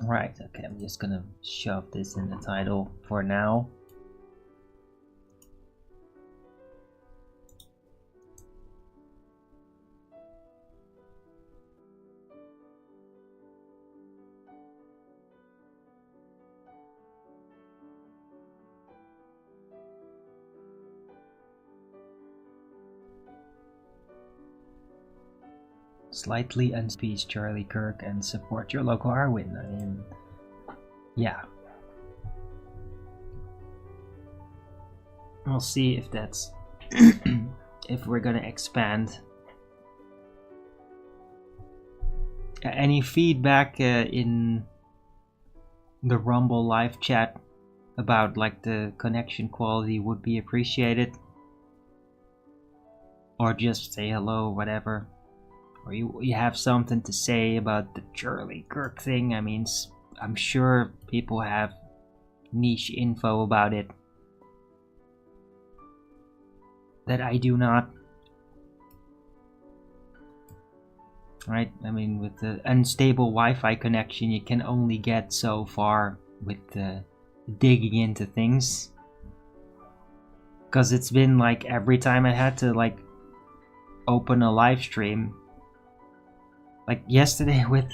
Right, okay, I'm just gonna shove this in the title for now. Slightly unspeech Charlie Kirk and support your local Arwin. I mean, yeah. We'll see if that's if we're gonna expand. Any feedback in the Rumble live chat about like the connection quality would be appreciated, or just say hello, whatever. Or you have something to say about the Charlie Kirk thing. I mean, I'm sure people have niche info about it that I do not. Right? I mean, with the unstable Wi-Fi connection, you can only get so far with digging into things. Because it's been like every time I had to like open a live stream. Like yesterday with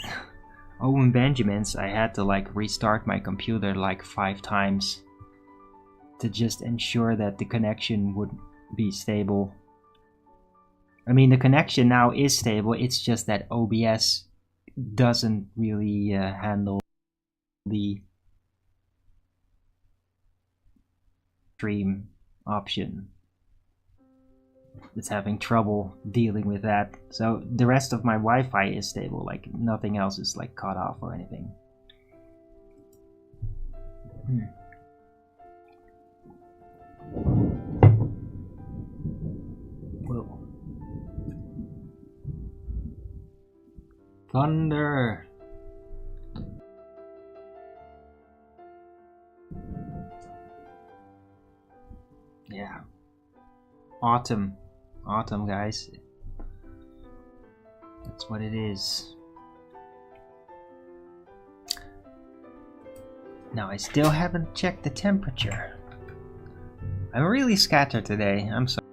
Owen Benjamins, I had to like restart my computer like 5 times to just ensure that the connection would be stable. I mean, the connection now is stable, it's just that OBS doesn't really handle the stream option. It's having trouble dealing with that. So the rest of my Wi-Fi is stable, like nothing else is like cut off or anything. Whoa. Thunder. Yeah. Autumn, guys. That's what it is. Now I still haven't checked the temperature. I'm really scattered today. I'm sorry.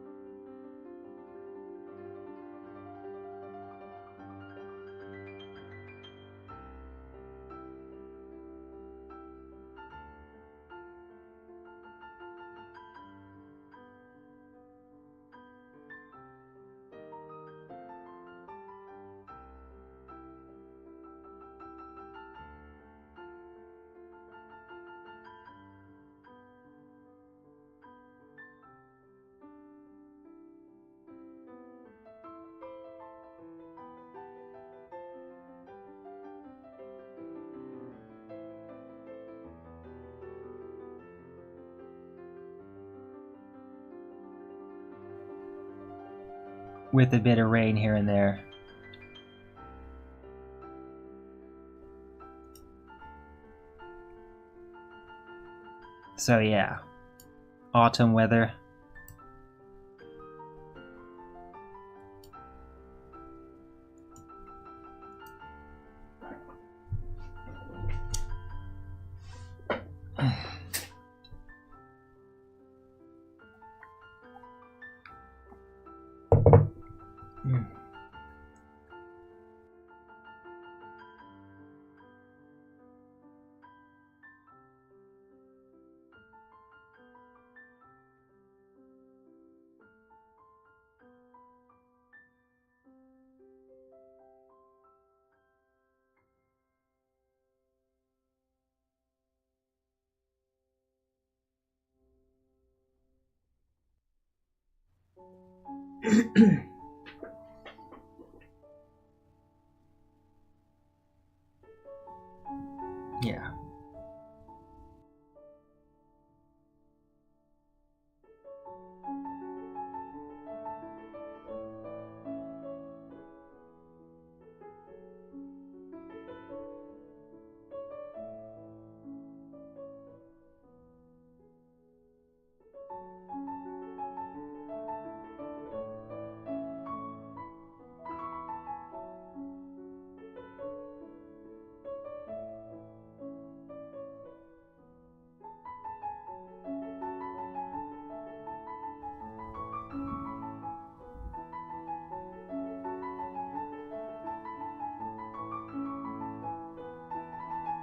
With a bit of rain here and there. So yeah, autumn weather. Yeah.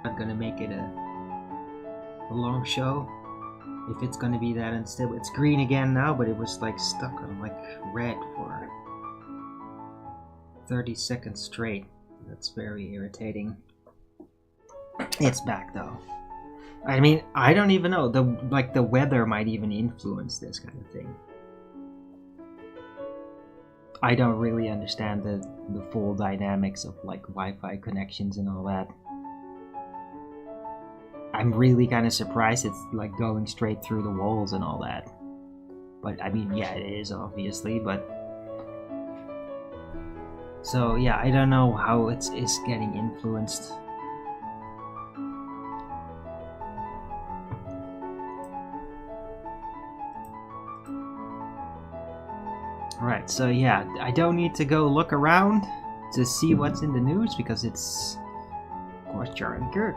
not gonna make it a long show. If it's gonna be that unstable. It's green again now, but it was like stuck on like red for 30 seconds straight. That's very irritating. It's back though. I mean, I don't even know. The weather might even influence this kind of thing. I don't really understand the full dynamics of like Wi-Fi connections and all that. I'm really kind of surprised it's like going straight through the walls and all that. But I mean, yeah, it is obviously, but... So yeah, I don't know how it's getting influenced. Right, so yeah, I don't need to go look around to see what's in the news because it's... Of course, Charlie Kirk.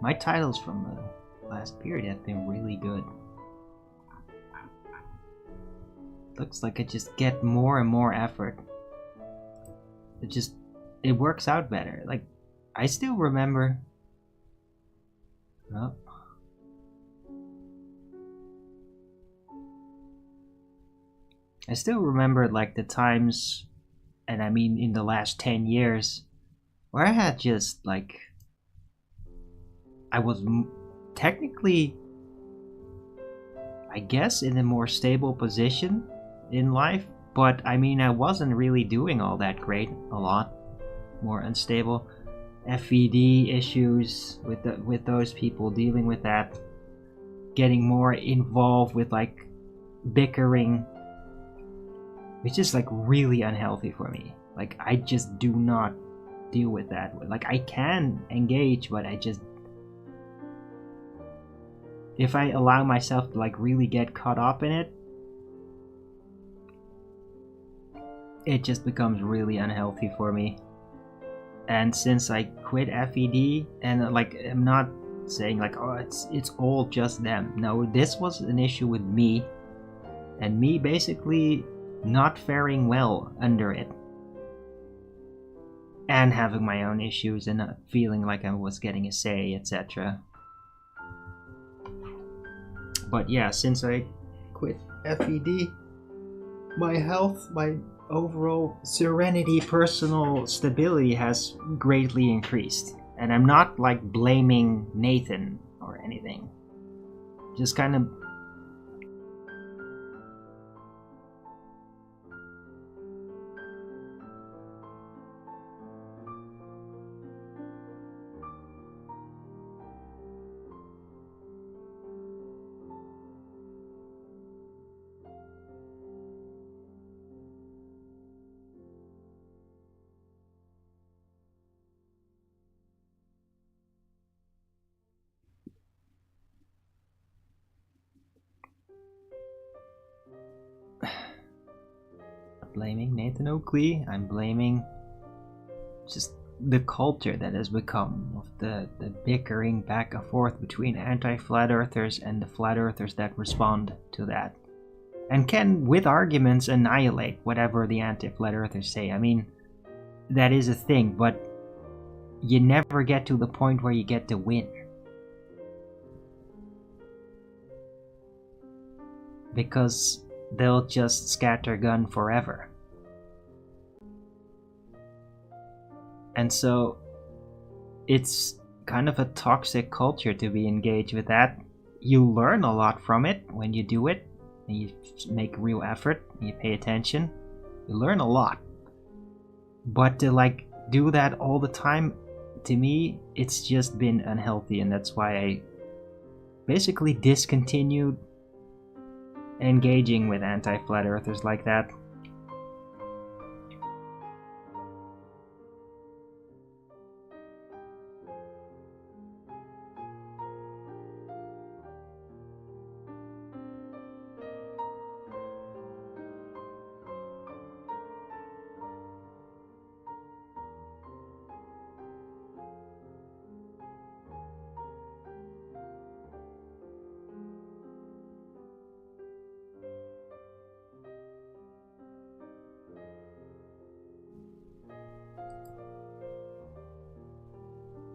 My titles from the last period have been really good. Looks like I just get more and more effort. It works out better. Like, I still remember... Oh. I still remember like the times, and I mean in the last 10 years, where I had just like... I was technically, I guess, in a more stable position in life, but I mean I wasn't really doing all that great. A lot more unstable. FED issues with those people, dealing with that, getting more involved with like bickering, which is like really unhealthy for me. Like, I just do not deal with that. Like, I can engage, but I just... If I allow myself to like really get caught up in it, it just becomes really unhealthy for me. And since I quit FED, and like, I'm not saying like, oh, it's all just them. No, this was an issue with me, and me basically not faring well under it, and having my own issues and not feeling like I was getting a say, etc. But yeah, since I quit FED, my health, my overall serenity, personal stability has greatly increased. And I'm not like blaming Nathan or anything. Just kind of... blaming Nathan Oakley, I'm blaming just the culture that has become of the bickering back and forth between anti-flat earthers and the flat earthers that respond to that, and can with arguments annihilate whatever the anti-flat earthers say. I mean, that is a thing, but you never get to the point where you get to win, because they'll just scattergun forever. And so it's kind of a toxic culture to be engaged with that. You learn a lot from it when you do it, and you make real effort, and you pay attention. You learn a lot. But to like do that all the time, to me, it's just been unhealthy, and that's why I basically discontinued engaging with anti-flat earthers like that.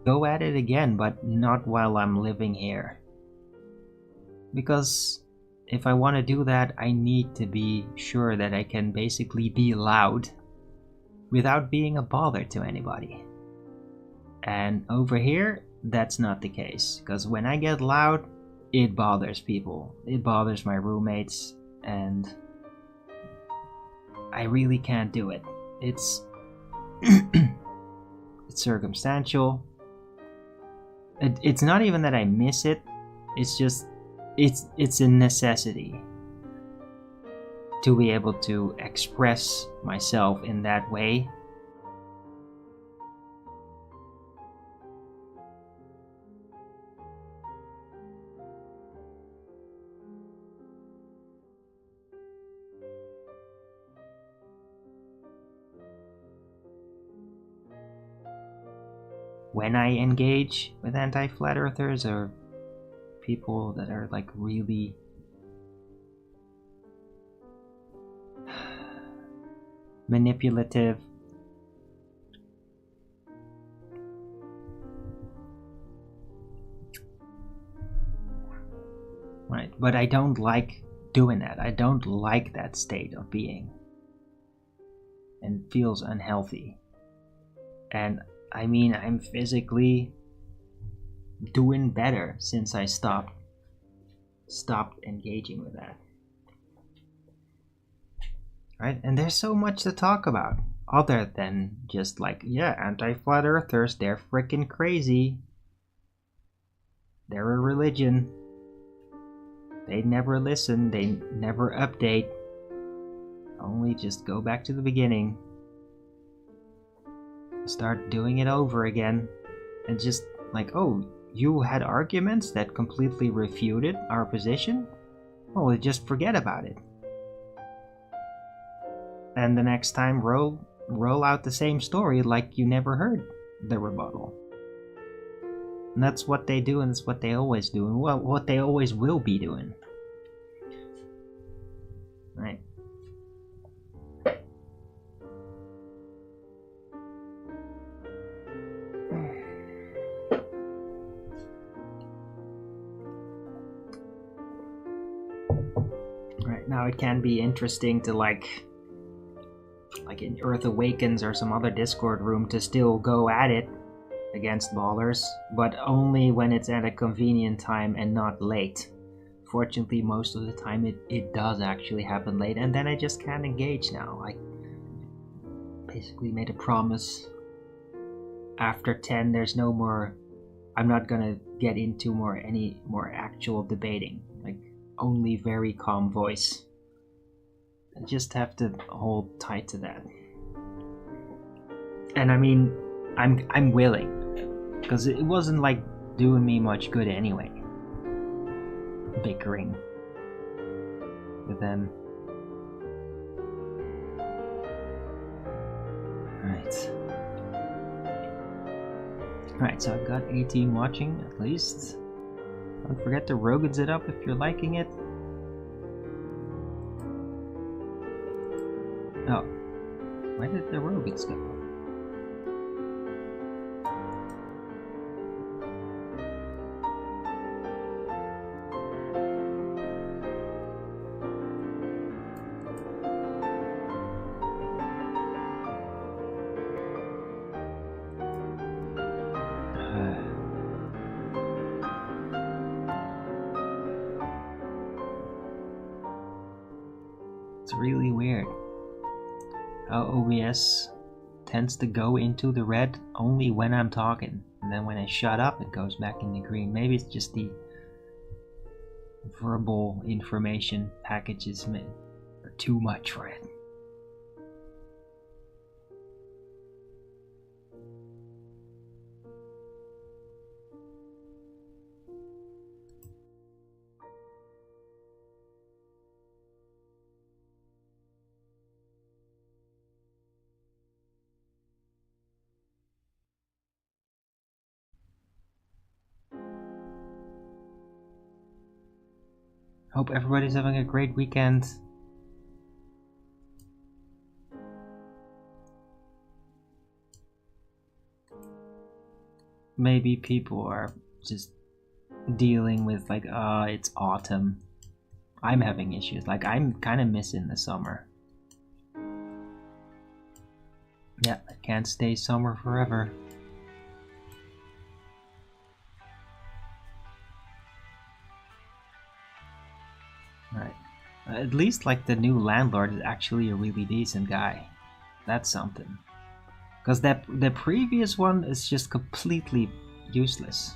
go at it again, but not while I'm living here. Because if I want to do that, I need to be sure that I can basically be loud without being a bother to anybody. And over here, that's not the case. Because when I get loud, it bothers people. It bothers my roommates, and I really can't do it. It's it's circumstantial. It's not even that I miss it. It's just it's a necessity to be able to express myself in that way. When I engage with anti-flat earthers or people that are like really manipulative, right? But I don't like doing that. I don't like that state of being, and it feels unhealthy. And I mean, I'm physically doing better since I stopped engaging with that. Right? And there's so much to talk about other than just like, yeah, anti-flat earthers, they're freaking crazy. They're a religion. They never listen, they never update. Only just go back to the beginning. Start doing it over again. And just like, oh, you had arguments that completely refuted our position? Well, just forget about it. And the next time roll out the same story like you never heard the rebuttal. And that's what they do, and that's what they always do, and what they always will be doing. Right. Right, now it can be interesting to like in Earth Awakens or some other Discord room to still go at it against ballers, but only when it's at a convenient time and not late. Fortunately, most of the time it does actually happen late, and then I just can't engage now. I basically made a promise. After 10, there's no more... I'm not gonna get into any more actual debating. Like, only very calm voice. I just have to hold tight to that. And I mean, I'm willing, because it wasn't like doing me much good anyway. Bickering with them. Right, so I've got 18 watching at least. Don't forget to Rogan's it up if you're liking it. Oh, where did the Rogans go? It's really weird how OBS tends to go into the red only when I'm talking, and then when I shut up it goes back in the green. Maybe it's just the verbal information packages are too much for it. Hope everybody's having a great weekend. maybe people are just dealing with like, it's autumn. I'm having issues. Like, I'm kind of missing the summer. Yeah, I can't stay summer forever. Right. At least like the new landlord is actually a really decent guy. That's something. Because the previous one is just completely useless.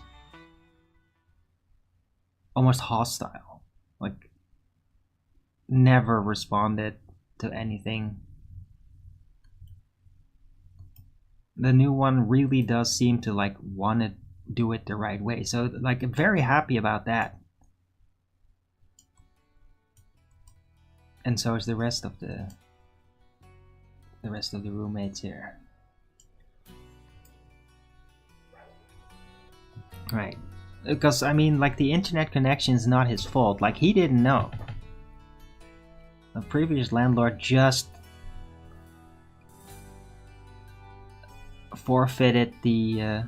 Almost hostile. Like, never responded to anything. The new one really does seem to like want to do it the right way. So like, I'm very happy about that. And so is the rest of the roommates here. Right. Because I mean, like, the internet connection is not his fault. Like, he didn't know. The previous landlord just forfeited the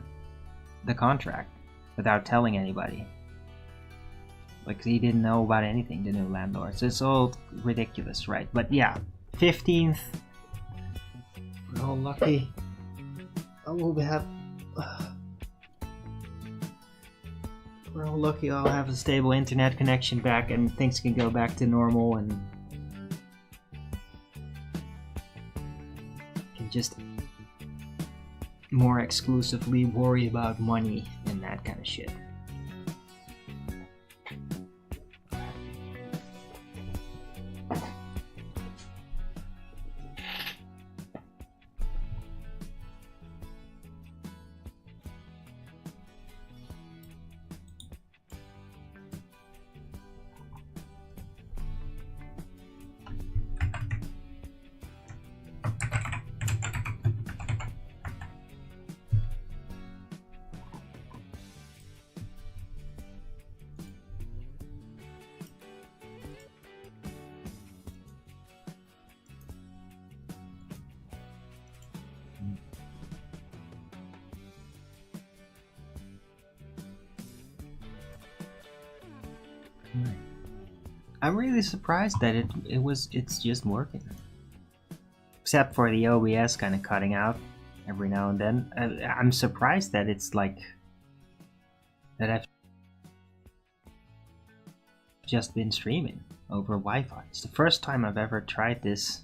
contract without telling anybody. Like, he didn't know about anything, the new landlord. So it's all ridiculous, right? But yeah, 15th. We're all lucky. We're all lucky I'll have a stable internet connection back and things can go back to normal and can just more exclusively worry about money and that kind of shit. I'm really surprised that it's just working. Except for the OBS kind of cutting out every now and then. I'm surprised that it's like that I've just been streaming over Wi-Fi. It's the first time I've ever tried this.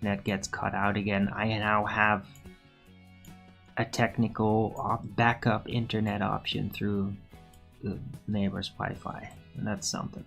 That gets cut out again. I now have a technical backup internet option through the neighbor's Wi-Fi, and that's something.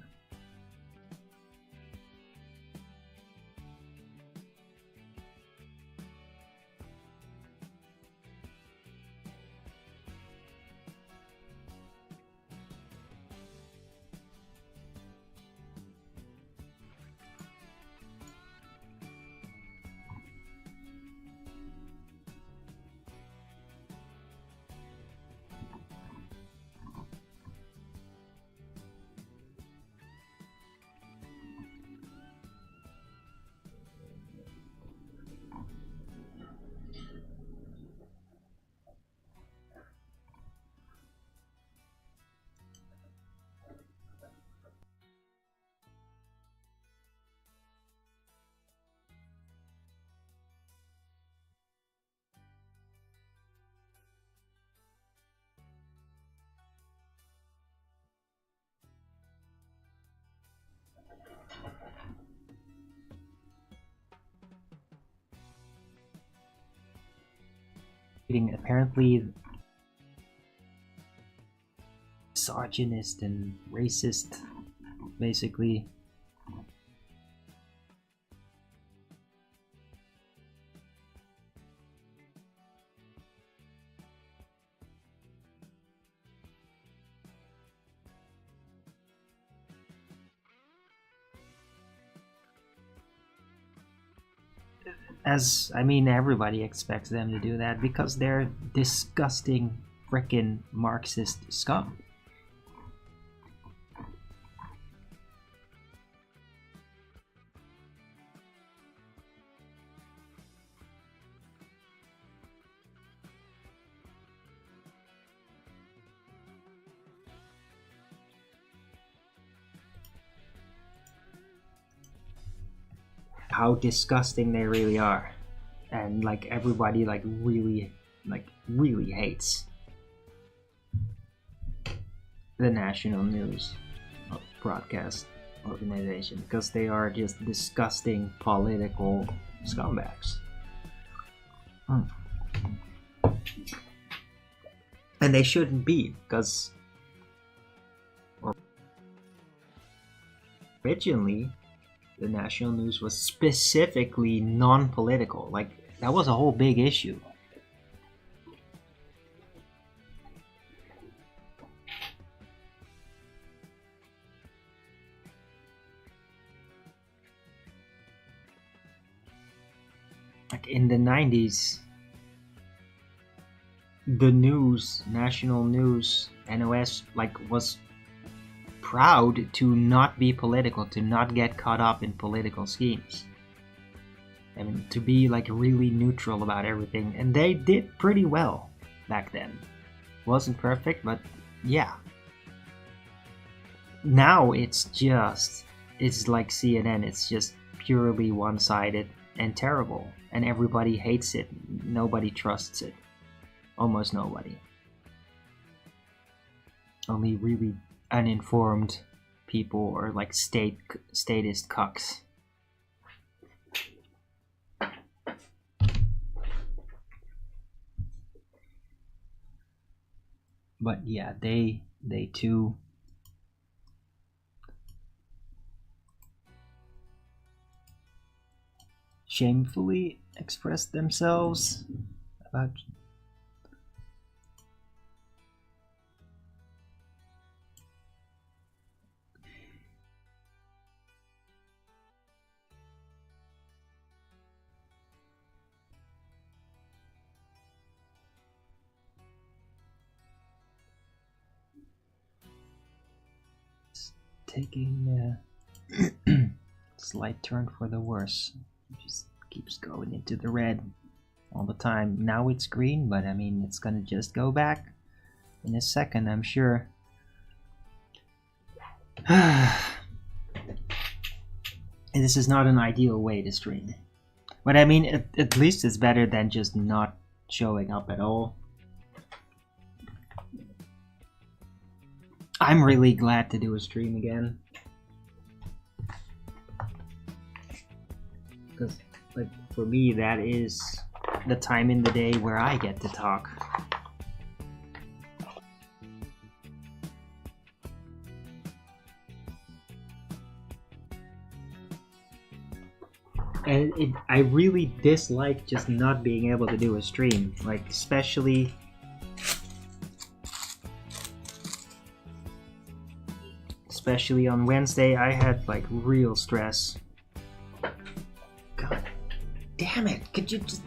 Apparently misogynist and racist, basically. As, I mean, everybody expects them to do that because they're disgusting frickin' Marxist scum. How disgusting they really are, and like everybody like really hates the national news broadcast organization because they are just disgusting political scumbags. And they shouldn't be, because originally the national news was specifically non-political. Like, that was a whole big issue. Like in the 90s, the news, national news, NOS, like was proud to not be political, to not get caught up in political schemes. I mean, to be like really neutral about everything, and they did pretty well back then. Wasn't perfect, but yeah. Now it's like CNN, it's just purely one-sided and terrible, and everybody hates it. Nobody trusts it. Almost nobody. Only really uninformed people or like statist cucks. But yeah, they too shamefully expressed themselves about taking a slight turn for the worse. It just keeps going into the red all the time. Now it's green, but I mean, it's gonna just go back in a second, I'm sure. And this is not an ideal way to stream. But I mean, at least it's better than just not showing up at all. I'm really glad to do a stream again. Because, like, for me, that is the time in the day where I get to talk. And I really dislike just not being able to do a stream. Like, especially on Wednesday, I had like real stress. God damn it, could you just...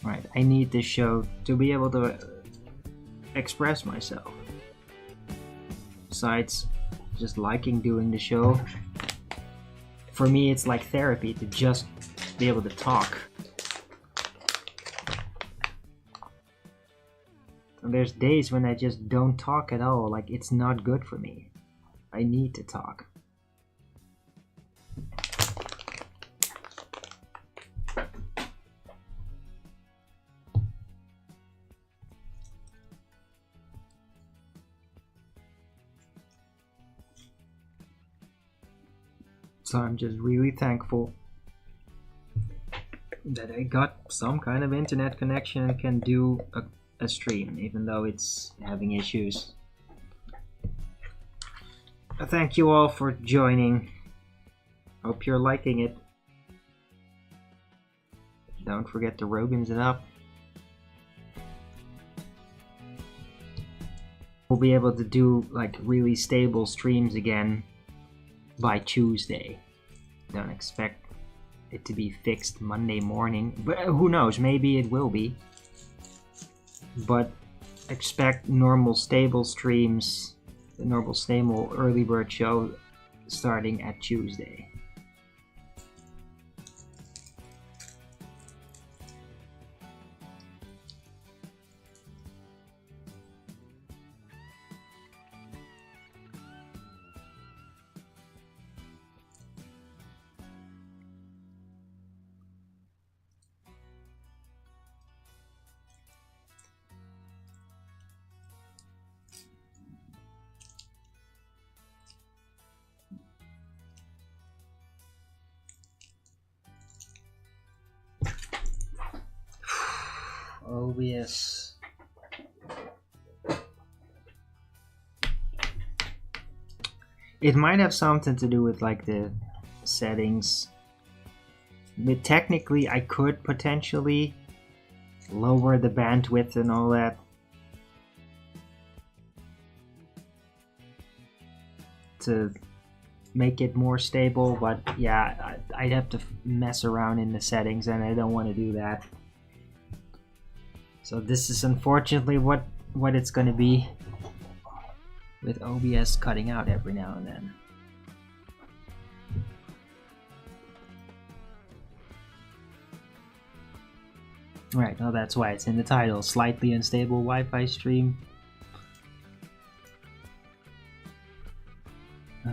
Right, I need this show to be able to express myself. Besides just liking doing the show, for me it's like therapy to just be able to talk. And there's days when I just don't talk at all, like it's not good for me. I need to talk. So I'm just really thankful that I got some kind of internet connection and can do a stream, even though it's having issues. Thank you all for joining. Hope you're liking it. Don't forget to Rogans it up. we'll be able to do like really stable streams again by Tuesday. Don't expect it to be fixed Monday morning, but who knows, maybe it will be. But expect normal stable streams, the normal stable early bird show starting at Tuesday. OBS. It might have something to do with like the settings. But technically I could potentially lower the bandwidth and all that. To make it more stable, but yeah, I'd have to mess around in the settings and I don't want to do that. So this is unfortunately what it's going to be, with OBS cutting out every now and then. Right, well that's why it's in the title, slightly unstable Wi-Fi stream. I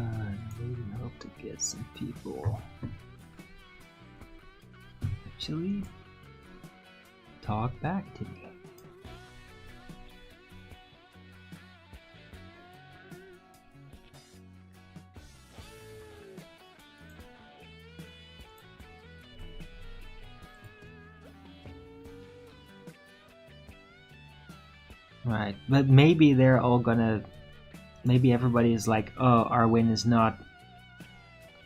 really hope to get some people actually talk back to me. Right, but maybe they're all gonna, maybe everybody is like, oh, Arwin is not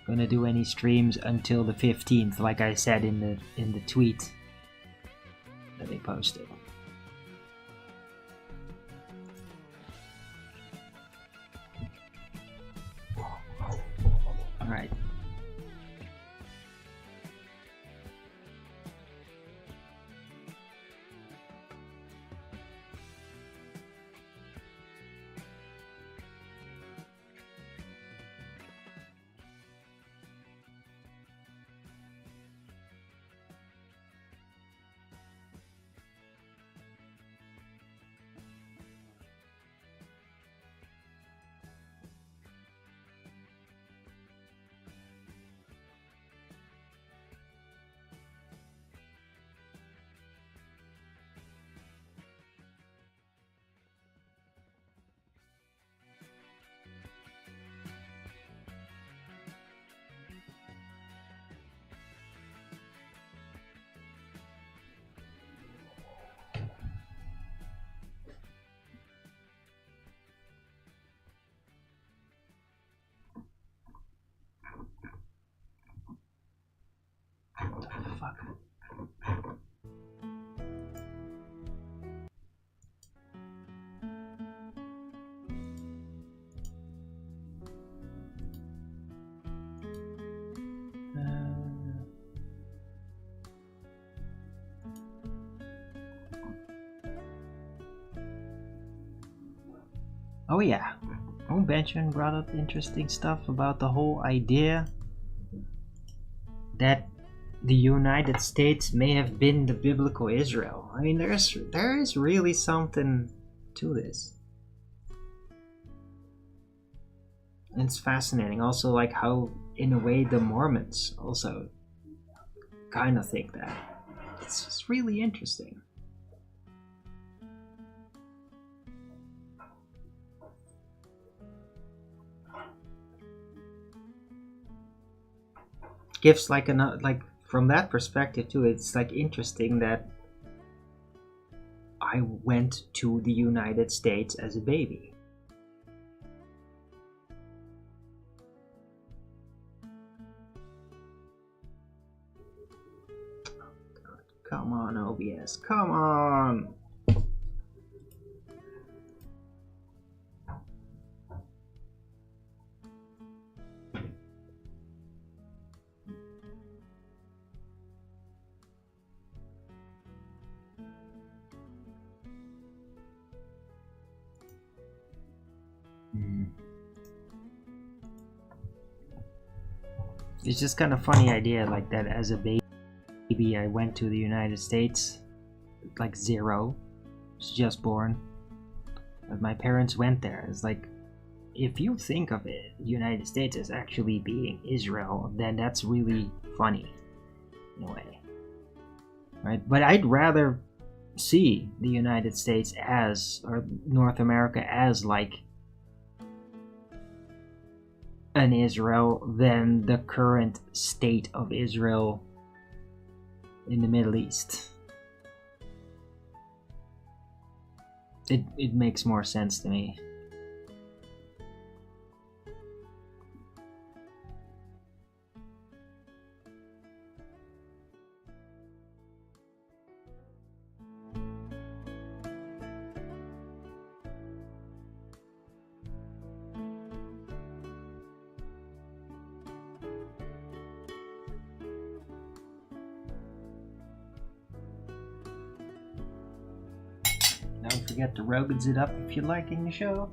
gonna do any streams until the 15th, like I said in the tweet that they posted. Alright. Fuck. Oh yeah, Benjamin brought up interesting stuff about the whole idea that the United States may have been the biblical Israel. I mean, there is really something to this. It's fascinating. Also, like how, in a way, the Mormons also kind of think that. It's just really interesting. Gives like like from that perspective too, it's like interesting that I went to the United States as a baby. Come on, OBS, come on! It's just kind of funny idea like that. As a baby, I went to the United States, like 0, was just born. But my parents went there. It's like, if you think of it, the United States as actually being Israel, then that's really funny, in a way. Right? But I'd rather see the United States as, or North America as, like an Israel than the current state of Israel in the Middle East. It makes more sense to me. Don't forget to Rogan's it up if you're liking the show.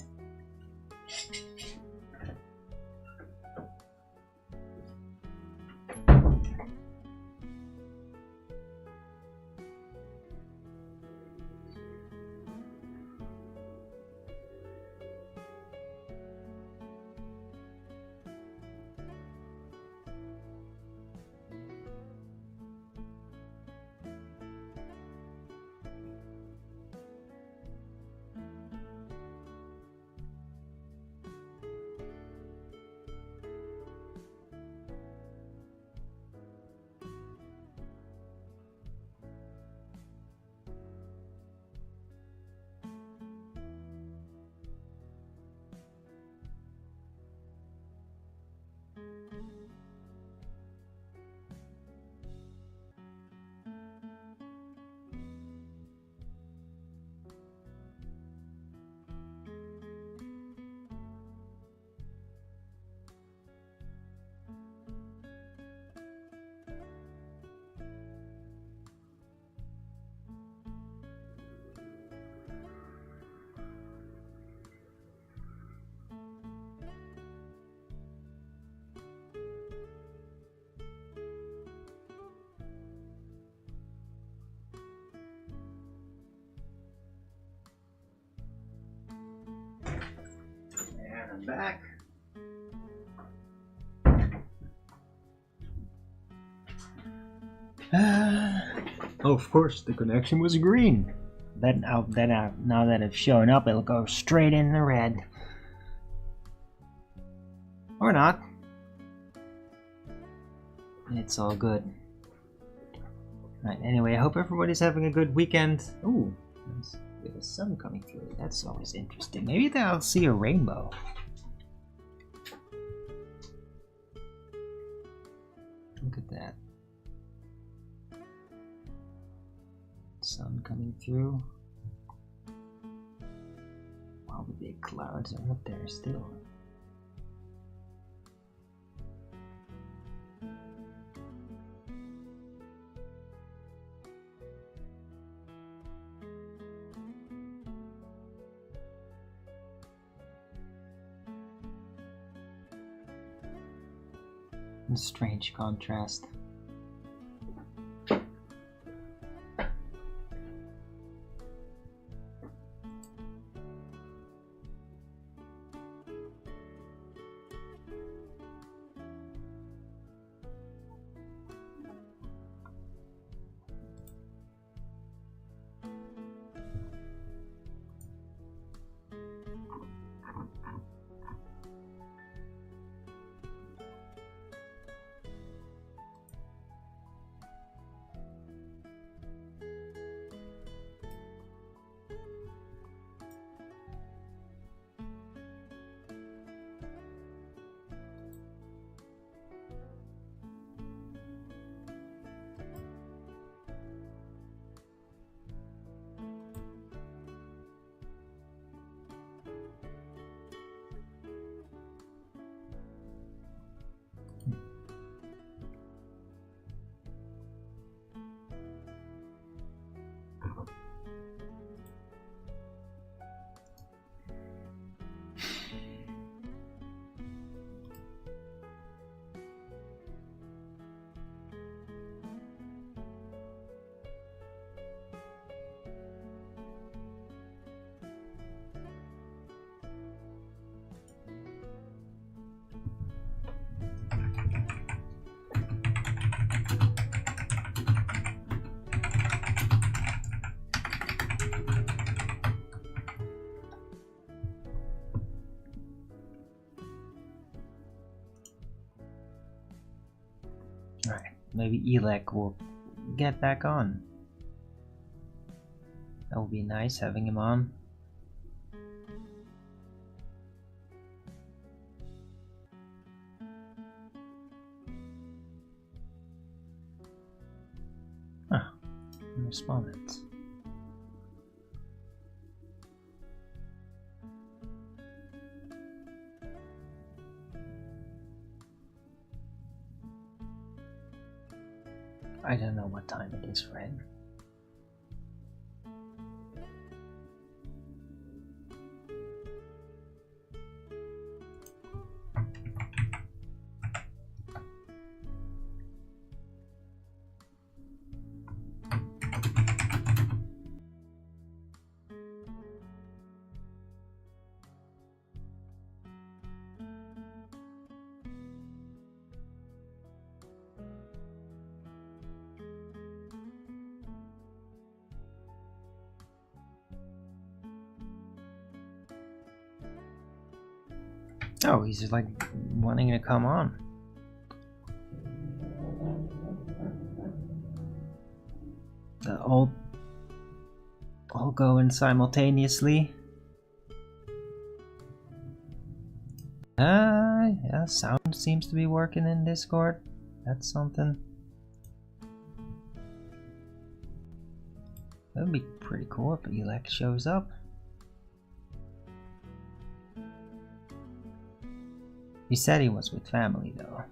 I'm back. Oh, of course, the connection was green. Now that it's showing up, it'll go straight in the red. Or not. It's all good. Right, anyway, I hope everybody's having a good weekend. Ooh, there's a bit of sun coming through. That's always interesting. Maybe then I'll see a rainbow. Look at that. Sun coming through. All the big clouds are up there still. A strange contrast. maybe Elec will get back on. That would be nice having him on. Huh. Respondent. I don't know what time it is for him. Oh, he's just like wanting to come on. All going simultaneously. Yeah, sound seems to be working in Discord. That's something. That would be pretty cool if Elec shows up. He said he was with family, though.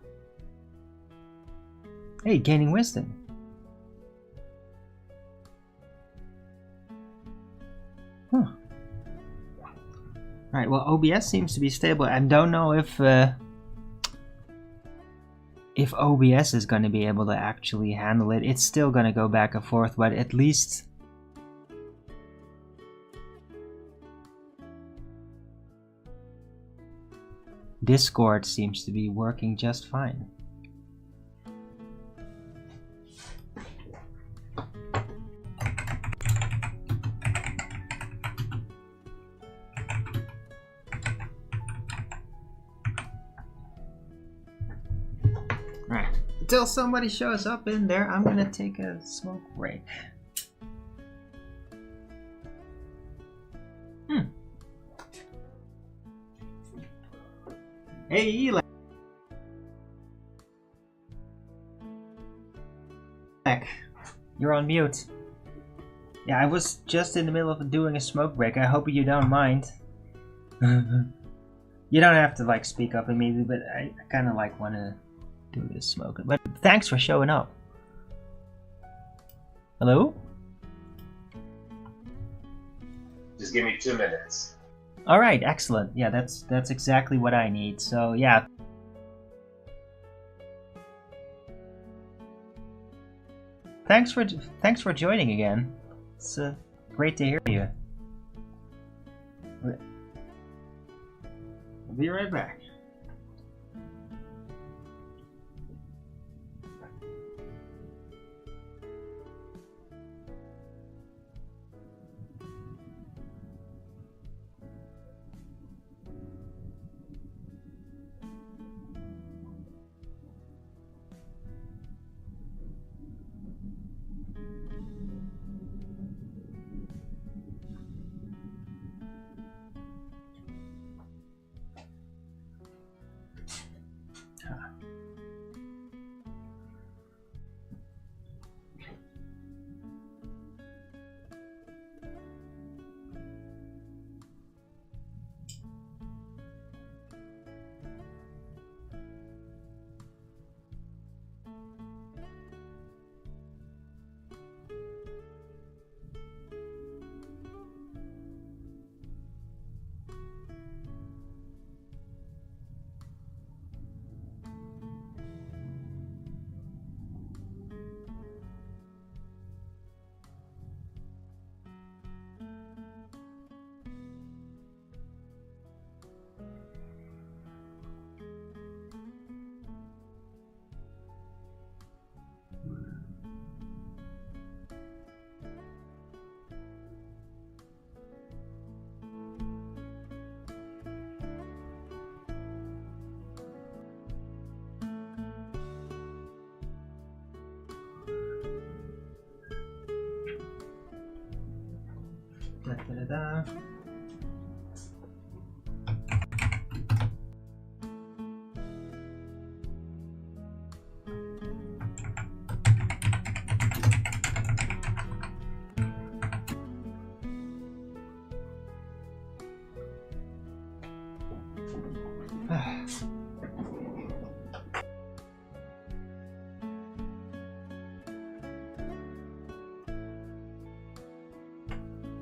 Hey, gaining wisdom. Huh. Alright, well, OBS seems to be stable. I don't know if OBS is going to be able to actually handle it. It's still going to go back and forth, but at least Discord seems to be working just fine. Right. Until somebody shows up in there, I'm gonna take a smoke break. Hey, Elec. You're on mute. Yeah, I was just in the middle of doing a smoke break. I hope you don't mind. You don't have to like speak up immediately, but I kind of like want to do this smoke. But thanks for showing up. Hello? Just give me 2 minutes. All right, excellent. Yeah, that's exactly what I need. So yeah. Thanks for joining again. It's great to hear you. I'll be right back. Da-da-da-da.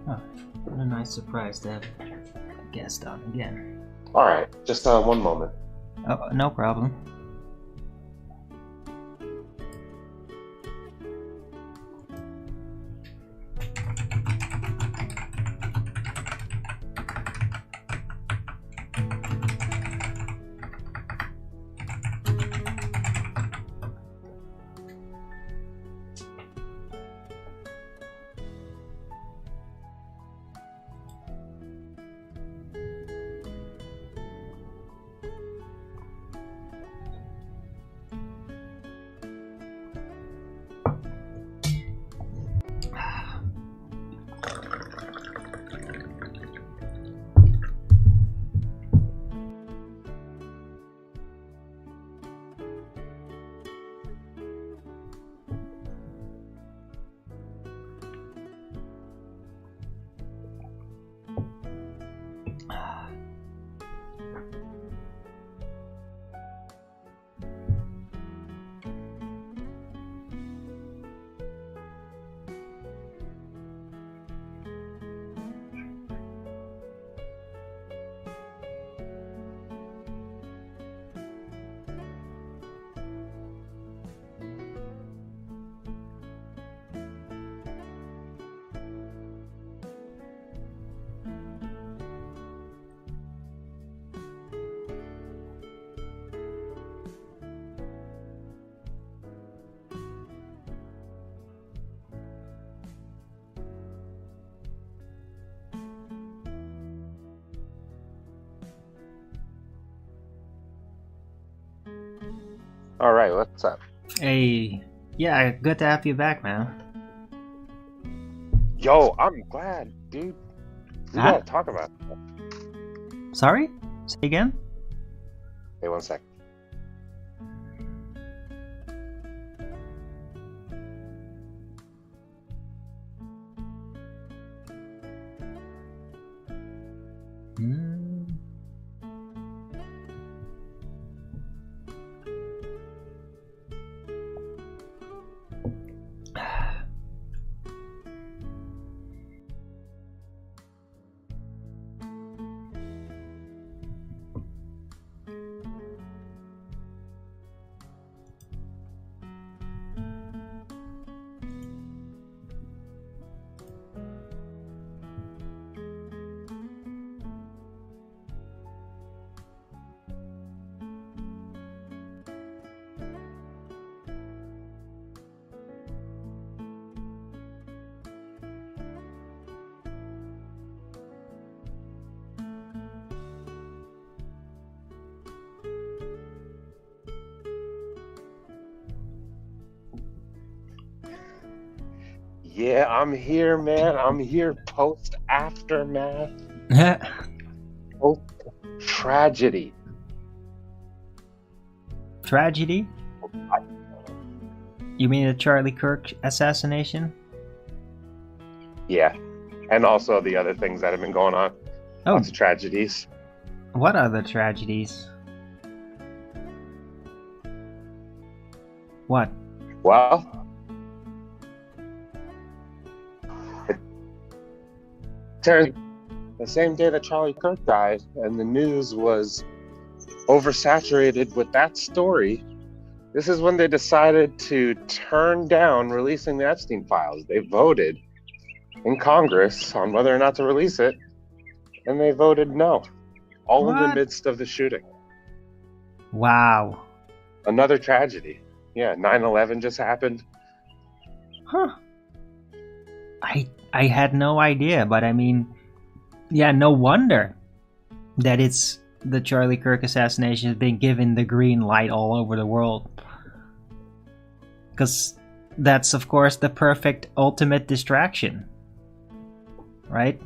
Oh, what a nice surprise to have a guest on again. All right, just one moment. Oh, no problem. All right, what's up? Hey, yeah, good to have you back, man. Yo, I'm glad, dude. We Huh? gotta talk about it. Sorry? Say again? Hey, one sec. Hmm. Yeah, I'm here, man. I'm here post aftermath. Post tragedy. Tragedy? You mean the Charlie Kirk assassination? Yeah, and also the other things that have been going on. Oh, Lots of tragedies. what other tragedies? What? Well, turns the same day that Charlie Kirk died, and the news was oversaturated with that story. This is when they decided to turn down releasing the Epstein files. They voted in Congress on whether or not to release it, and they voted no, all in the What? midst of the shooting. Wow. Another tragedy. Yeah, 9/11 just happened. Huh. I had no idea, but I mean, yeah, no wonder that it's the Charlie Kirk assassination has been given the green light all over the world. Because that's, of course, the perfect ultimate distraction. Right?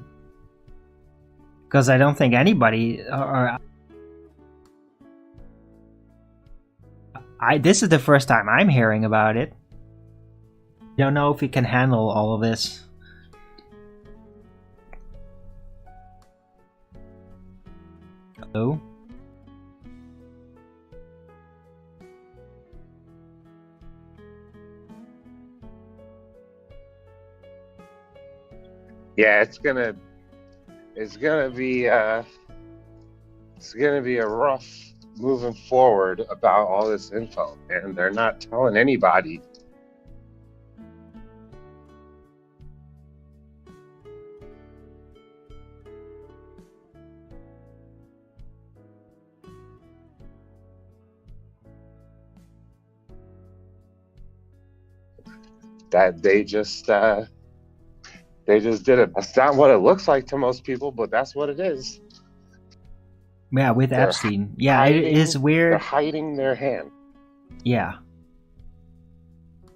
Because I don't think anybody, or this is the first time I'm hearing about it. Don't know if he can handle all of this. Hello? Yeah, it's gonna be a rough moving forward about all this info, and they're not telling anybody. That they just did it. That's not what it looks like to most people, but that's what it is. Yeah, with Epstein. Yeah, it is weird. They're hiding their hand. Yeah.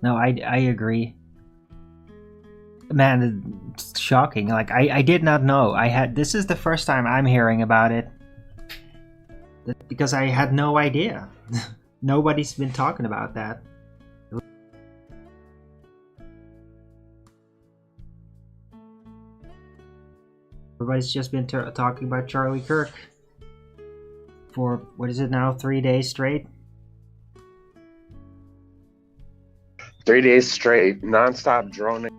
No, I agree. Man, it's shocking. Like, I did not know. This is the first time I'm hearing about it. Because I had no idea. Nobody's been talking about that. Everybody's just been talking about Charlie Kirk for, what is it now, 3 days straight? 3 days straight, non-stop droning.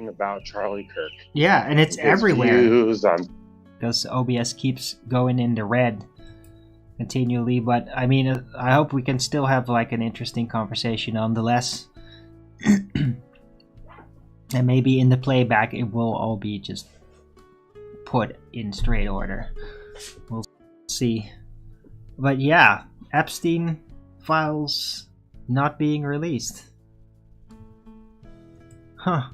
About Charlie Kirk. Yeah, and it's everywhere. On... Because OBS keeps going in the red continually, but I mean, I hope we can still have like an interesting conversation nonetheless. And maybe in the playback it will all be just put in straight order. We'll see. But yeah, Epstein files not being released. Huh.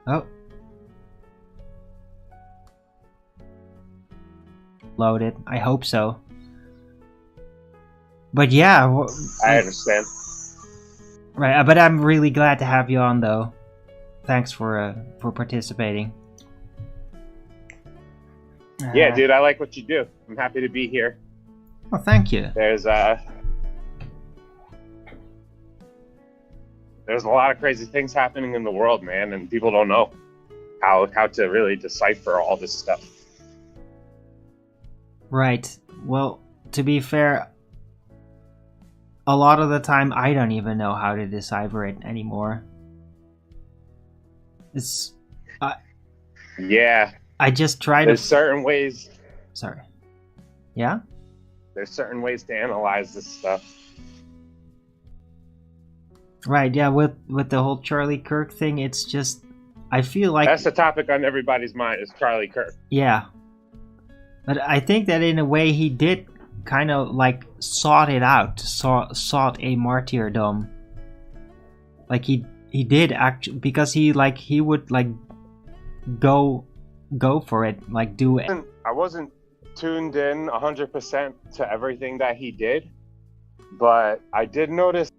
Oh. Loaded. I hope so. But yeah. I understand. Right, but I'm really glad to have you on, though. Thanks for participating. Yeah, dude, I like what you do. I'm happy to be here. Well, thank you. There's a lot of crazy things happening in the world, man, and people don't know how to really decipher all this stuff. Right. Well, to be fair, a lot of the time I don't even know how to decipher it anymore. It's yeah. I just try There's certain ways. Sorry. Yeah? There's certain ways to analyze this stuff. Right, yeah, with the whole Charlie Kirk thing, it's just, I feel like... That's the topic on everybody's mind, is Charlie Kirk. Yeah. But I think that in a way he did kind of like sought it out, sought a martyrdom. Like he did actually, because he would like go for it, like do it. I wasn't tuned in 100% to everything that he did, but I did notice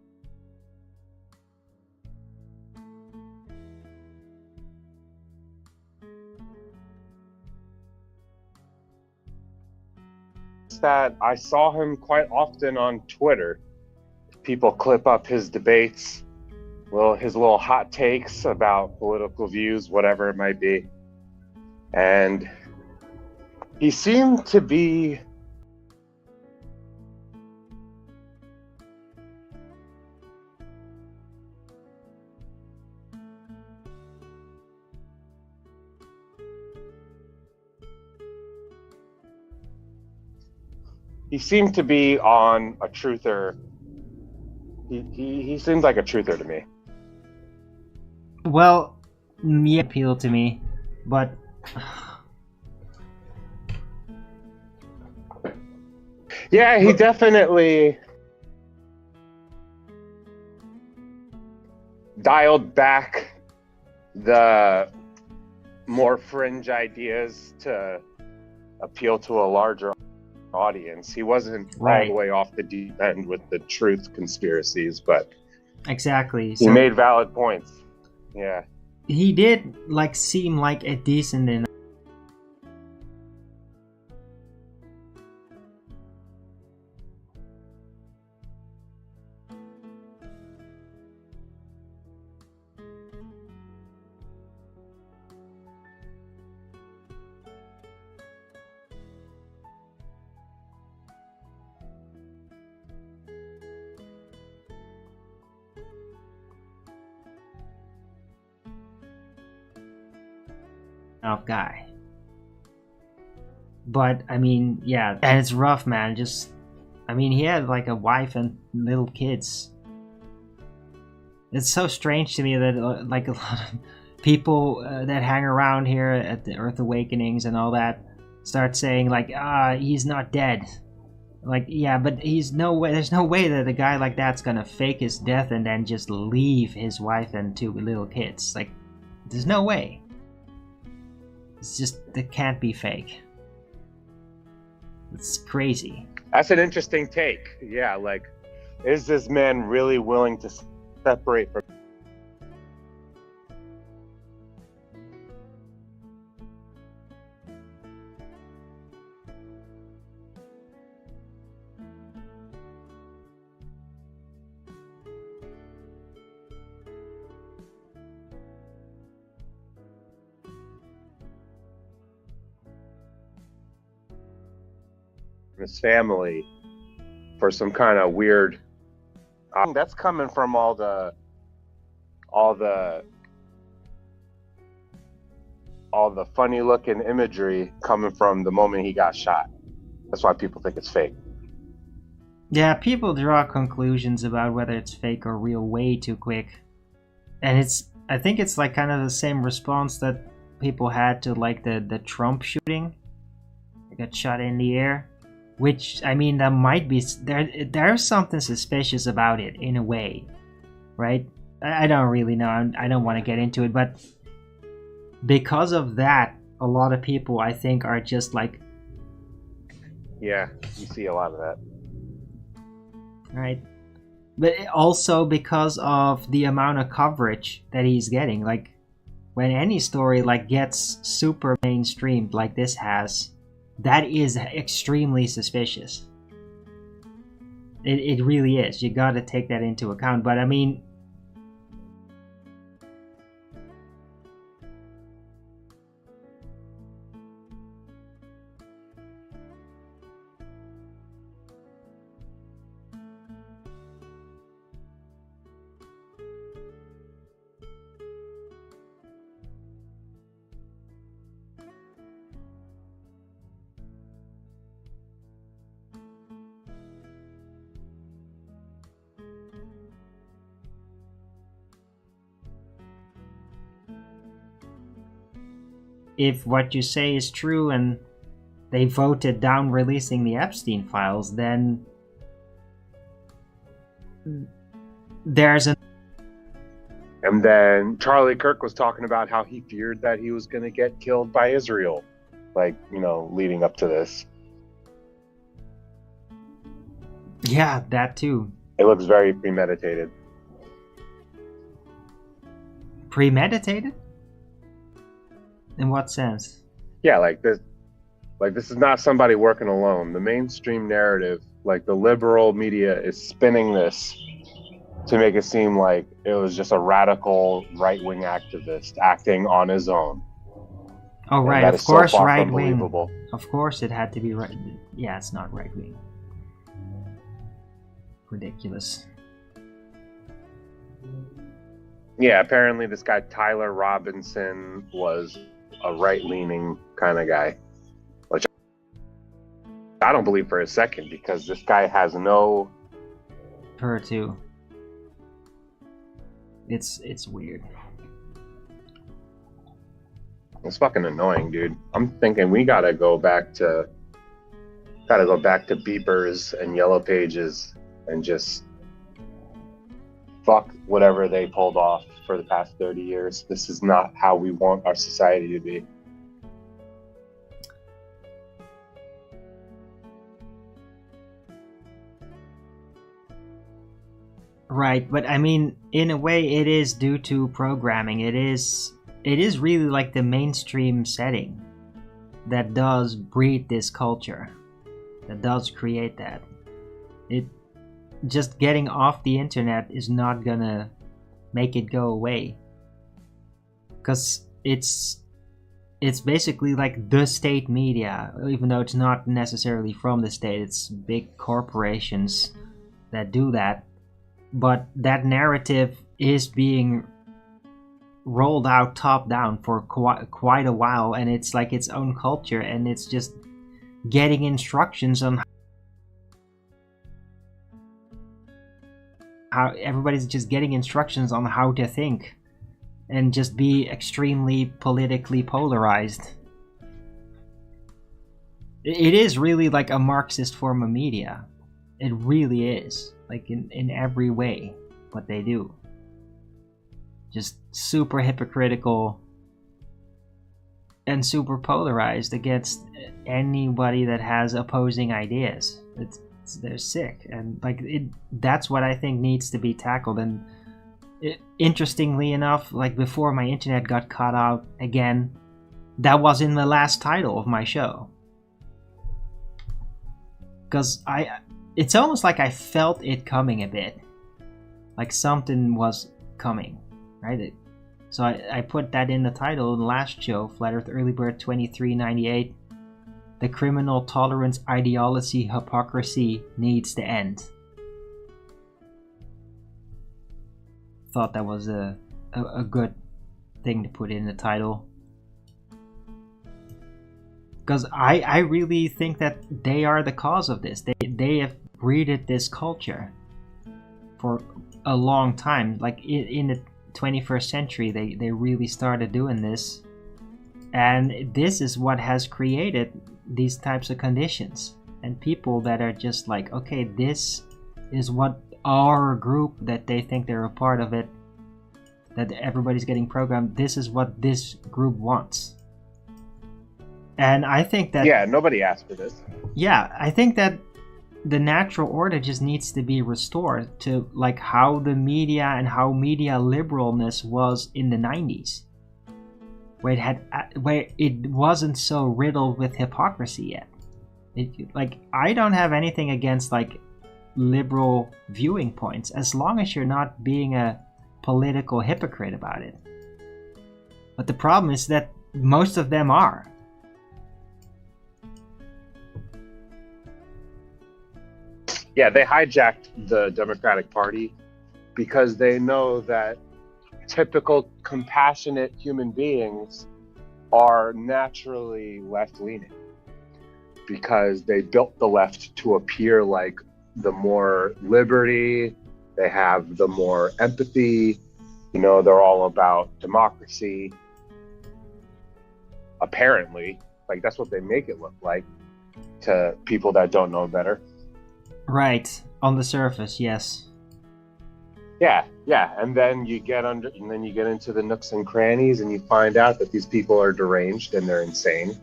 that I saw him quite often on Twitter. People clip up his debates, his little hot takes about political views, whatever it might be. And he seemed to be on a truther. He seemed like a truther to me. Well, he appealed to me, but yeah, he definitely dialed back the more fringe ideas to appeal to a larger audience. He wasn't all the way off the deep end with the truth conspiracies, but exactly. He made valid points. Yeah. He did like seem like a decent enough guy. But I mean, yeah, and it's rough, man. I mean, he had like a wife and little kids. It's so strange to me that like a lot of people that hang around here at the Earth Awakenings and all that start saying like, he's not dead. Like, yeah, but there's no way that a guy like that's gonna fake his death and then just leave his wife and 2 little kids. Like, there's no way. It's just, it can't be fake. It's crazy. That's an interesting take. Yeah, like, is this man really willing to separate from his family for some kind of weird that's coming from all the funny looking imagery coming from the moment he got shot. That's why people think it's fake. Yeah, people draw conclusions about whether it's fake or real way too quick. And I think it's like kind of the same response that people had to like the Trump shooting. He got shot in the air. Which, I mean, that might be... There's something suspicious about it, in a way. Right? I don't really know. I don't want to get into it. But because of that, a lot of people, I think, are just like... Yeah, you see a lot of that. Right? But also because of the amount of coverage that he's getting. Like, when any story like gets super mainstreamed like this has... That is extremely suspicious. It really is. You gotta take that into account. But I mean... if what you say is true and they voted down releasing the Epstein files, then there's a... And then Charlie Kirk was talking about how he feared that he was going to get killed by Israel, like, you know, leading up to this. Yeah, that too. It looks very premeditated. Premeditated? In what sense? Yeah, like this is not somebody working alone. The mainstream narrative, like the liberal media, is spinning this to make it seem like it was just a radical right-wing activist acting on his own. Oh, right, of course, so far right from wing. believable. Of course it had to be right. Yeah, it's not right wing. Ridiculous. Yeah, apparently this guy Tyler Robinson was a right-leaning kind of guy, which I don't believe for a second, because this guy has no... Her too. It's weird. It's fucking annoying, dude. I'm thinking we gotta go back to beepers and yellow pages and just fuck whatever they pulled off for the past 30 years. This is not how we want our society to be. Right, but I mean, in a way, it is due to programming. It is really like the mainstream setting that does breed this culture, that does create that. It just getting off the internet is not gonna make it go away, because it's basically like the state media, even though it's not necessarily from the state. It's big corporations that do that. But that narrative is being rolled out top down for quite a while, and it's like its own culture, and it's just getting instructions on how everybody's just getting instructions on how to think and just be extremely politically polarized. It is really like a Marxist form of media. It really is. Like in every way, what they do. Just super hypocritical and super polarized against anybody that has opposing ideas. They're sick, and like that's what I think needs to be tackled. And interestingly enough, like before my internet got cut out again, that was in the last title of my show. Because it's almost like I felt it coming a bit. Like something was coming, right? So I put that in the title in the last show, Flat Earth Early Bird 2398. The criminal tolerance ideology hypocrisy needs to end. Thought that was a good thing to put in the title. Because I really think that they are the cause of this. They have breeded this culture for a long time. Like in the 21st century, they really started doing this. And this is what has created these types of conditions. And people that are just like, okay, this is what our group, that they think they're a part of it, that everybody's getting programmed, this is what this group wants. And I think that... Yeah, nobody asked for this. Yeah, I think that the natural order just needs to be restored to like how the media and how media liberalness was in the 90s. Where it wasn't so riddled with hypocrisy yet. Like, I don't have anything against like liberal viewing points, as long as you're not being a political hypocrite about it. But the problem is that most of them are. Yeah, they hijacked the Democratic Party because they know that typical compassionate human beings are naturally left-leaning, because they built the left to appear like the more liberty, they have the more empathy, you know, they're all about democracy. Apparently, Like, that's what they make it look like to people that don't know better. Right. On the surface, yes. Yeah. And then you get into the nooks and crannies, and you find out that these people are deranged and they're insane,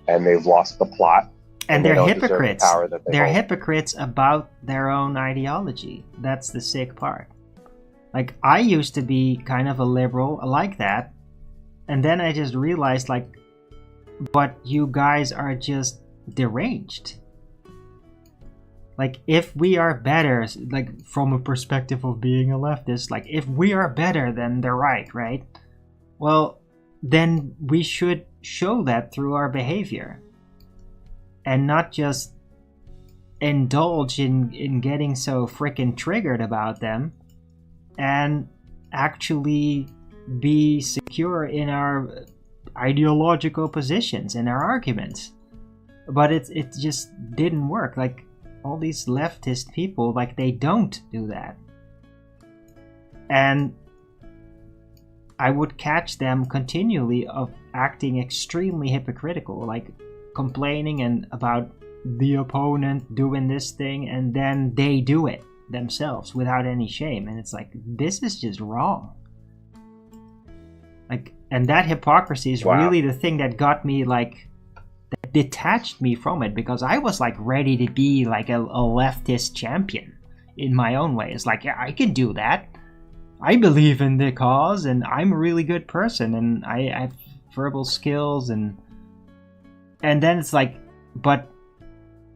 and they've lost the plot. And they're hypocrites. They're hold. hypocrites about their own ideology. That's the sick part. Like, I used to be kind of a liberal like that, and then I just realized, like, but you guys are just deranged. Like, if we are better, like, from a perspective of being a leftist, like, if we are better than the right? Well, then we should show that through our behavior. And not just indulge in getting so freaking triggered about them, and actually be secure in our ideological positions and our arguments. But it just didn't work. Like, all these leftist people, like, they don't do that. And I would catch them continually of acting extremely hypocritical, like complaining and about the opponent doing this thing, and then they do it themselves without any shame. And it's like, this is just wrong. Like, and that hypocrisy is really the thing that got me, like, that detached me from it, because I was like ready to be like a leftist champion in my own way. It's like, yeah, I can do that. I believe in the cause, and I'm a really good person, and I have verbal skills, and then it's like, but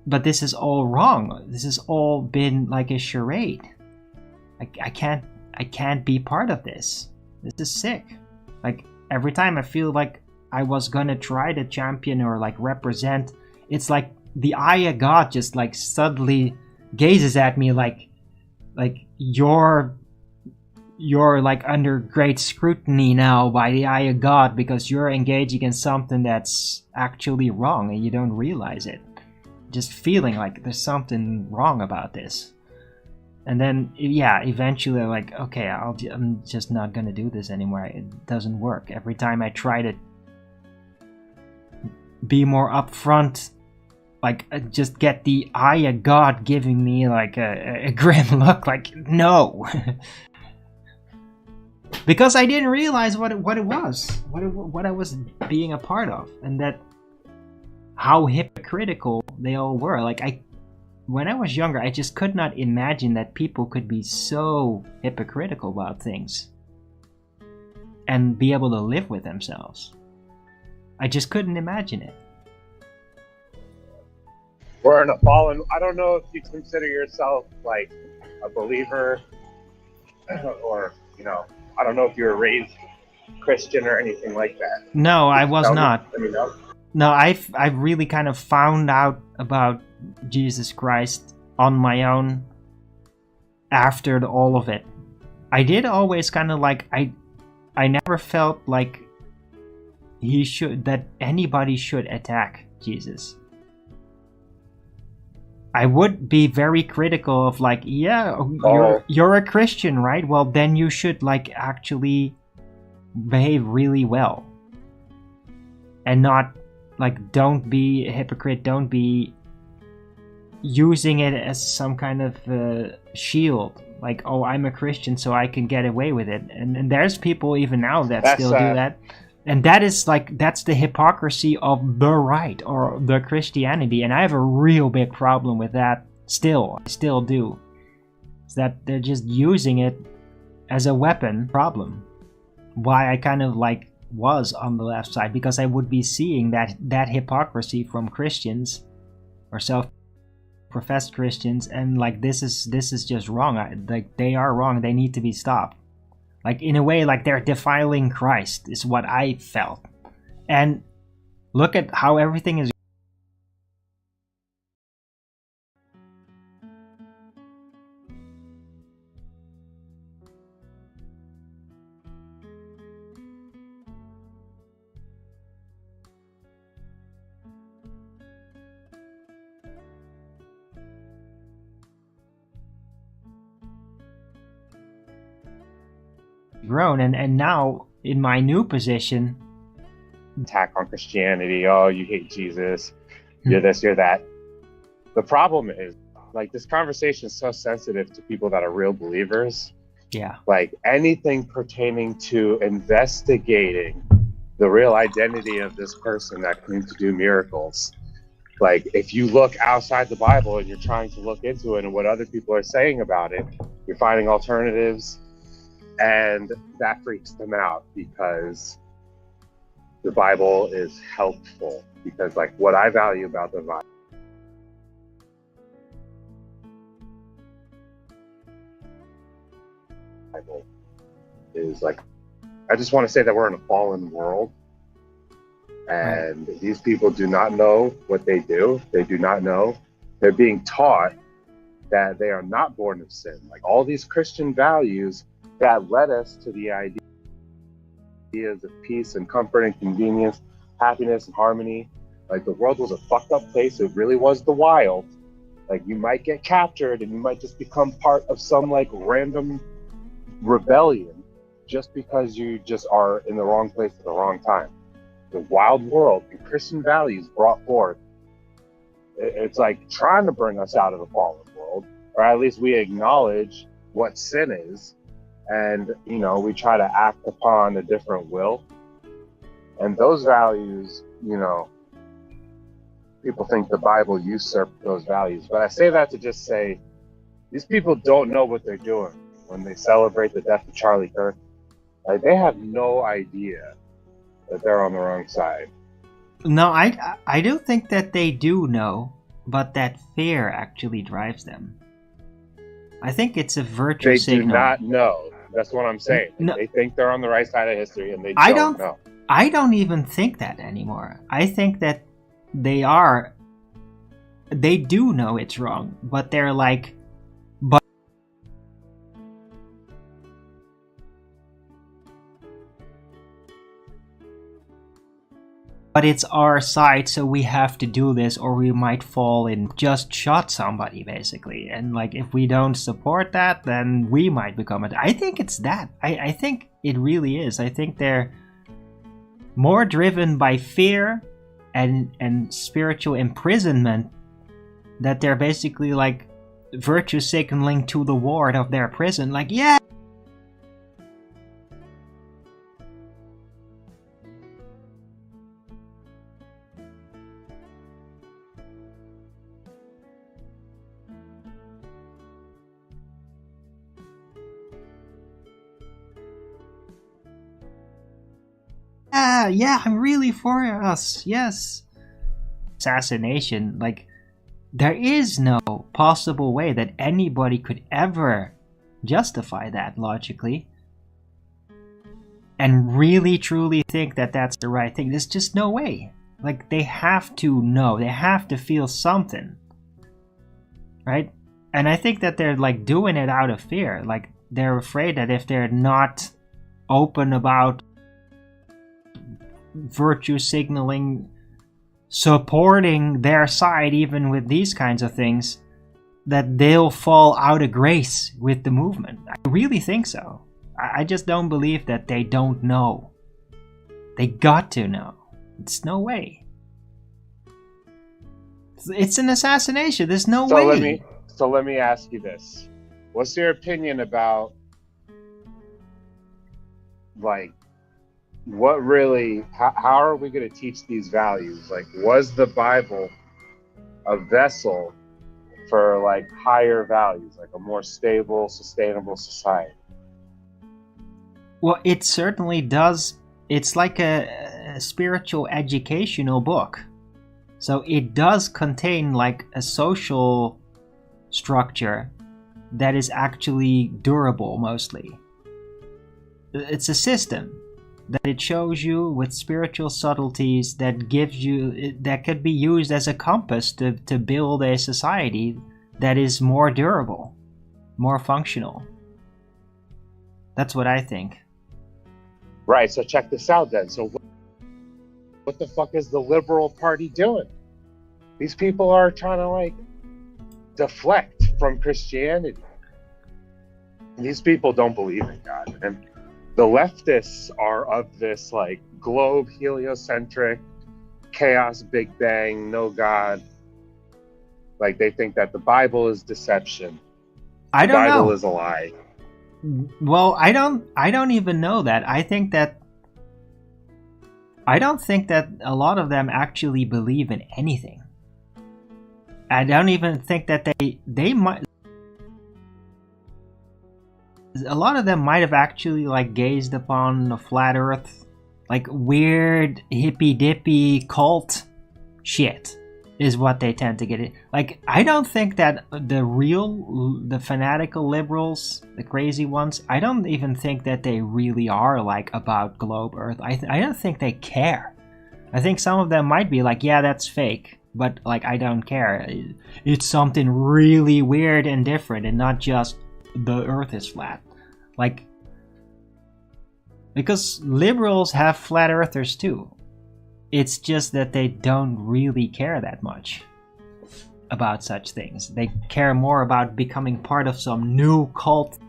this is all wrong. This has all been like a charade. I can't be part of this. This is sick. Like, every time I feel like I was gonna try to champion or like represent, it's like the eye of God just like suddenly gazes at me like you're like under great scrutiny now by the eye of God, because you're engaging in something that's actually wrong and you don't realize it. Just feeling like there's something wrong about this. And then, yeah, eventually like, okay, I'm just not gonna do this anymore. It doesn't work. Every time I try to be more upfront, like, just get the eye of God giving me like a grim look, like, no. Because I didn't realize what it was, what I was being a part of, and that how hypocritical they all were. Like, when I was younger, I just could not imagine that people could be so hypocritical about things and be able to live with themselves. I just couldn't imagine it. We're in a fallen. I don't know if you consider yourself like a believer, or, you know, I don't know if you were raised Christian or anything like that. No, I was not. Let me know. No, I've really kind of found out about Jesus Christ on my own after all of it. I did always kind of like, I never felt like that anybody should attack Jesus. I would be very critical of like, yeah, you're a Christian, right? Well, then you should like actually behave really well. And not like, don't be a hypocrite, don't be using it as some kind of shield. Like, oh, I'm a Christian, so I can get away with it. And there's people even now that still do that. And that is like, that's the hypocrisy of the right, or the Christianity. And I have a real big problem with that still. I still do. It's that they're just using it as a weapon problem. Why I kind of like was on the left side, because I would be seeing that hypocrisy from Christians or self-professed Christians, and like, this is just wrong. Like, they are wrong. They need to be stopped. Like, in a way, like, they're defiling Christ is what I felt. And look at how everything is grown, and now in my new position, attack on Christianity. Oh, you hate Jesus. You're this, you're that. The problem is, like, this conversation is so sensitive to people that are real believers. Yeah. Like, anything pertaining to investigating the real identity of this person that claims to do miracles. Like, if you look outside the Bible and you're trying to look into it and what other people are saying about it, you're finding alternatives, and that freaks them out because the Bible is helpful. Because, like, what I value about the Bible is, like, I just want to say that we're in a fallen world, and these people do not know what they do. They do not know. They're being taught that they are not born of sin. Like, all these Christian values that led us to the ideas of peace and comfort and convenience, happiness and harmony. Like, the world was a fucked up place. It really was the wild. Like, you might get captured and you might just become part of some, like, random rebellion just because you just are in the wrong place at the wrong time. The wild world and Christian values brought forth, it's like trying to bring us out of the fallen world, or at least we acknowledge what sin is, and, you know, we try to act upon a different will. And those values, you know, people think the Bible usurped those values, but I say that to just say these people don't know what they're doing when they celebrate the death of Charlie Kirk. Like, they have no idea that they're on the wrong side. No, I don't think that they do know, but that fear actually drives them. I think it's a virtue signal. They do not know. That's what I'm saying. No, they think they're on the right side of history, and they don't know. I don't even think that anymore. I think that they do know it's wrong, but they're like, but it's our side, so we have to do this, or we might fall and just shot somebody, basically. And, like, if we don't support that, then we might become it. I think it's that. I think it really is. I think they're more driven by fear and spiritual imprisonment, that they're basically, like, virtue signaling to the ward of their prison. Like, yeah! Yeah, I'm really for us, yes. Assassination, like, there is no possible way that anybody could ever justify that logically and really truly think that that's the right thing. There's just no way. Like, they have to know, they have to feel something, right? And I think that they're, like, doing it out of fear. Like, they're afraid that if they're not open about virtue signaling, supporting their side even with these kinds of things, that they'll fall out of grace with the movement. I really think so. I just don't believe that they don't know. They got to know. It's no way. It's an assassination. There's no way. So let me ask you this. What's your opinion about, like, what really, how are we going to teach these values? Like, was the Bible a vessel for, like, higher values, like a more stable, sustainable society? Well, it certainly does. It's like a spiritual educational book. So it does contain, like, a social structure that is actually durable mostly. It's a system that it shows you with spiritual subtleties that gives you, that could be used as a compass to build a society that is more durable, more functional. That's what I think. Right, so check this out then. So what the fuck is the liberal party doing? These people are trying to, like, deflect from Christianity. These people don't believe in God. And the leftists are of this, like, globe heliocentric, chaos, Big Bang, no God. Like they think that the Bible is deception. I don't know. The Bible is a lie. Well, I don't even know that. I don't think that a lot of them actually believe in anything. I don't even think that they might. A lot of them might have actually like gazed upon the flat Earth, like weird hippy dippy cult shit is what they tend to get it. Like I don't think that the fanatical liberals, the crazy ones, I don't even think that they really are like about globe Earth. I don't think they care. I think some of them might be like, yeah, that's fake, but like I don't care. It's something really weird and different, and not just the Earth is flat. Like, because liberals have flat earthers too. It's just that they don't really care that much about such things. They care more about becoming part of some new cult.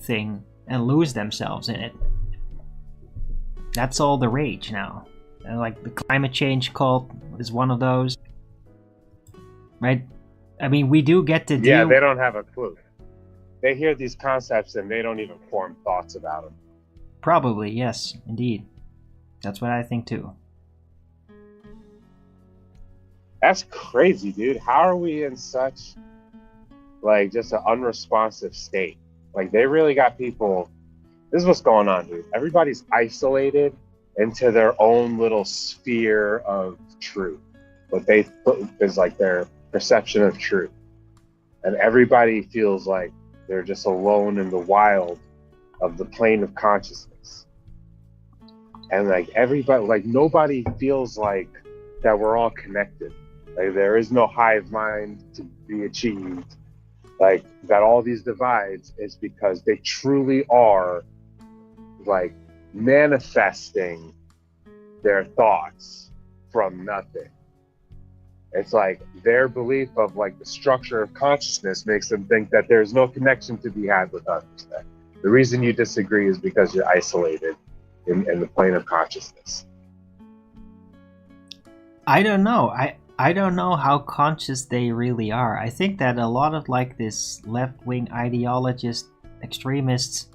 Thing and lose themselves in it. That's all the rage now. And like the climate change cult is one of those, right? I mean, we do get to deal. Yeah, they don't have a clue. They hear these concepts and they don't even form thoughts about them. Probably, yes, indeed. That's what I think too. That's crazy, dude. How are we in such like just an unresponsive state? Like they really got people. This is what's going on, dude. Everybody's isolated into their own little sphere of truth. What they put is like their perception of truth. And everybody feels like they're just alone in the wild of the plane of consciousness. And like everybody, like nobody feels like that we're all connected. Like there is no hive mind to be achieved. Like that all these divides is because they truly are like manifesting their thoughts from nothing. It's like their belief of like the structure of consciousness makes them think that there's no connection to be had with others. That the reason you disagree is because you're isolated in the plane of consciousness. I don't know. I don't know how conscious they really are. I think that a lot of like this left-wing ideologists, extremists,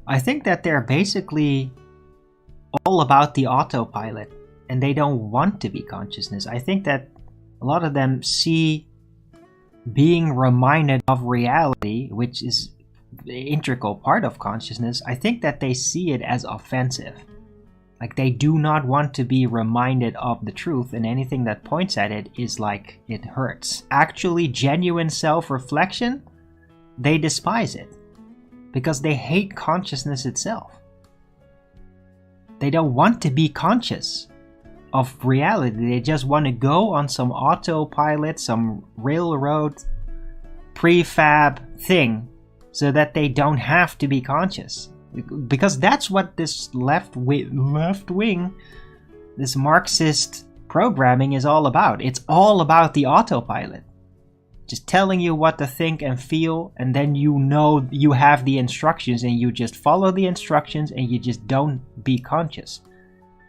I think that they're basically all about the autopilot and they don't want to be consciousness. I think that a lot of them see being reminded of reality, which is the integral part of consciousness, I think that they see it as offensive. Like they do not want to be reminded of the truth, and anything that points at it is like it hurts. Actually, genuine self-reflection, they despise it because they hate consciousness itself. They don't want to be conscious of reality. They just want to go on some autopilot, some railroad prefab thing so that they don't have to be conscious. Because that's what this left wing, this Marxist programming is all about. It's all about the autopilot. Just telling you what to think and feel, and then you know you have the instructions and you just follow the instructions and you just don't be conscious.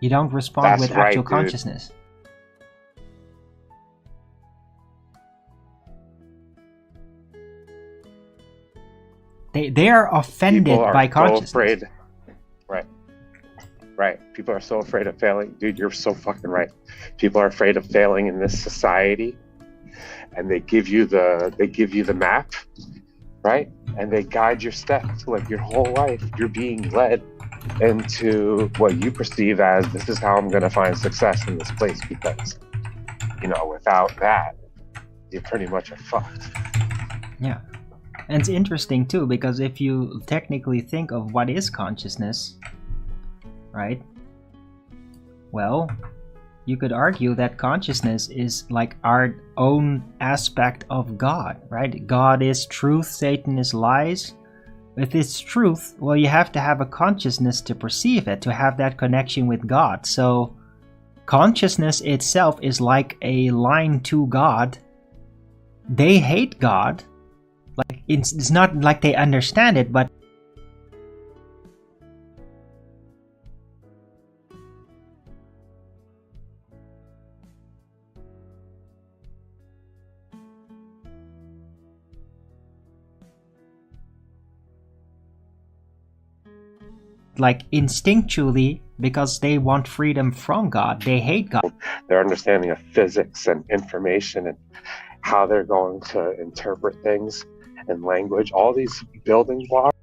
You don't respond That's with right, actual dude. consciousness. They are offended by consciousness. So afraid. Right. People are so afraid of failing. Dude, you're so fucking right. People are afraid of failing in this society, and they give you the map, right? And they guide your steps. Like your whole life, you're being led into what you perceive as this is how I'm going to find success in this place, because without that, you're pretty much fucked. Yeah. And it's interesting too, because if you technically think of what is consciousness, right? Well, you could argue that consciousness is like our own aspect of God, right? God is truth, Satan is lies. If it's truth, well, you have to have a consciousness to perceive it, to have that connection with God. So consciousness itself is like a line to God. They hate God. Like it's not like they understand it, but like instinctually, because they want freedom from God. They hate God. Their understanding of physics and information and how they're going to interpret things and language, all these building blocks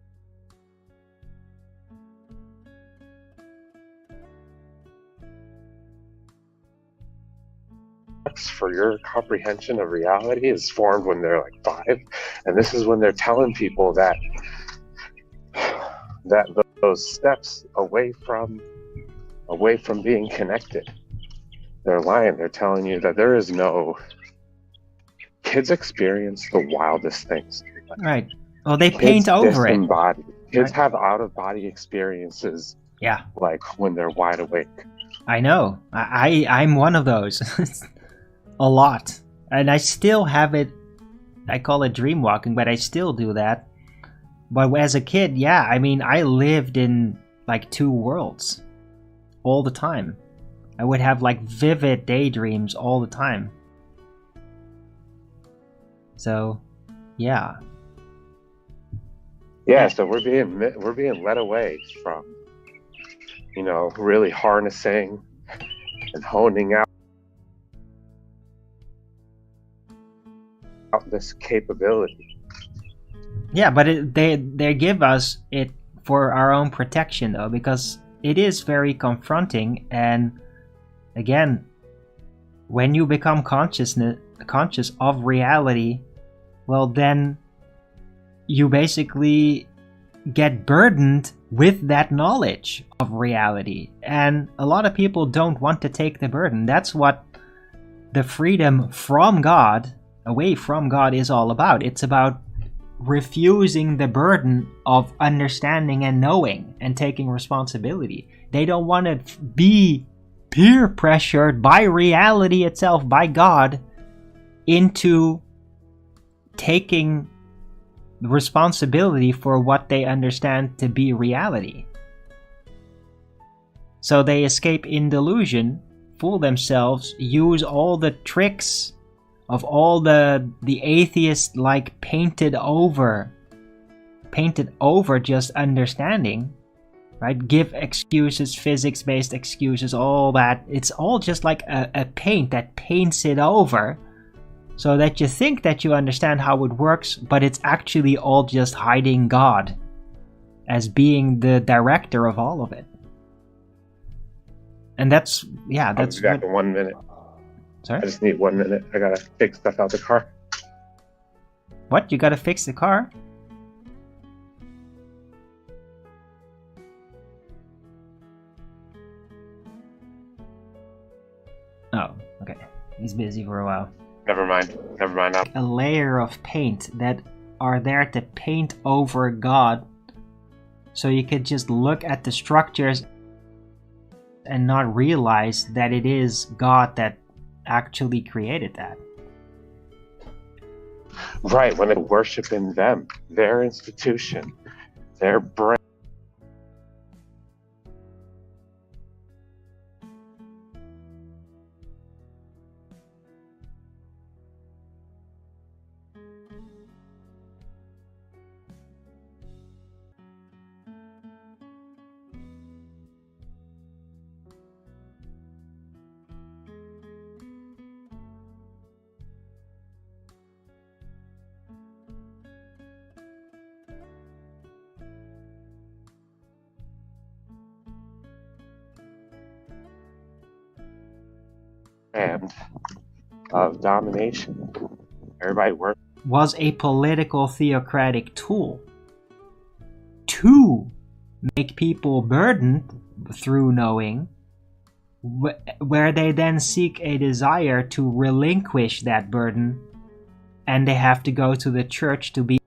for your comprehension of reality is formed when they're like 5. And this is when they're telling people that those steps away from being connected. They're lying. They're telling you that there is no... Kids experience the wildest things. Right. Well, they paint over it. Kids have out-of-body experiences. Yeah. Like when they're wide awake. I know. I'm one of those. A lot. And I still have it. I call it dream walking, but I still do that. But as a kid, yeah, I mean, I lived in like 2 worlds all the time. I would have like vivid daydreams all the time. So, yeah. Yeah, so we're being led away from, really harnessing and honing out this capability. Yeah, but they give us it for our own protection, though, because it is very confronting. And again, when you become conscious of reality, well, then you basically get burdened with that knowledge of reality. And a lot of people don't want to take the burden. That's what the freedom from God, away from God, is all about. It's about refusing the burden of understanding and knowing and taking responsibility. They don't want to be peer pressured by reality itself, by God, into taking responsibility for what they understand to be reality. So they escape in delusion, fool themselves, use all the tricks of all the atheist like painted over just understanding, right? Give excuses, physics-based excuses, all that. It's all just like a paint that paints it over so that you think that you understand how it works, but it's actually all just hiding God as being the director of all of it. And that's I'll be back in 1 minute. Sorry? I just need 1 minute. I gotta take stuff out the car. What? You gotta fix the car? Oh, okay. He's busy for a while. Never mind. A layer of paint that are there to paint over God, so you could just look at the structures and not realize that it is God that actually created that. Right, when they're worshiping them, their institution, their brand. Of domination. Everybody works. Was a political theocratic tool to make people burdened through knowing where they then seek a desire to relinquish that burden, and they have to go to the church to be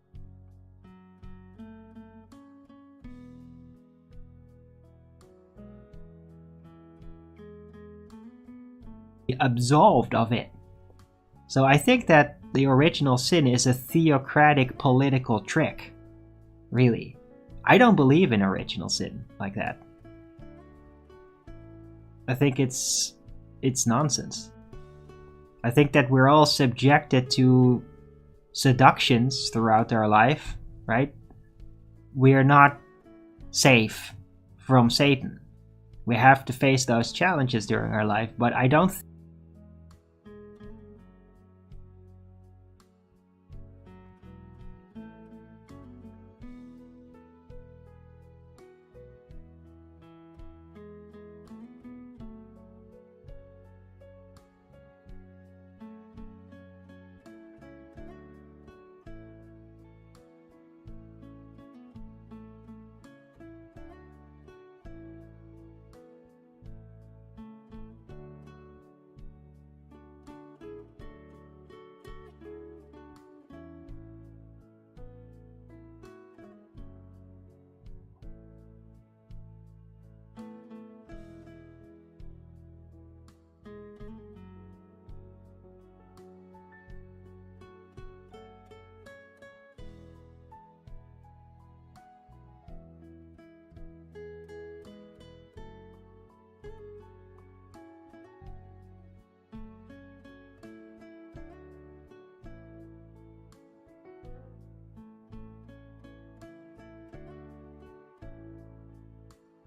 absolved of it. So I think that the original sin is a theocratic political trick. Really. I don't believe in original sin like that. I think it's nonsense. I think that we're all subjected to seductions throughout our life, right? We are not safe from Satan. We have to face those challenges during our life, but I don't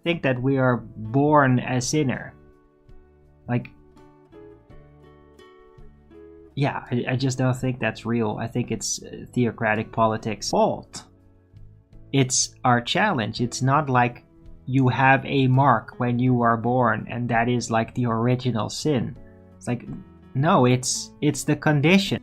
think that we are born a sinner. Like, yeah, I just don't think that's real. I think it's theocratic politics' fault. It's our challenge. It's not like you have a mark when you are born and that is like the original sin. It's like, no, it's the condition.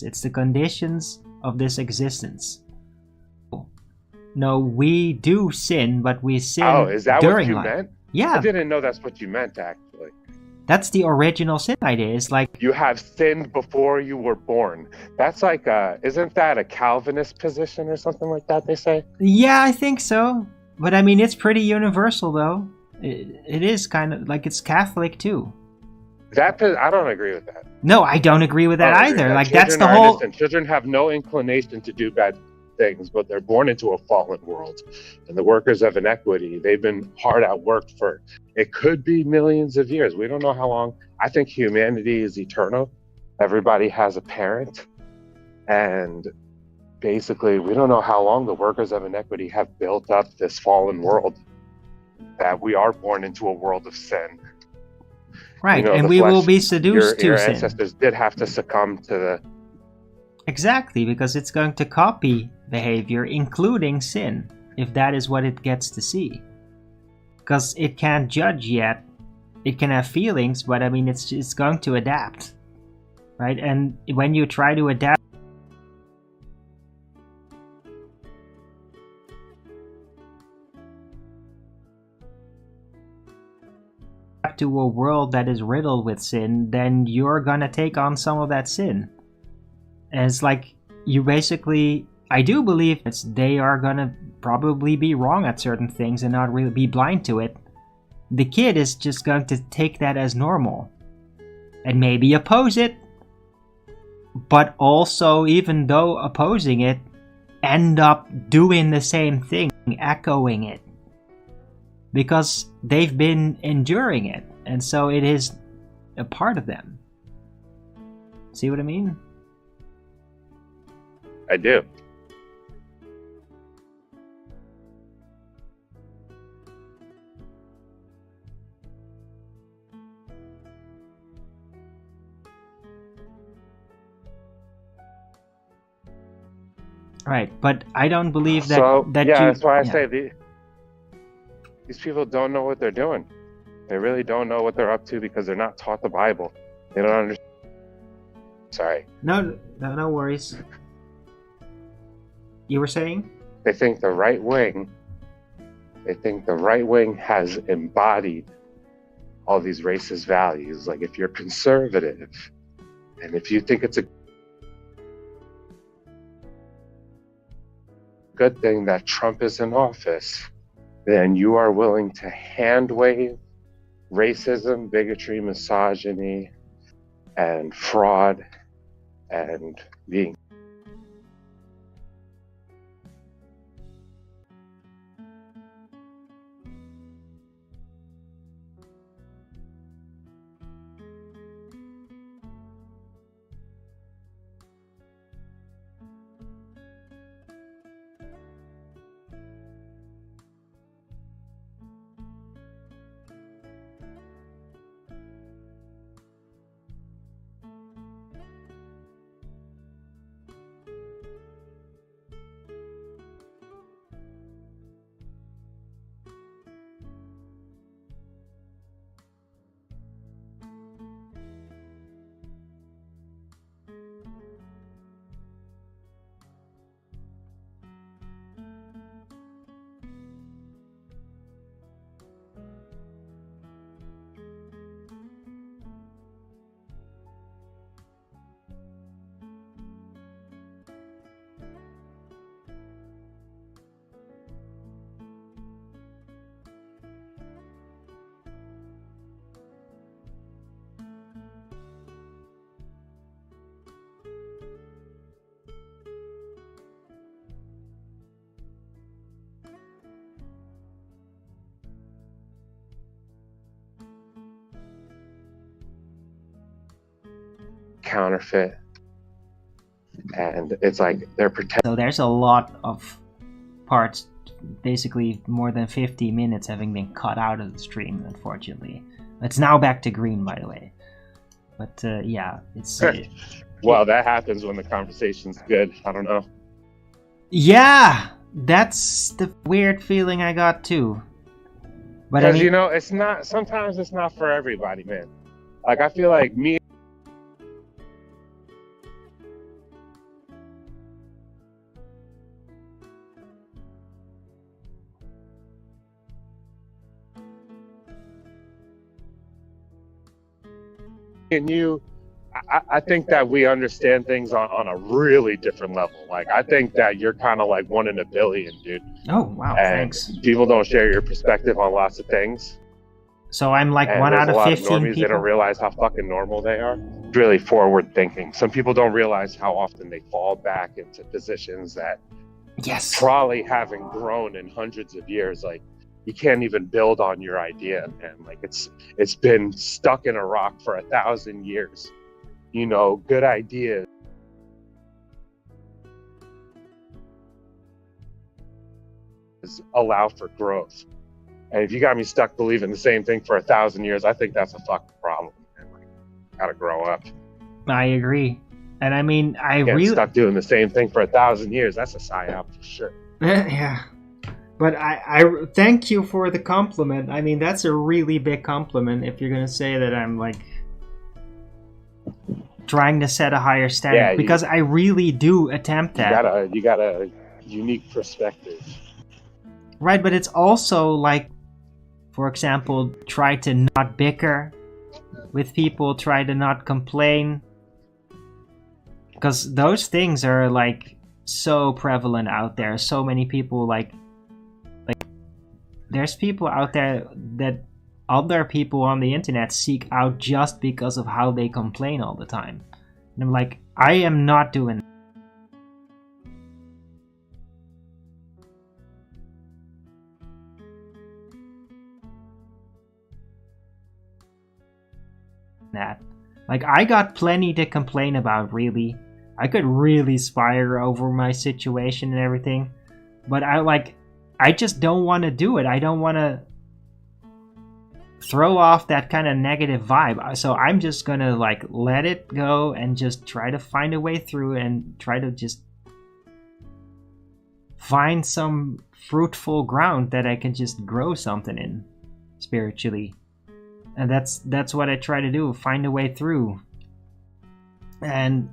It's the conditions of this existence. No, we do sin, but we sin Oh, is that during what you life. meant? Yeah, I didn't know that's what you meant, actually. that's the original sin idea. It's like, You have sinned before you were born. That's like, isn't that a Calvinist position or something like that, they say? yeah, I think so. But I mean, it's pretty universal, though. It is kind of like it's Catholic, too. I don't agree with that. No, I don't agree with that I don't agree either. with Like, Children that's the are whole... innocent. Children have no inclination to do bad things, but they're born into a fallen world. And the workers of inequity, they've been hard at work for, it could be millions of years. We don't know how long. I think humanity is eternal. Everybody has a parent. And basically, we don't know how long the workers of inequity have built up this fallen world, that we are born into a world of sin. Right, You know, and the we will flesh- be seduced Your to sin. ancestors did have to succumb to the... Exactly, because it's going to copy behavior, including sin, if that is what it gets to see. Because it can't judge yet. It can have feelings, but I mean, it's going to adapt. Right? And when you try to adapt, up to a world that is riddled with sin, then you're gonna take on some of that sin. And it's like, you basically, I do believe they are gonna probably be wrong at certain things and not really be blind to it. The kid is just going to take that as normal and maybe oppose it, but also, even though opposing it, end up doing the same thing, echoing it, because they've been enduring it, and so it is a part of them. See what I mean? I do. Right, but I don't believe that. So, that yeah, you, that's why I say these people don't know what they're doing. They really don't know what they're up to because they're not taught the Bible. They don't understand. Sorry. No worries. You were saying? They think the right wing has embodied all these racist values. Like, if you're conservative and if you think it's a good thing that Trump is in office, then you are willing to hand wave racism, bigotry, misogyny, and fraud, and being counterfeit, and it's like they're pretending. So there's a lot of parts, basically more than 50 minutes having been cut out of the stream, unfortunately. It's now back to green, by the way. But yeah, it's... well, that happens when the conversation's good. I don't know. Yeah! That's the weird feeling I got too. But Because, I mean, you know, it's not... Sometimes it's not for everybody, man. Like, I feel like me... and you, I think that we understand things on a really different level. Like, I think that you're kind of like 1 in a billion, dude. oh wow, And thanks. people don't share your perspective on lots of things. So I'm like And 1 there's out a of lot 15 of normies. They people? don't realize how fucking normal they are. It's really forward thinking. Some people don't realize how often they fall back into positions that Yes. probably haven't grown in hundreds of years. Like, you can't even build on your idea, man. Like, it's been stuck in a rock for 1,000 years. You know, good ideas allow for growth. And if you got me stuck believing the same thing for 1,000 years, I think that's a fucking problem. And like, gotta grow up. I agree. And I mean, I Getting really... stuck doing the same thing for 1,000 years, that's a psyop for sure. yeah. But I thank you for the compliment. I mean, that's a really big compliment if you're going to say that I'm like trying to set a higher standard, Yeah, because I really do attempt that. You got a unique perspective. Right, but it's also like for example, try to not bicker with people, try to not complain. Because those things are like so prevalent out there. So many people like there's people out there that other people on the internet seek out just because of how they complain all the time. And I'm like, I am not doing that. Like, I got plenty to complain about, really. I could really spire over my situation and everything. But I just don't want to do it. I don't want to throw off that kind of negative vibe. So I'm just gonna like let it go and just try to find a way through and try to just find some fruitful ground that I can just grow something in spiritually. And that's what I try to do, find a way through. And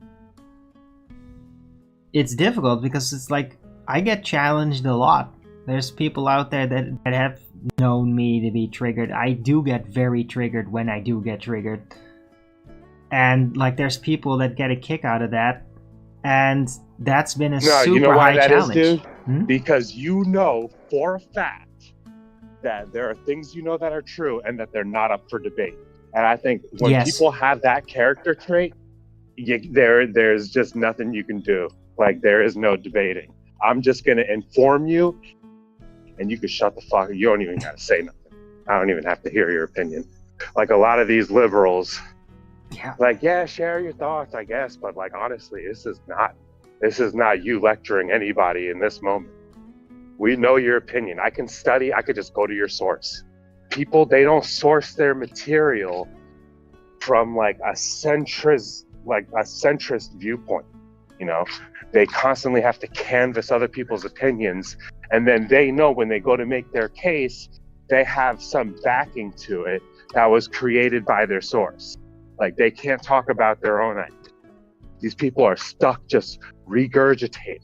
it's difficult because it's like I get challenged a lot. There's people out there that have known me to be triggered. I do get very triggered when I do get triggered. And like there's people that get a kick out of that. And that's been a super high challenge. Is, dude? Because you know for a fact that there are things you know that are true and that they're not up for debate. And I think when people have that character trait, there's just nothing you can do. Like there is no debating. I'm just going to inform you and you can shut the fuck up. You don't even got to say nothing. I don't even have to hear your opinion. Like a lot of these liberals, share your thoughts, I guess. But like, honestly, this is not you lecturing anybody in this moment. We know your opinion. I can study. I could just go to your source. People, they don't source their material from like a centrist viewpoint. You know, they constantly have to canvass other people's opinions, and then they know when they go to make their case, they have some backing to it that was created by their source. Like they can't talk about their own idea. These people are stuck just regurgitating.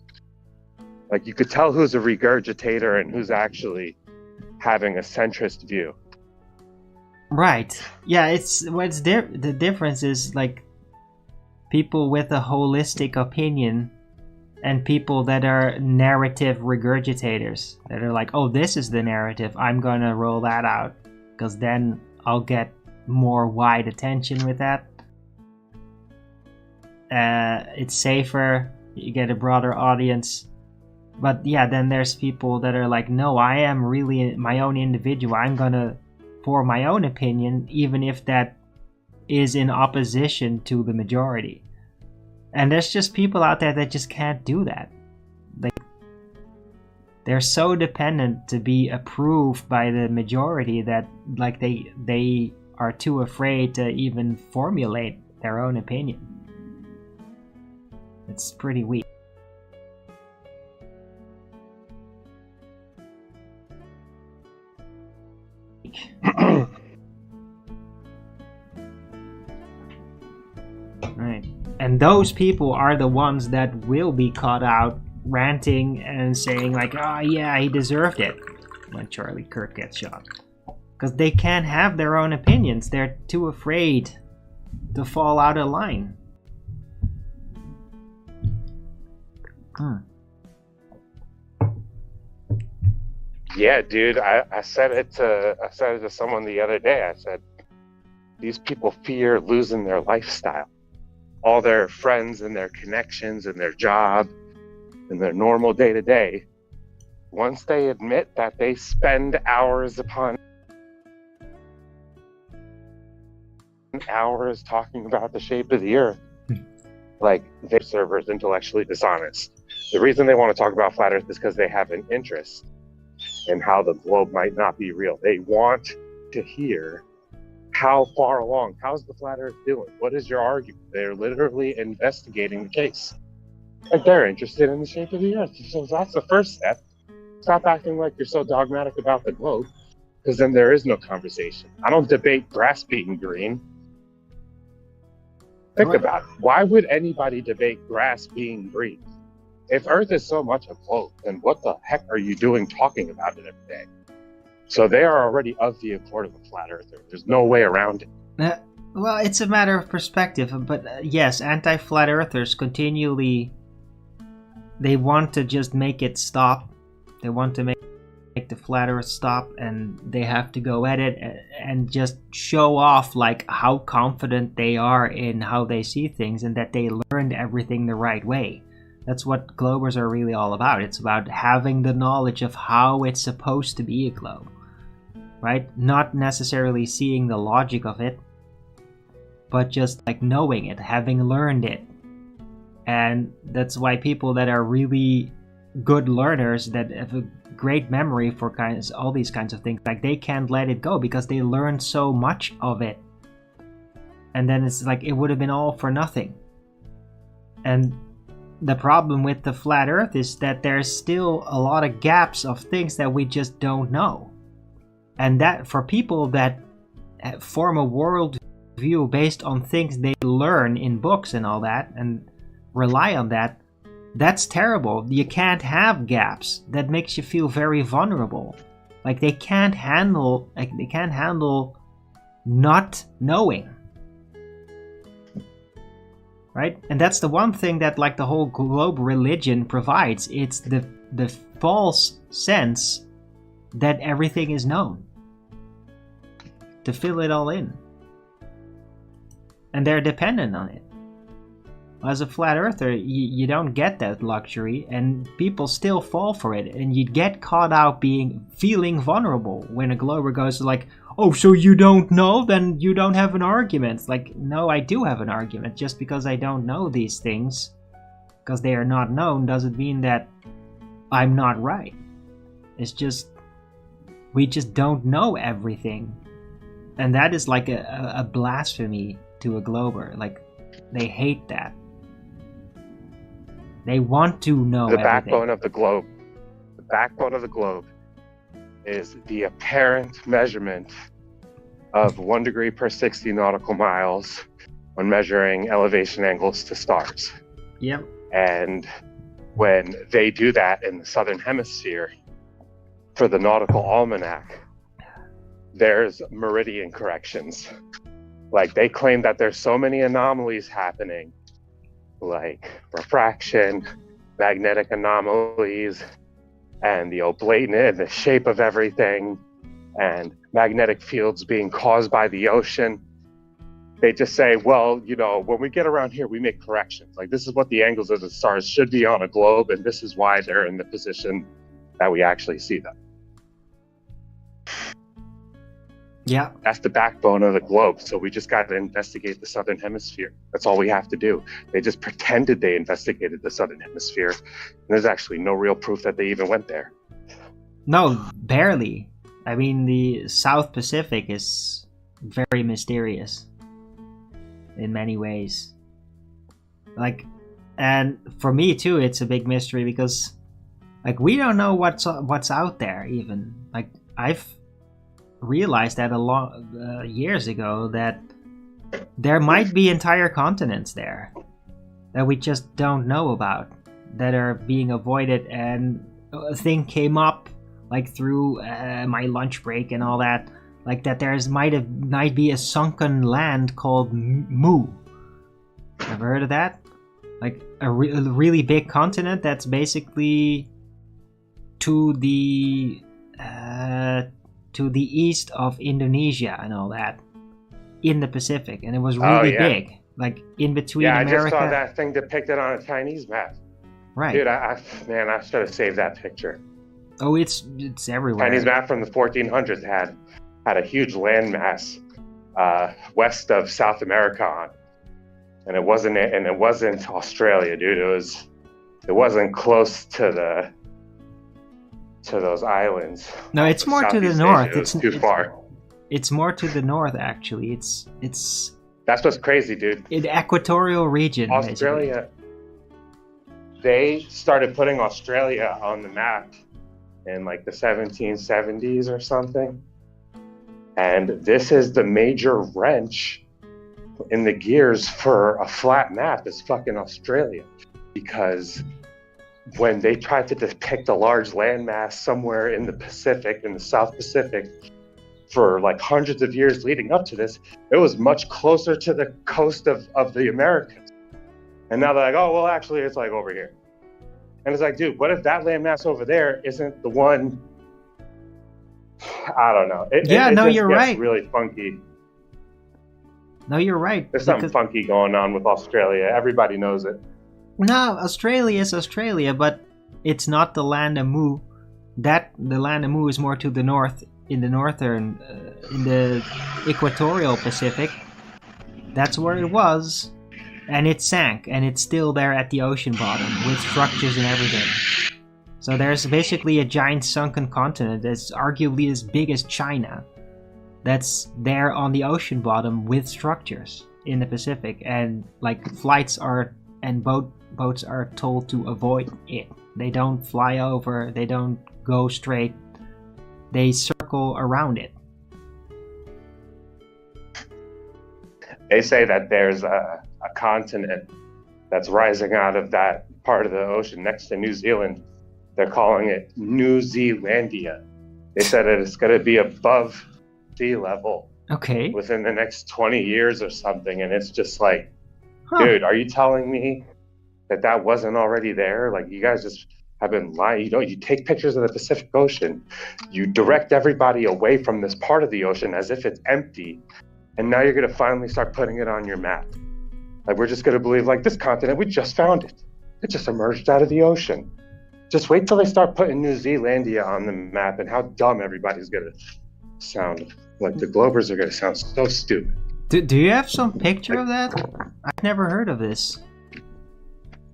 Like you could tell who's a regurgitator and who's actually having a centrist view. Right. Yeah, the difference is like people with a holistic opinion and people that are narrative regurgitators that are like, oh, this is the narrative, I'm gonna roll that out because then I'll get more wide attention with that. It's safer, you get a broader audience. But yeah, then there's people that are like, no, I am really my own individual. I'm gonna form my own opinion, even if that is in opposition to the majority. And there's just people out there that just can't do that. Like, they're so dependent to be approved by the majority that like they are too afraid to even formulate their own opinion. It's pretty weak. Right. And those people are the ones that will be caught out ranting and saying like, oh yeah, he deserved it when Charlie Kirk gets shot. Because they can't have their own opinions. They're too afraid to fall out of line. Yeah, dude, I said it to someone the other day. I said, these people fear losing their lifestyle, all their friends and their connections and their job and their normal day to day. Once they admit that they spend hours upon hours talking about the shape of the earth, like their servers intellectually dishonest. The reason they want to talk about flat earth is because they have an interest in how the globe might not be real. They want to hear how far along, how's the flat earth doing? What is your argument? They're literally investigating the case. Like they're interested in the shape of the earth. So that's the first step. Stop acting like you're so dogmatic about the globe, because then there is no conversation. I don't debate grass being green. Think about it. Why would anybody debate grass being green? If Earth is so much a globe, then what the heck are you doing talking about it every day? So they are already of the accord of a flat earther. There's no way around it. Well, it's a matter of perspective, but yes, anti-flat earthers continually, they want to just make it stop. They want to make the flat earth stop, and they have to go at it and just show off like how confident they are in how they see things and that they learned everything the right way. That's what globers are really all about. It's about having the knowledge of how it's supposed to be a globe, right? Not necessarily seeing the logic of it, but just like knowing it, having learned it. And that's why people that are really good learners, that have a great memory for all these kinds of things, like they can't let it go because they learned so much of it. And then it's like it would have been all for nothing. And the problem with the flat earth is that there's still a lot of gaps of things that we just don't know. And that for people that form a world view based on things they learn in books and all that and rely on that, that's terrible. You can't have gaps. That makes you feel very vulnerable. Like they can't handle not knowing. Right? And that's the one thing that like the whole globe religion provides. It's the false sense that everything is known. To fill it all in. And they're dependent on it. As a flat earther, you don't get that luxury, and people still fall for it, and you get caught out feeling vulnerable when a glober goes like, oh, so you don't know? Then you don't have an argument. It's like, no, I do have an argument. Just because I don't know these things, because they are not known, doesn't mean that I'm not right. It's just, we just don't know everything. And that is like a blasphemy to a glober. Like, they hate that. They want to know the everything. backbone of the globe. The backbone of the globe is the apparent measurement of 1 degree per 60 nautical miles when measuring elevation angles to stars. Yep. And when they do that in the southern hemisphere for the nautical almanac, there's meridian corrections. Like they claim that there's so many anomalies happening, like refraction, magnetic anomalies, and the oblateness, the shape of everything, and magnetic fields being caused by the ocean. They just say, well, you know, when we get around here, we make corrections. Like this is what the angles of the stars should be on a globe, and this is why they're in the position that we actually see them. Yeah. That's the backbone of the globe. So we just got to investigate the southern hemisphere. That's all we have to do. They just pretended they investigated the southern hemisphere. And there's actually no real proof that they even went there. No, barely. I mean, the South Pacific is very mysterious in many ways. Like, and for me too, it's a big mystery because, like, we don't know what's out there even. Like, I've realized that a lot years ago that there might be entire continents there that we just don't know about, that are being avoided, and a thing came up like through my lunch break and all that, like that there's might be a sunken land called Mu. Ever heard of that? Like a really big continent that's basically to the east of Indonesia and all that, in the Pacific, and it was really big, like in between America. I just saw that thing depicted on a Chinese map. Right. Dude, I should have saved that picture. Oh, it's everywhere. Chinese map from the 1400s had a huge landmass west of South America on, and it wasn't Australia, dude. It wasn't close to those islands. No, it's more to the north. It's too far. It's more to the north, actually. It's that's what's crazy, dude. In the equatorial region. Australia. Basically. They started putting Australia on the map in like the 1770s or something. And this is the major wrench in the gears for a flat map is fucking Australia. Because when they tried to depict a large landmass somewhere in the Pacific, in the South Pacific, for like hundreds of years leading up to this, it was much closer to the coast of the Americas. And now they're like, oh, well, actually, it's like over here. And it's like, dude, what if that landmass over there isn't the one? I don't know. You're right. Really funky. No, you're right. There's something funky going on with Australia. Everybody knows it. No, Australia is Australia, but it's not the land of Mu. The land of Mu is more to the north, in the equatorial Pacific. That's where it was. And it sank, and it's still there at the ocean bottom, with structures and everything. So there's basically a giant sunken continent that's arguably as big as China. That's there on the ocean bottom with structures in the Pacific. And like flights and boats are told to avoid it. They don't fly over, they don't go straight. They circle around it. They say that there's a continent that's rising out of that part of the ocean next to New Zealand. They're calling it New Zealandia. They said that it's going to be above sea level within the next 20 years or something. And it's just like, dude, are you telling me that wasn't already there? Like, you guys just have been lying. You know, you take pictures of the Pacific Ocean, you direct everybody away from this part of the ocean as if it's empty. And now you're going to finally start putting it on your map. Like, we're just going to believe, like, this continent, we just found it. It just emerged out of the ocean. Just wait till they start putting New Zealandia on the map and how dumb everybody's going to sound. Like, the Globers are going to sound so stupid. Do you have some picture of that? I've never heard of this.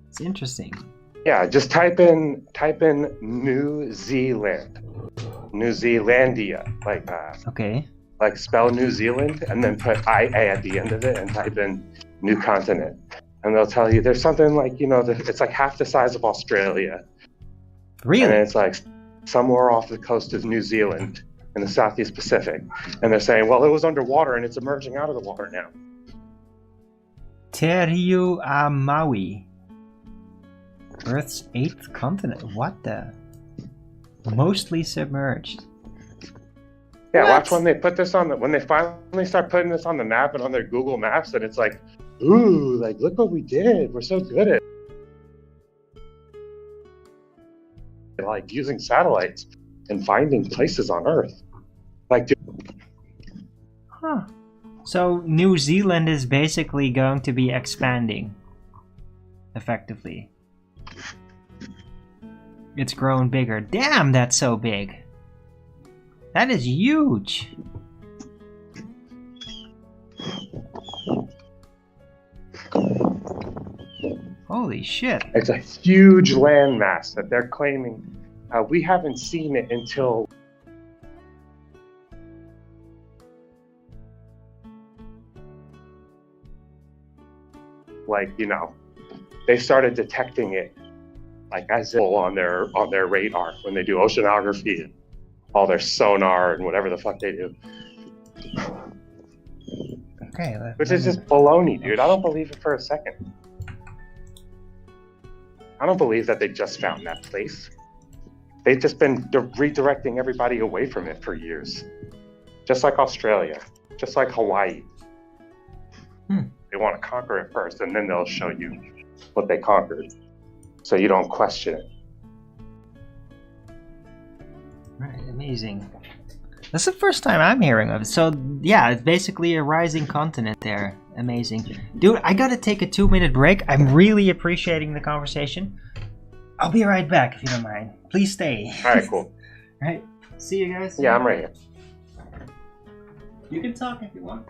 It's interesting. Yeah, just type in New Zealand. New Zealandia. Like spell New Zealand and then put IA at the end of it and type in new continent. And they'll tell you there's something like, you know, it's like half the size of Australia. Really? And it's like somewhere off the coast of New Zealand in the Southeast Pacific. And they're saying, well, it was underwater and it's emerging out of the water now. Teriu a Maui. Earth's 8th continent. What the? Mostly submerged. Yeah, watch when they put this when they finally start putting this on the map and on their Google Maps, and it's like, ooh, like, look what we did. We're so good at like using satellites and finding places on Earth. Like, dude. So New Zealand is basically going to be expanding, effectively. It's grown bigger. Damn, that's so big. That is huge. Holy shit. It's a huge landmass that they're claiming. We haven't seen it until like, you know, they started detecting it like as on their radar when they do oceanography and all their sonar and whatever the fuck they do. Okay. Which is just baloney, dude. I don't believe it for a second. I don't believe that they just found that place. They've just been redirecting everybody away from it for years. Just like Australia, just like Hawaii. They want to conquer it first, and then they'll show you what they conquered, so you don't question it. Right, amazing. That's the first time I'm hearing of it. So, yeah, it's basically a rising continent there. Amazing. Dude, I gotta take a 2-minute break. I'm really appreciating the conversation. I'll be right back if you don't mind. Please stay. Alright, cool. Alright, see you guys. Yeah, I'm right here. You can talk if you want.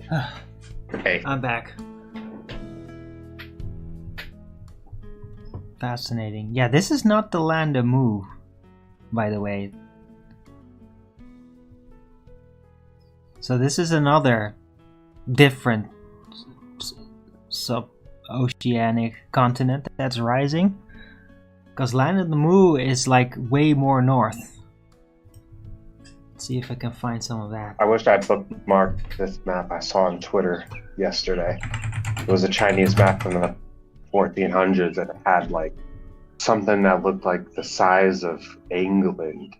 Hey. I'm back. Fascinating. Yeah, this is not the land of Mu, by the way. So this is another different sub-oceanic continent that's rising. Because land of the Mu is like way more north. Let's see if I can find some of that. I wish I'd bookmarked this map I saw on Twitter yesterday. It was a Chinese map from the 1400s that had like something that looked like the size of England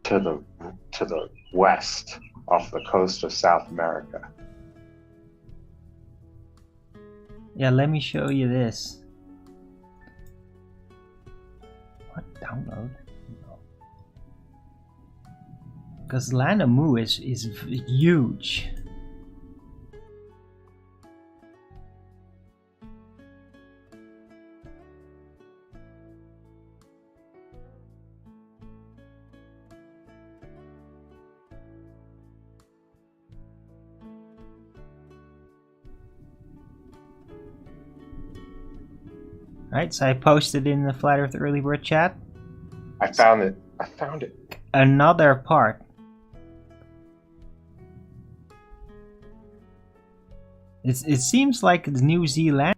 to the west off the coast of South America. Yeah, let me show you this. What? Download? Because land of Mu is huge. Right, so I posted in the Flat Earth Early Bird chat. I found it. Another part. It seems like New Zealand.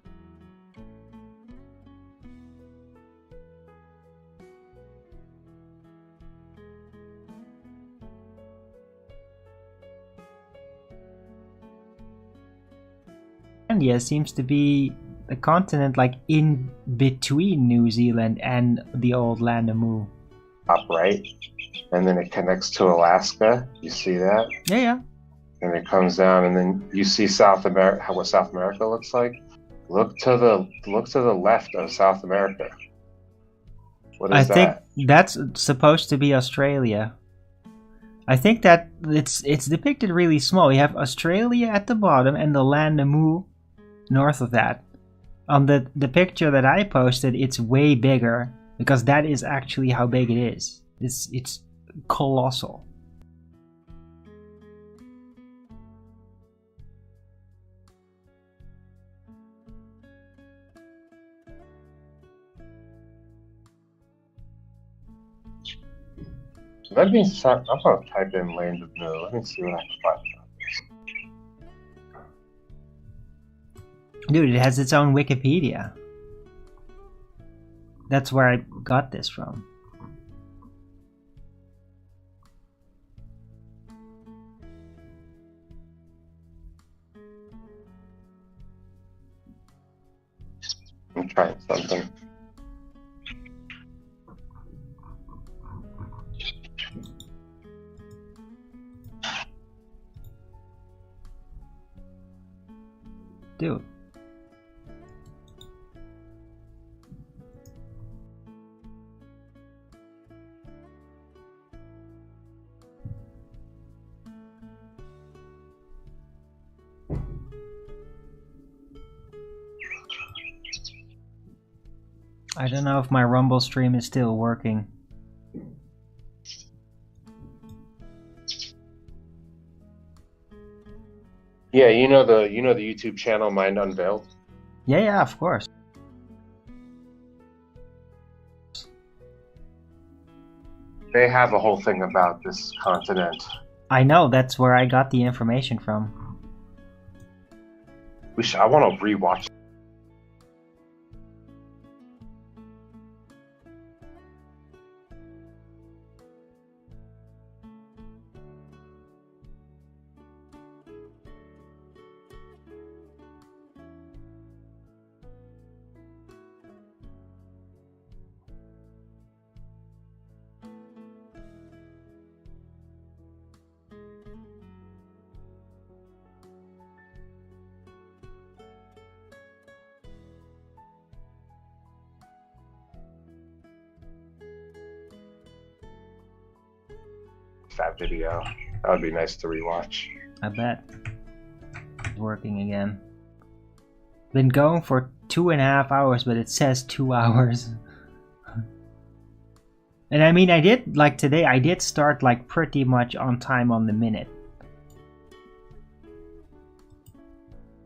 India seems to be a continent like in between New Zealand and the old land of Mu. Up right, and then it connects to Alaska. You see that? Yeah, yeah. And it comes down, and then you see South America. What South America looks like? Look to the left of South America. What is that? I think that's supposed to be Australia. I think that it's depicted really small. You have Australia at the bottom and the land of Mu north of that. On the picture that I posted, it's way bigger because that is actually how big it is. It's colossal. I'm gonna type in land of Mu. Let me see what I can find about this. Dude, it has its own Wikipedia. That's where I got this from. I'm trying something. Dude. I don't know if my Rumble stream is still working. Yeah, you know the YouTube channel Mind Unveiled? Yeah, yeah, of course. They have a whole thing about this continent. I know, that's where I got the information from. I want to rewatch. That video. That would be nice to rewatch. I bet. It's working again. Been going for 2.5 hours, but it says 2 hours. And I mean, I did, like today, I did start like pretty much on time on the minute.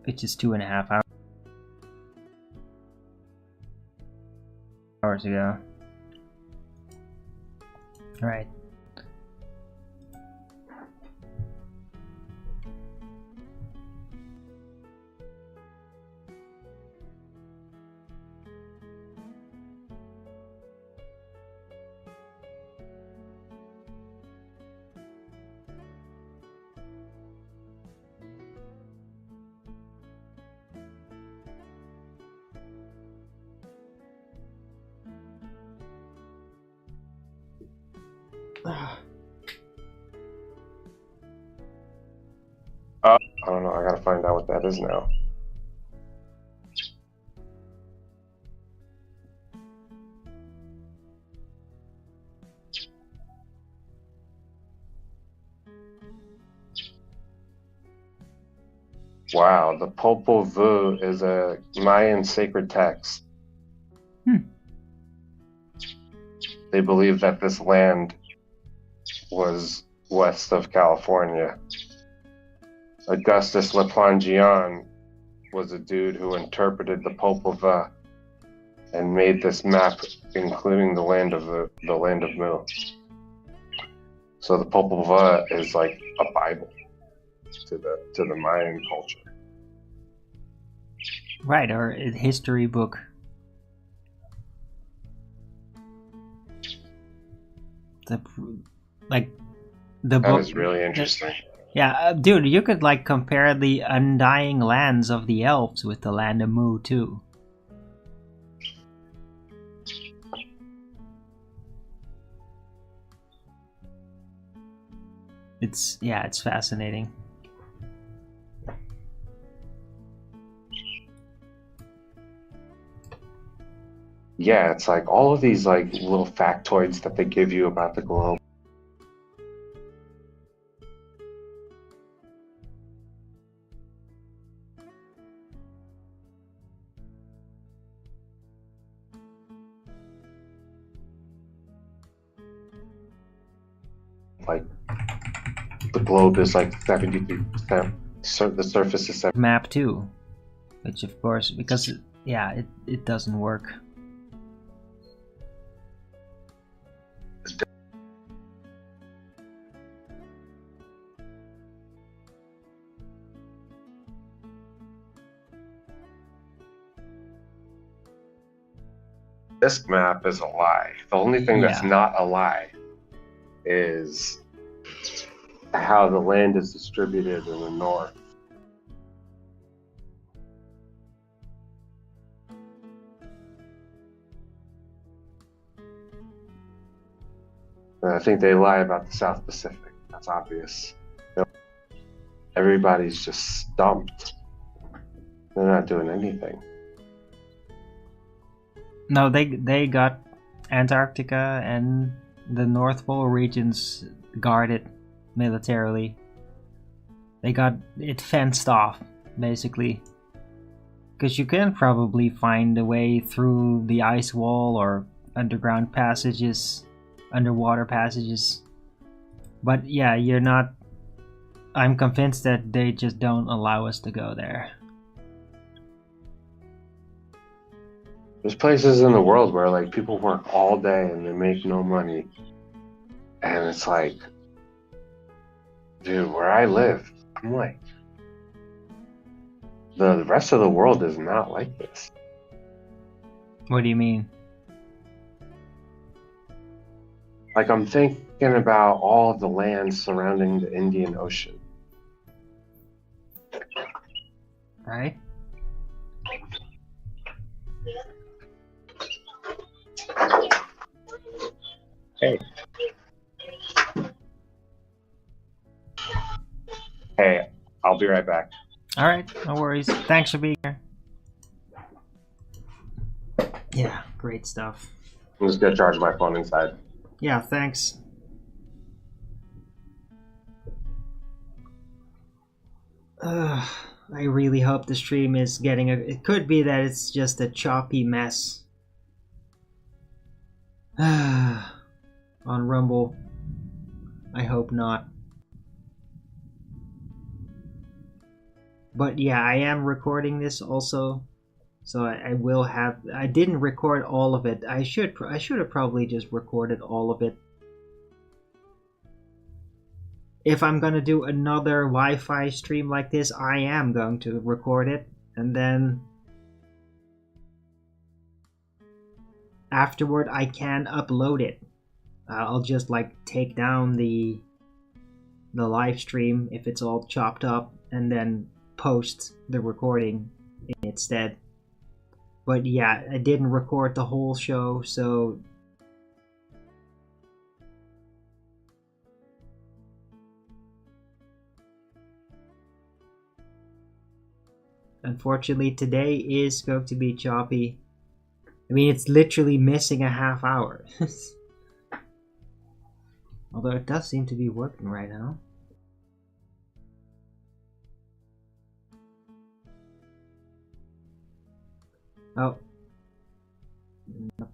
which is 2.5 hours ago. Alright. I don't know. I gotta find out what that is now. Wow, the Popol Vuh is a Mayan sacred text. They believe that this land was west of California. Augustus Laplangian was a dude who interpreted the Popol Vuh and made this map, including the land of Mu. So the Popol Vuh is like a Bible to the Mayan culture. Right, or a history book. The book. That is really interesting. Yeah, dude, you could like compare the undying lands of the elves with the land of Mu too. It's fascinating. Yeah, it's like all of these like little factoids that they give you about the globe. Like the globe is like 73%. The surface is 70%. Map too, which of course, because it doesn't work. This map is a lie. The only thing that's not a lie is how the land is distributed in the north. And I think they lie about the South Pacific. That's obvious. Everybody's just stumped. They're not doing anything. No, they got Antarctica and the North Pole regions guarded militarily. They got it fenced off, basically. Because you can probably find a way through the ice wall or underground passages, underwater passages. But yeah, you're not... I'm convinced that they just don't allow us to go there. There's places in the world where like people work all day and they make no money. And it's like, dude, where I live, I'm like, the rest of the world is not like this. What do you mean? Like I'm thinking about all of the lands surrounding the Indian Ocean. Right? Hey, I'll be right back. Alright, no worries. Thanks for being here. Yeah, great stuff. I'm just gonna charge my phone inside. Yeah, thanks. I really hope the stream is getting it could be that it's just a choppy mess. On Rumble. I hope not. But yeah, I am recording this also, so I will have. I didn't record all of it. I should have probably just recorded all of it. If I'm gonna do another Wi-Fi stream like this, I am going to record it, and then afterward I can upload it. I'll just like take down the live stream if it's all chopped up, and then post the recording instead. But yeah, I didn't record the whole show, so unfortunately today is going to be choppy. I mean, it's literally missing a half hour. Although it does seem to be working right now. Oh. No.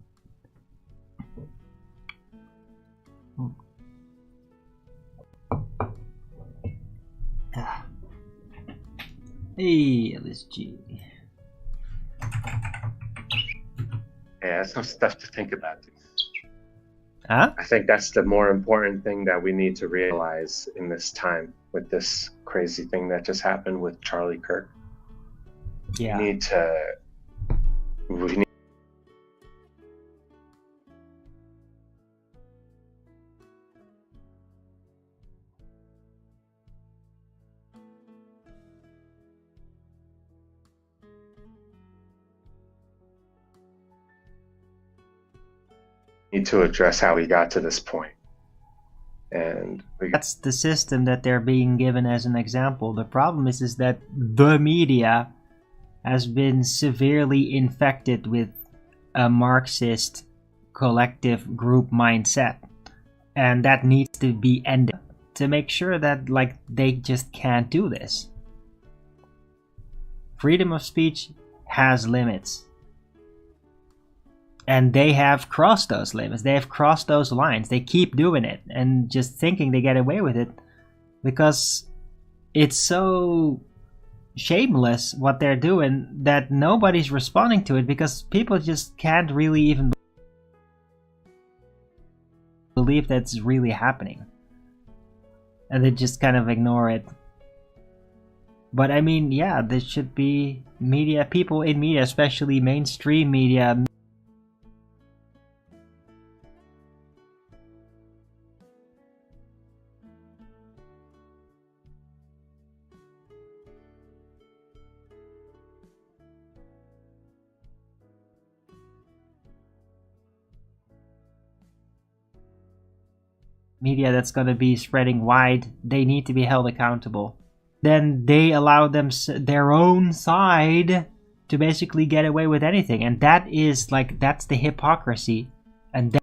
Ah. Hey, LSG. Yeah, some stuff to think about. Huh? I think that's the more important thing that we need to realize in this time with this crazy thing that just happened with Charlie Kirk. Yeah. We need to address how we got to this point. And that's the system that they're being given as an example. The problem is that the media has been severely infected with a Marxist collective group mindset, and that needs to be ended to make sure that like they just can't do this. Freedom of speech has limits, and they have crossed those limits. They have crossed those lines. They keep doing it and just thinking they get away with it because it's so shameless what they're doing that nobody's responding to it, because people just can't really even believe that's really happening, and they just kind of ignore it. But I mean, yeah, there should be media, people in media, especially mainstream media, media that's going to be spreading wide, they need to be held accountable. Then they allow them their own side to basically get away with anything, and that is like, that's the hypocrisy, and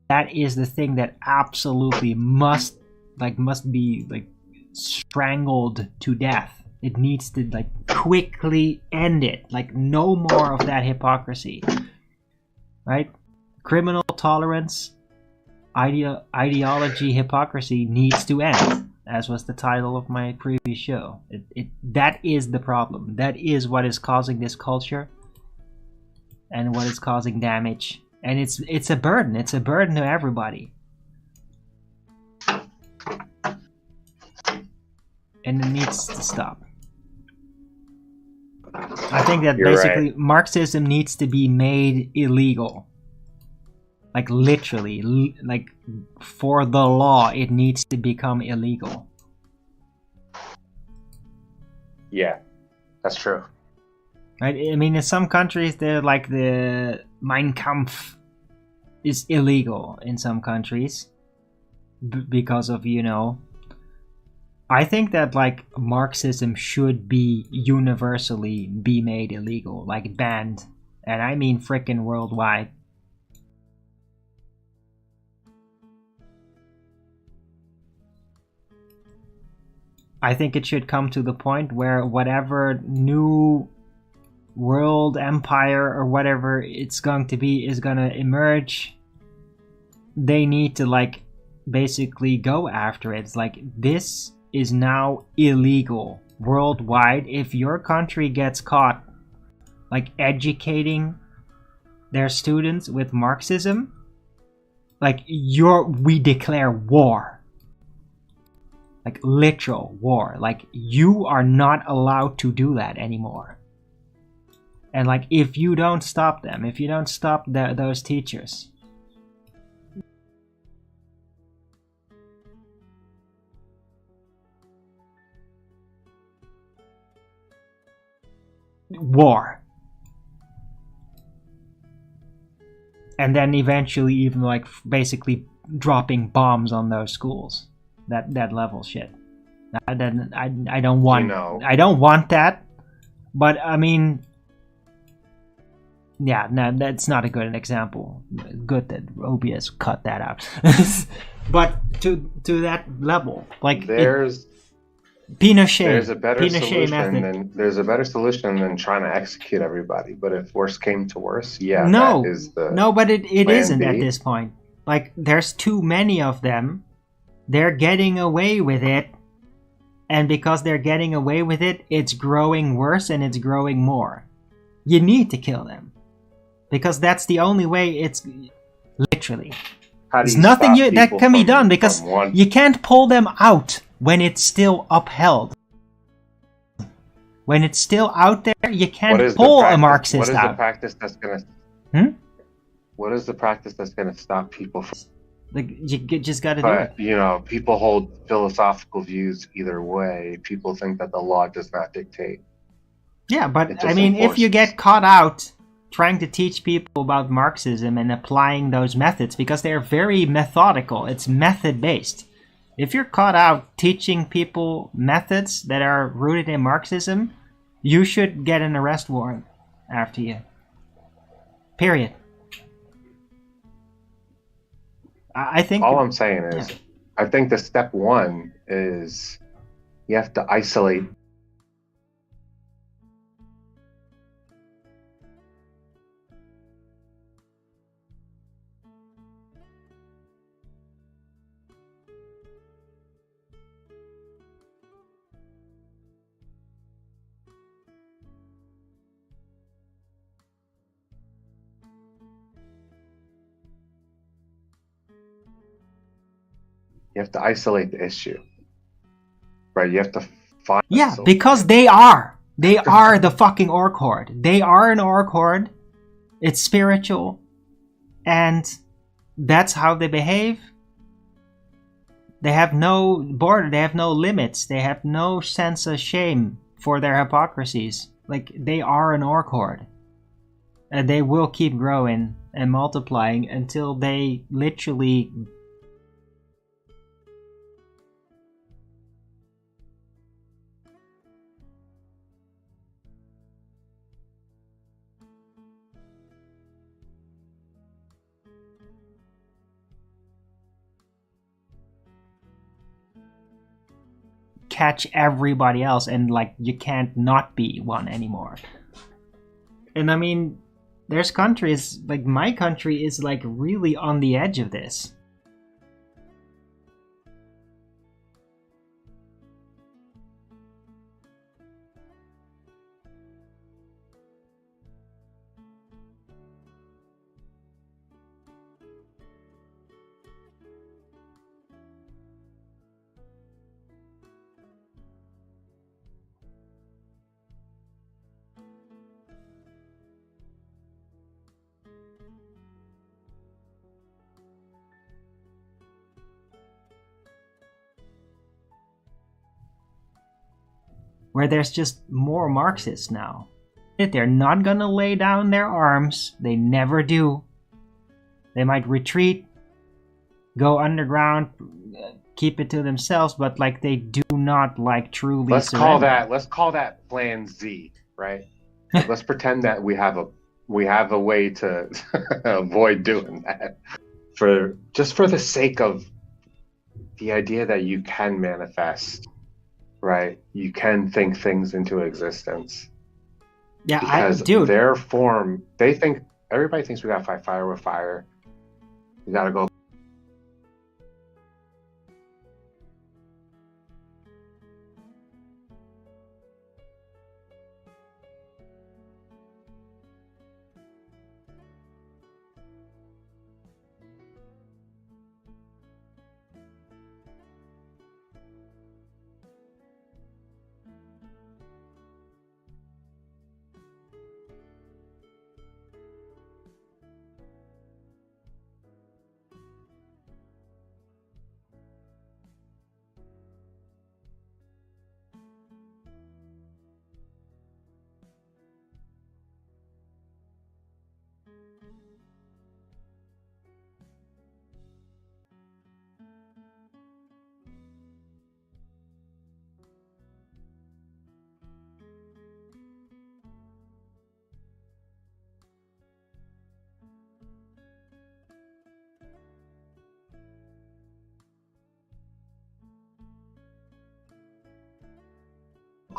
that is the thing that absolutely must be like strangled to death. It needs to like quickly end it. Like, no more of that hypocrisy, right? Criminal tolerance, ideology, hypocrisy needs to end, as was the title of my previous show. That is the problem. That is what is causing this culture and what is causing damage. And it's a burden. It's a burden to everybody. And it needs to stop. I think that You're basically right. Marxism needs to be made illegal. Like literally, like for the law, it needs to become illegal. Yeah, that's true. Right? I mean, in some countries, they're like the Mein Kampf is illegal in some countries because of, you know. I think that like Marxism should be universally be made illegal, like banned, and I mean frickin' worldwide. I think it should come to the point where whatever new world empire or whatever it's going to be is gonna emerge, they need to like basically go after it. It's like, this is now illegal worldwide. If your country gets caught like educating their students with Marxism, like we declare war. Like literal war. Like you are not allowed to do that anymore. And like if you don't stop them, if you don't stop those teachers, war. And then eventually even like basically dropping bombs on those schools. That level shit. I don't want, you know, I don't want that. But I mean, yeah, no, that's not a good example. Good that OBS cut that out. But to that level, like Pinochet. There's a better solution than trying to execute everybody. But if worse came to worse, yeah, no, that is the no, but it isn't B. At this point. Like there's too many of them. They're getting away with it, and because they're getting away with it, it's growing worse and it's growing more. You need to kill them, because that's the only way. It's literally there's nothing that can be done, because you can't pull them out when it's still upheld. When it's still out there, you can't pull a Marxist out. What is the practice that's gonna? What is the practice that's gonna stop people from? Like, you just gotta do it. You know, people hold philosophical views either way. People think that the law does not dictate. Yeah, but I mean, if you get caught out trying to teach people about Marxism and applying those methods, because they're very methodical, it's method-based. If you're caught out teaching people methods that are rooted in Marxism, you should get an arrest warrant after you. Period. I think all I'm saying is, I think the step one is you have to isolate. You have to isolate the issue, right? You have to find. Yeah, because they are the fucking orc horde. They are an orc horde. It's spiritual, and that's how they behave. They have no border. They have no limits. They have no sense of shame for their hypocrisies. Like, they are an orc horde, and they will keep growing and multiplying until they literally catch everybody else, and like you can't not be one anymore. And I mean, there's countries like my country is like really on the edge of this. Where there's just more Marxists now. They're not gonna lay down their arms. They never do. They might retreat, go underground, keep it to themselves, but like they do not like truly surrender. Let's call that Plan Z, right? Let's pretend that we have a way to avoid doing that. For the sake of the idea that you can manifest. Right, you can think things into existence. Yeah, because their form, everybody thinks we gotta fight fire with fire. We gotta go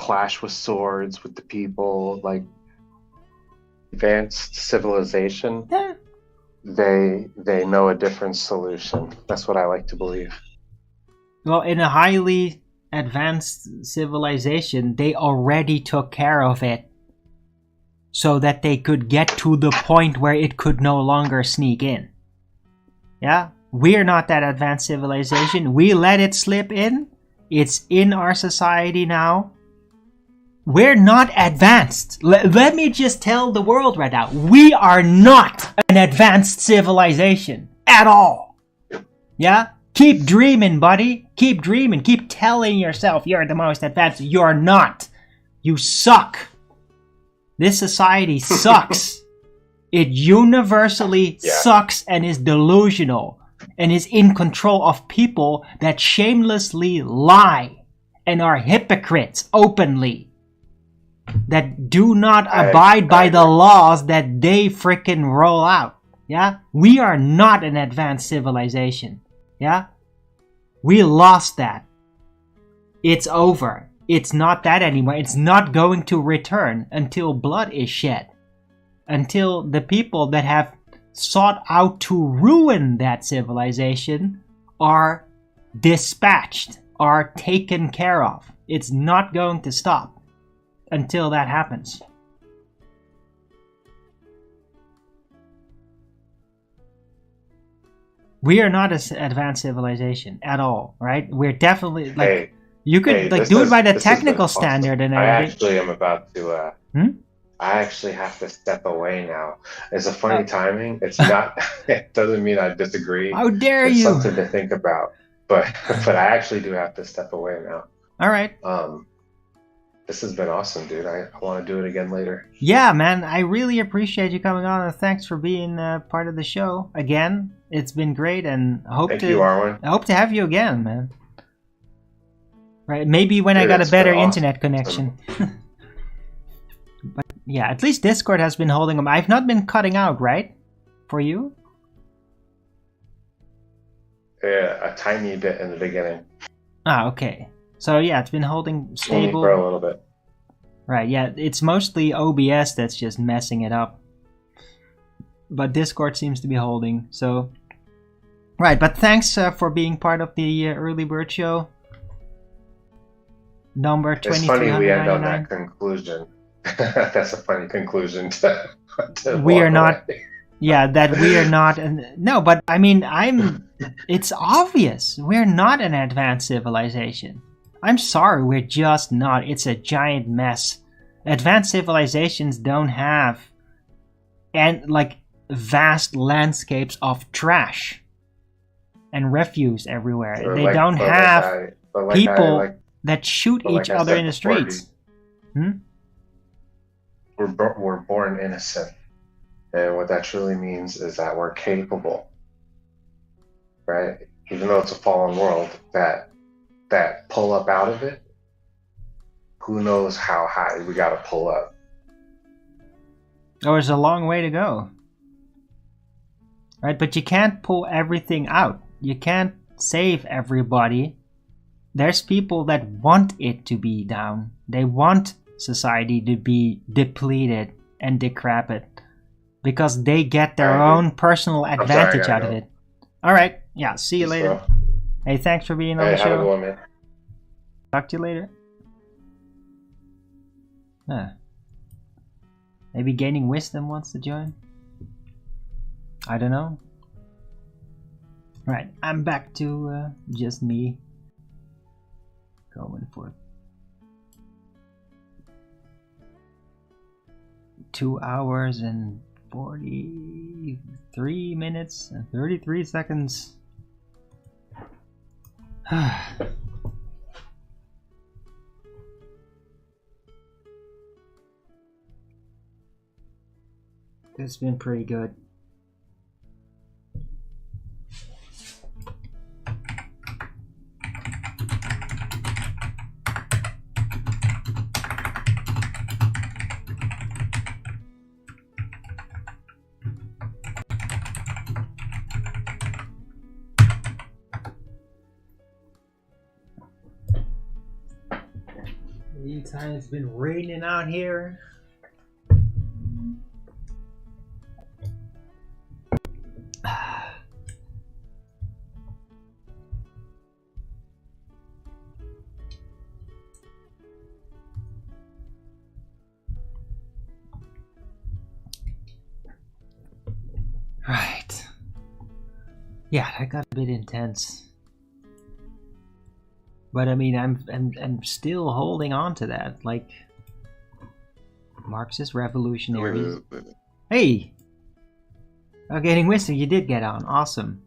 clash with swords with the people. Like advanced civilization, Yeah. they know a different solution. That's what I like to believe. Well, in a highly advanced civilization, they already took care of it so that they could get to the point where it could no longer sneak in. Yeah? We're not that advanced civilization. We let it slip in. It's in our society now. We're not advanced. Let me just tell the world right now. We are not an advanced civilization at all. Yeah? Keep dreaming, buddy. Keep dreaming. Keep telling yourself you're the most advanced. You're not. You suck. This society sucks. It universally sucks and is delusional and is in control of people that shamelessly lie and are hypocrites openly, that do not abide by the laws that they frickin' roll out. Yeah? We are not an advanced civilization. Yeah? We lost that. It's over. It's not that anymore. It's not going to return until blood is shed. Until the people that have sought out to ruin that civilization are dispatched, are taken care of. It's not going to stop until that happens. We are not an advanced civilization at all, right? We're definitely like you could do it by the technical standard and everything. I actually am about to. I actually have to step away now. It's a funny timing. It's not. It doesn't mean I disagree. How dare it's you? Something to think about. But I actually do have to step away now. All right. This has been awesome, dude. I want to do it again later. Yeah, man. I really appreciate you coming on, and thanks for being part of the show again. It's been great, and I hope Thank you, Arwen. I hope to have you again, man. Right? Maybe when I got a better internet connection. But yeah, at least Discord has been holding them. I've not been cutting out, right? For you? Yeah, a tiny bit in the beginning. Ah, okay. So yeah, it's been holding stable. For a little bit. Right, yeah, it's mostly OBS that's just messing it up. But Discord seems to be holding, so... Right, but thanks for being part of the Early Bird Show. Number 2399. It's funny we end on that conclusion. That's a funny conclusion to we are not... away. Yeah, that we are not... No, but I mean, it's obvious. We're not an advanced civilization. I'm sorry, we're just not. It's a giant mess. Advanced civilizations don't have vast landscapes of trash and refuse everywhere. Or they don't have people that shoot each other in the streets. We're born innocent. And what that truly means is that we're capable, right? Even though it's a fallen world, that pull up out of it, who knows how high we got to pull up. Oh, there's a long way to go. Right, but you can't pull everything out. You can't save everybody. There's people that want it to be down. They want society to be depleted and decrepit because they get their own personal advantage out of it. All right, yeah, see you later. Hey, thanks for being on the show. Have a good one, man. Talk to you later. Maybe Gaining Wisdom wants to join. I don't know. Right, I'm back to just me going for 2 hours and 43 minutes and 33 seconds. It's been pretty good. Meantime, it's been raining out here. Right. Yeah, that got a bit intense. But I mean, I'm still holding on to that, like Marxist revolutionaries. Hey, getting wisdom. You did get on. Awesome.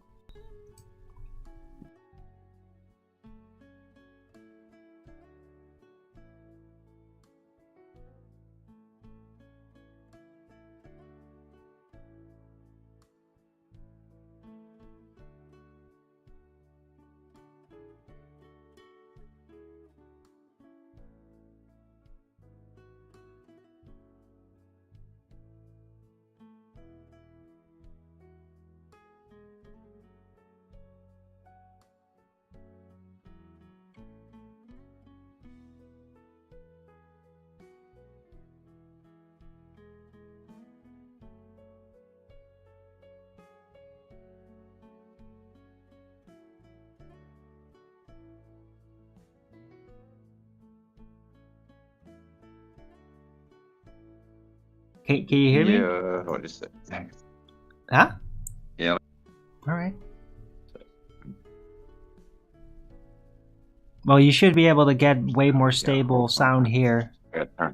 Can you hear me? Yeah, what is it? Huh? Yeah. All right. Well, you should be able to get way more stable sound here. Okay.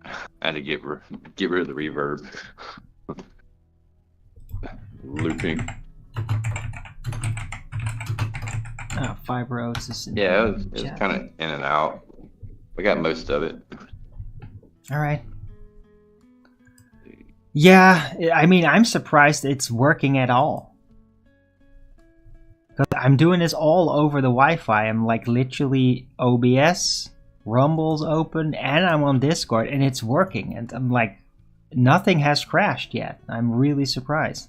I had to get rid of the reverb. Looping. Oh, fibrosis. Yeah, it was kind of in and out. We got most of it. All right. Yeah, I mean, I'm surprised it's working at all. Because I'm doing this all over the Wi-Fi. I'm like literally OBS, Rumble's open, and I'm on Discord, and it's working. And I'm like, nothing has crashed yet. I'm really surprised.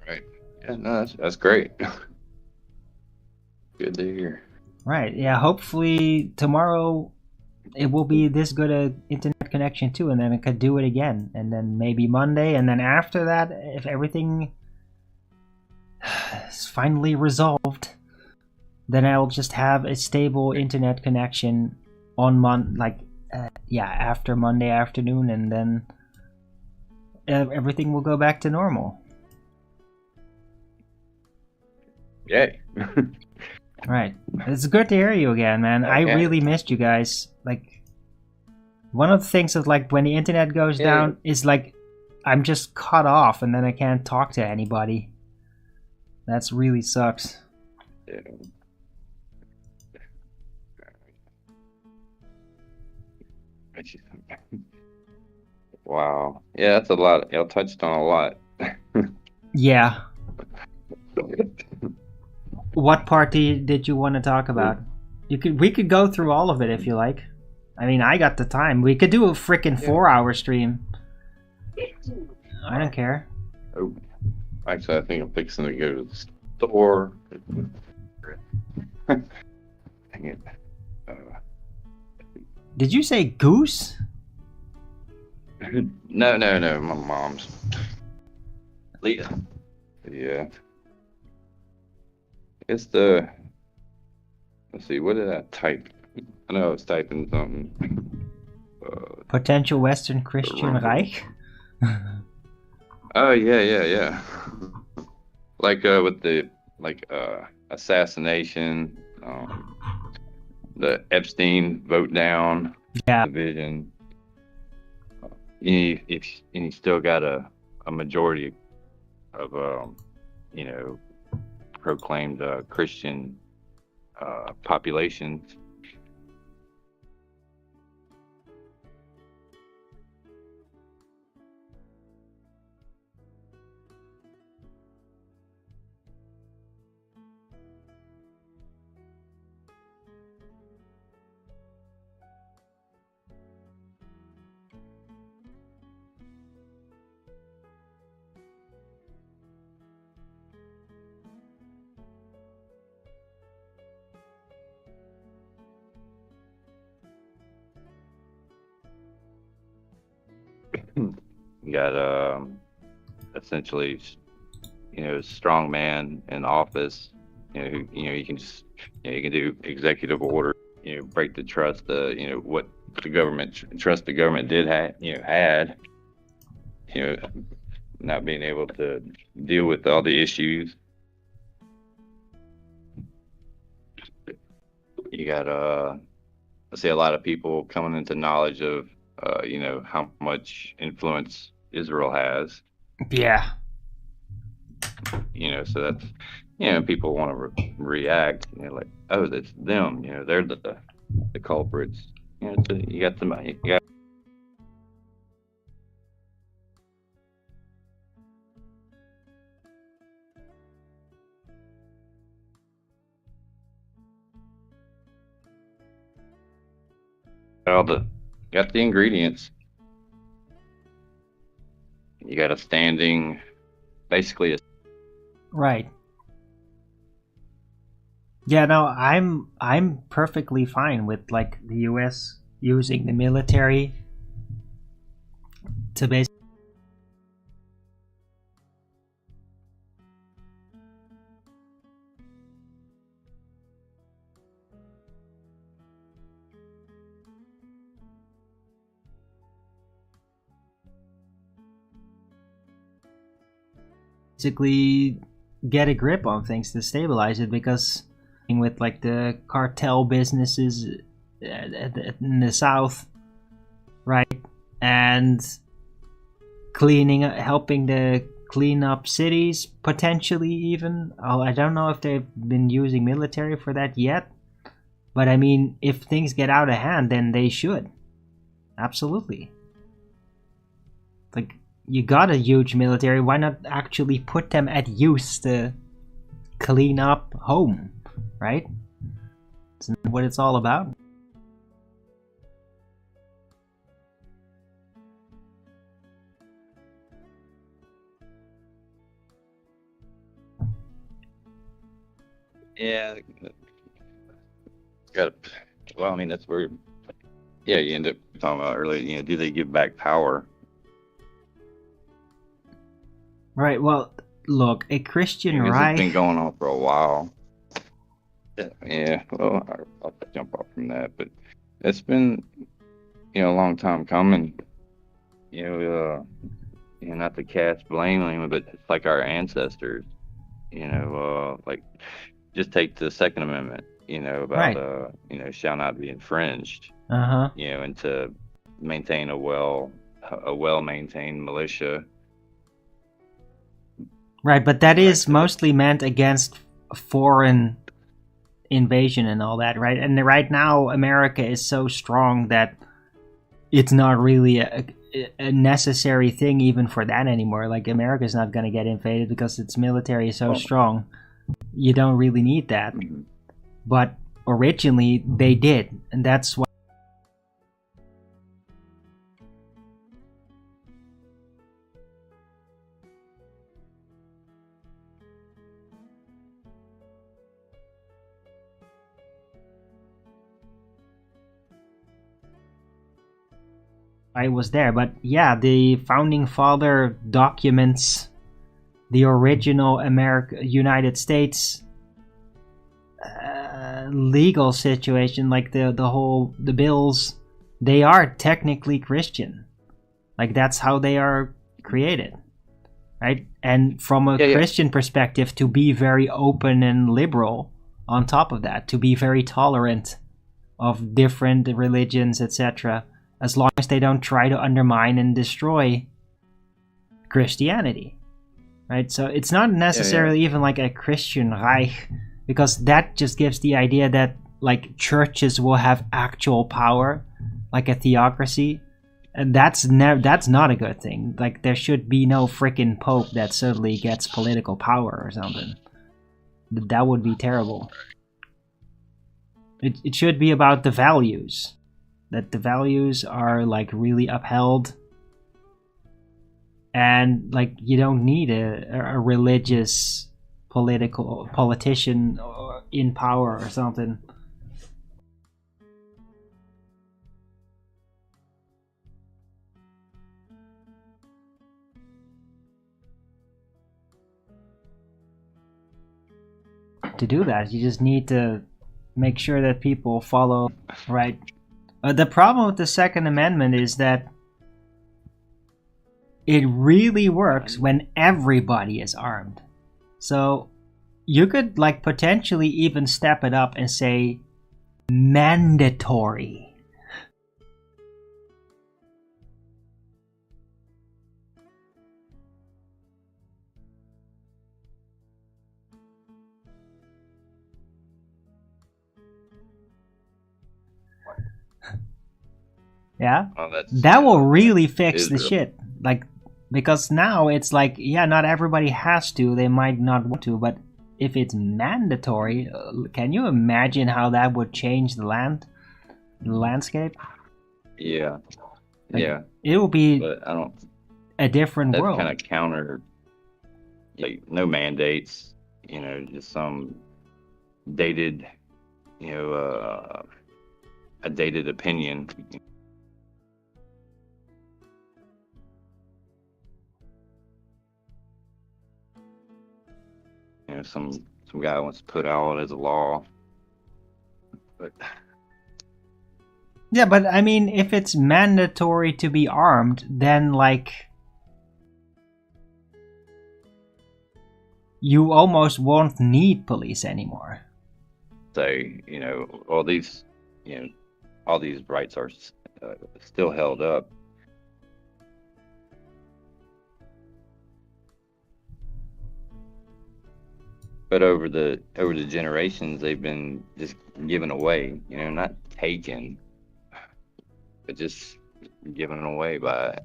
Right. Yeah, no, that's great. Good to hear. Right, yeah, hopefully tomorrow it will be this good a internet connection too, and then I could do it again, and then maybe Monday, and then after that, if everything is finally resolved, then I'll just have a stable internet connection on after Monday afternoon, and then everything will go back to normal. Yay. Right. It's good to hear you again, man. Okay. I really missed you guys. Like, one of the things is like when the internet goes down is like I'm just cut off and then I can't talk to anybody. That's really sucks. Yeah. Wow. Yeah, that's a lot. Y'all touched on a lot. Yeah. What part did you want to talk about? We could go through all of it if you like. I mean, I got the time. We could do a freaking 4-hour stream. I don't care. Oh, actually, I think I'm fixing to go to the store. Dang it. Did you say goose? No. My mom's. Leah. Yeah. It's the. Let's see. What did I type? I know I was typing something. Potential Western Christian Reich. Oh yeah. Like with the assassination, the Epstein vote down, division. You still got a majority of proclaimed Christian populations. You got essentially, strong man in office. You can just, you can do executive order. Break the trust. What the government trust the government did had. Not being able to deal with all the issues. You got I see a lot of people coming into knowledge of how much influence Israel has. Yeah. So that's people want to react. Like, oh, that's them. They're the culprits. So you got got the ingredients. You got a standing, basically. Right. Yeah, no, I'm perfectly fine with like the US using the military to basically get a grip on things to stabilize it, because with like the cartel businesses in the South, right, and helping to clean up cities, potentially even. I don't know if they've been using military for that yet, but I mean, if things get out of hand, then they should. Absolutely. Like, you got a huge military, why not actually put them at use to clean up home, right? Isn't that what it's all about? Yeah. Well, I mean, that's where, you end up talking about earlier, do they give back power? Right, well, look, a Christian Reich... It's been going on for a while. Yeah, well, I'll jump off from that, but it's been, a long time coming. Not to cast blame on him, but it's like our ancestors, like, just take the Second Amendment, about, right. Shall not be infringed. Uh-huh. And to maintain a well-maintained militia. Right, but that is mostly meant against foreign invasion and all that, right? And right now, America is so strong that it's not really a necessary thing even for that anymore. Like, America's not going to get invaded because its military is so strong. You don't really need that. But originally, they did, and that's why. I was there, but yeah, the founding father documents the original United States legal situation, like the bills. They are technically Christian, like that's how they are created, right? And from a Christian perspective, to be very open and liberal. On top of that, to be very tolerant of different religions, etc. As long as they don't try to undermine and destroy Christianity, right? So it's not necessarily even like a Christian Reich, because that just gives the idea that like churches will have actual power, like a theocracy, and that's not a good thing. Like, there should be no freaking pope that suddenly gets political power or something. That would be terrible. It should be about the values. That the values are like really upheld, and like you don't need a religious politician in power or something. to do that. You just need to make sure that people follow, right? The problem with the Second Amendment is that it really works when everybody is armed. So you could like potentially even step it up and say mandatory. Yeah, that will really fix the shit. Like, because now it's like, yeah, not everybody has to. They might not want to, but if it's mandatory, can you imagine how that would change the landscape? Yeah, like, yeah. It will be but I don't, a different that's world. Kind of counter, like no mandates. You know, just some dated, you know, a dated opinion. You know, some guy wants to put out as a law, but yeah, but I mean, if it's mandatory to be armed, then like you almost won't need police anymore. say, you know, all these rights are still held up. But over the generations, they've been just given away, you know, not taken, but just given away by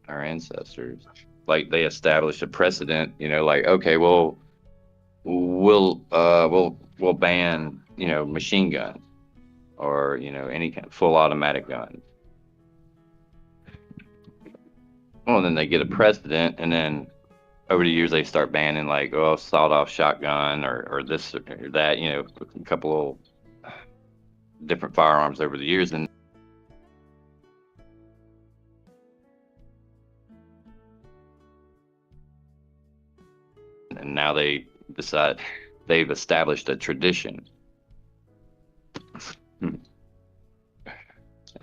our ancestors. Like they established a precedent, you know, like, okay, well, we'll ban, you know, machine guns or, you know, any kind of full automatic guns. Well, then they get a precedent, and then over the years, they start banning like, oh, sawed-off shotgun or this or that, you know, a couple of different firearms over the years. And now they decide they've established a tradition. I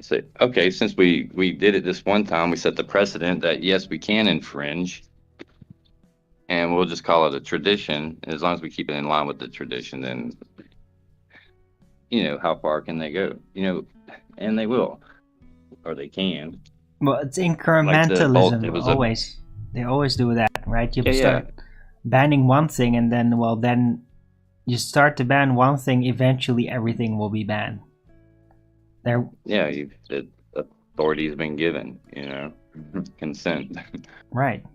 say, okay, since we did it this one time, we set the precedent that, yes, we can infringe. And we'll just call it a tradition. And as long as we keep it in line with the tradition, then, you know, how far can they go? You know, and they will, or they can. Well, it's incrementalism, They always do that, right? You start banning one thing, and then, well, then you start to ban one thing, eventually everything will be banned. The authority's been given, you know, consent. Right.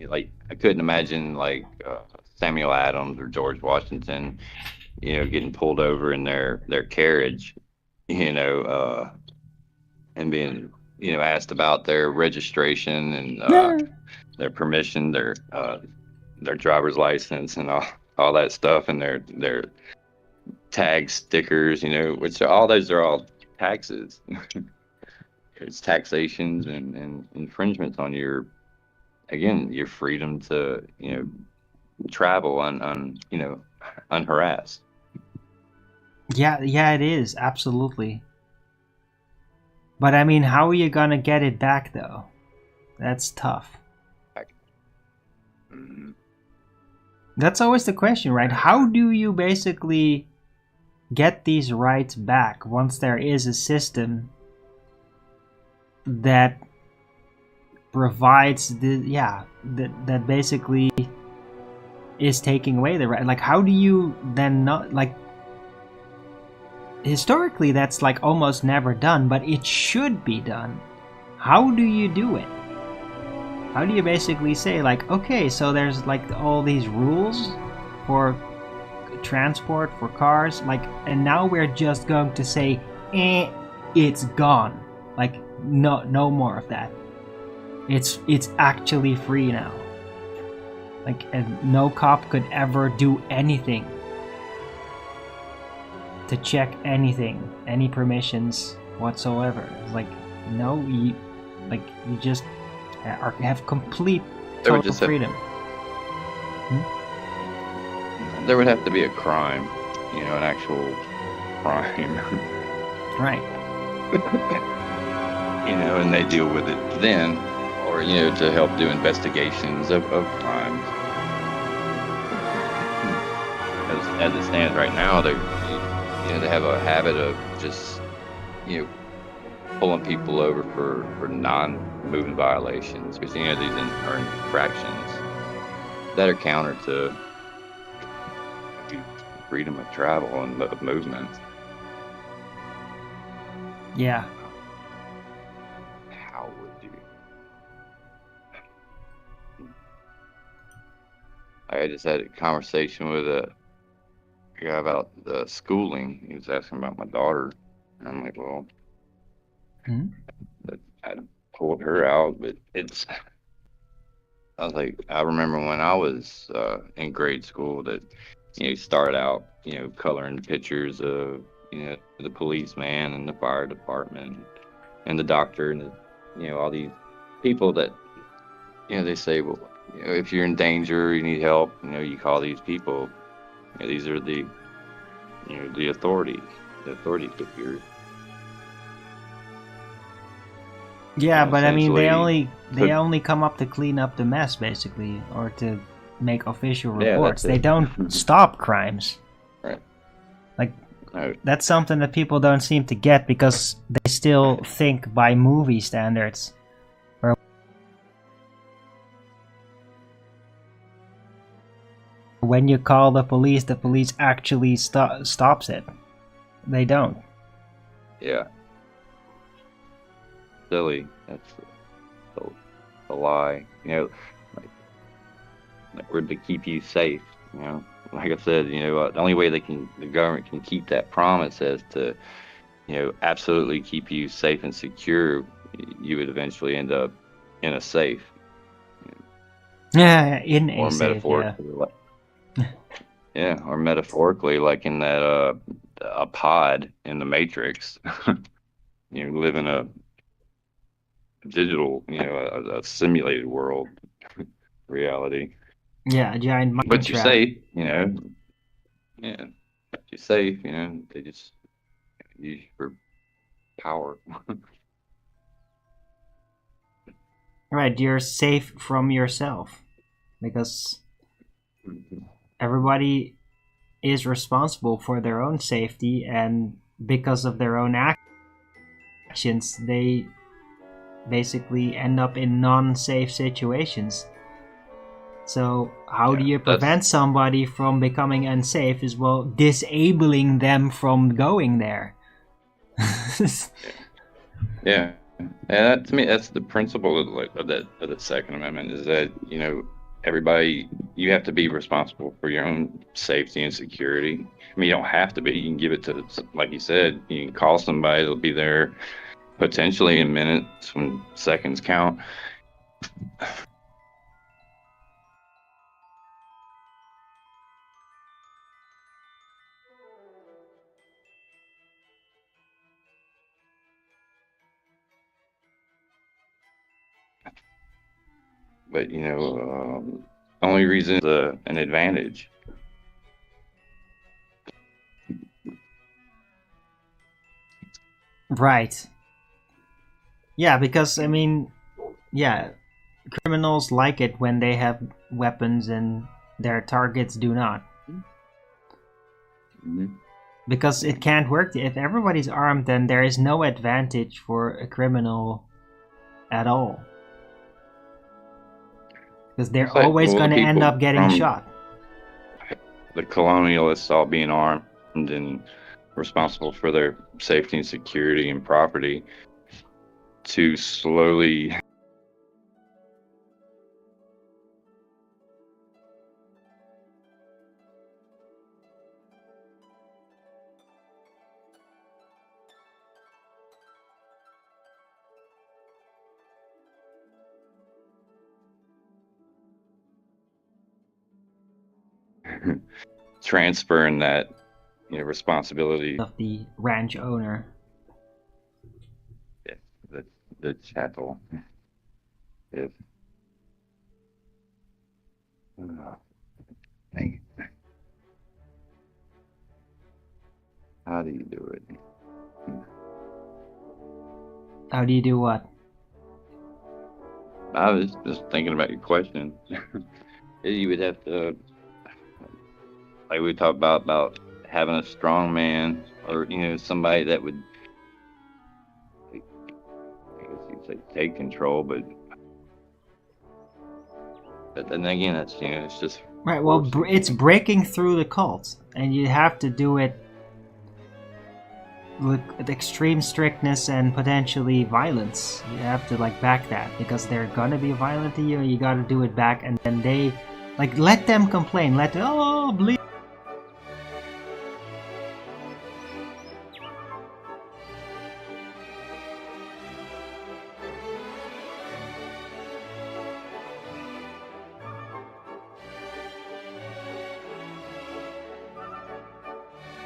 Like, I couldn't imagine like Samuel Adams or George Washington, you know, getting pulled over in their carriage, you know, and being, you know, asked about their registration and their permission, their driver's license and all that stuff, and their tag stickers, you know, which all those are all taxes. It's taxations and infringements on your freedom to, you know, travel you know, unharassed. Yeah, it is, absolutely. But I mean, how are you gonna get it back though? That's tough. That's always the question, right? How do you basically get these rights back once there is a system that provides that basically is taking away the right? Like, how do you then not, like, historically that's like almost never done, but it should be done. How do you do it? How do you basically say, like, okay, so there's like all these rules for transport for cars, like, and now we're just going to say, it's gone, like, no more of that. It's actually free now, like, and no cop could ever do anything to check anything, any permissions whatsoever. Like, No, you just have complete There would total just have- freedom. There would have to be a crime, you know, an actual crime, Right. you know, and they deal with it then, or, you know, to help do investigations of crimes. As it stands right now, they, you know, they have a habit of just, you know, pulling people over for non-moving violations, because, you know, these are infractions that are counter to freedom of travel and of movement. Yeah. How would you? I just had a conversation with a guy about the schooling. He was asking about my daughter, and I'm like, well, I pulled her out, but it's. I was like, I remember when I was in grade school that, you know, you start out, you know, coloring pictures of, you know, the policeman and the fire department and the doctor and the, you know, all these people that, you know, they say, well, you know, if you're in danger, you need help, you know, you call these people. You know, these are the, you know, the authority figures. Yeah, Yeah, but I mean, they essentially- only come up to clean up the mess, basically, or to make official Yeah, reports. that's They it. don't stop crimes. Right. Like, No, that's something that people don't seem to get because they still think by movie standards. Or when you call the police actually stops it. They don't. yeah. Silly. That's a lie. You know, like we're to keep you safe. You know, like I said, you know, the only way the government can keep that promise is to, you know, absolutely keep you safe and secure. You would eventually end up in a safe, Yeah, in or a safe, yeah. metaphorically, yeah, or metaphorically, like in that a pod in the Matrix. You know, live in a digital, you know, a simulated world reality. Yeah, a giant mind But you're trap. safe, you know. Yeah, you're safe, you know. They just use you for power. Right, you're safe from yourself. Because everybody is responsible for their own safety, and because of their own actions, they basically end up in non-safe situations. So how do Yeah, you prevent somebody from becoming unsafe is, well, disabling them from going there. Yeah, and that, to me, that's the principle of the Second Amendment, is that, you know, everybody, you have to be responsible for your own safety and security. I mean, you don't have to be. You can give it to, like you said, you can call somebody. They'll be there potentially in minutes when seconds count. But, you know, only reason is an advantage. Right. Yeah, because, I mean, yeah, criminals like it when they have weapons and their targets do not. Mhm. Because it can't work. If everybody's armed, then there is no advantage for a criminal at all. Because they're It's like, always well, the going to end people up getting from shot. The colonialists all being armed and responsible for their safety and security and property, to slowly transferring that, you know, responsibility. Of the ranch owner. The the chattel. If dang it. How do you do it? How do you do what? I was just thinking about your question. You would have to, like we talked about having a strong man, or somebody that would, I guess you'd say, take control, but then again, that's it's just right. Well, it's breaking through the cult, and you have to do it with extreme strictness and potentially violence. You have to back that, because they're gonna be violent to you, and you gotta do it back. And then they let them complain, let them, bleed.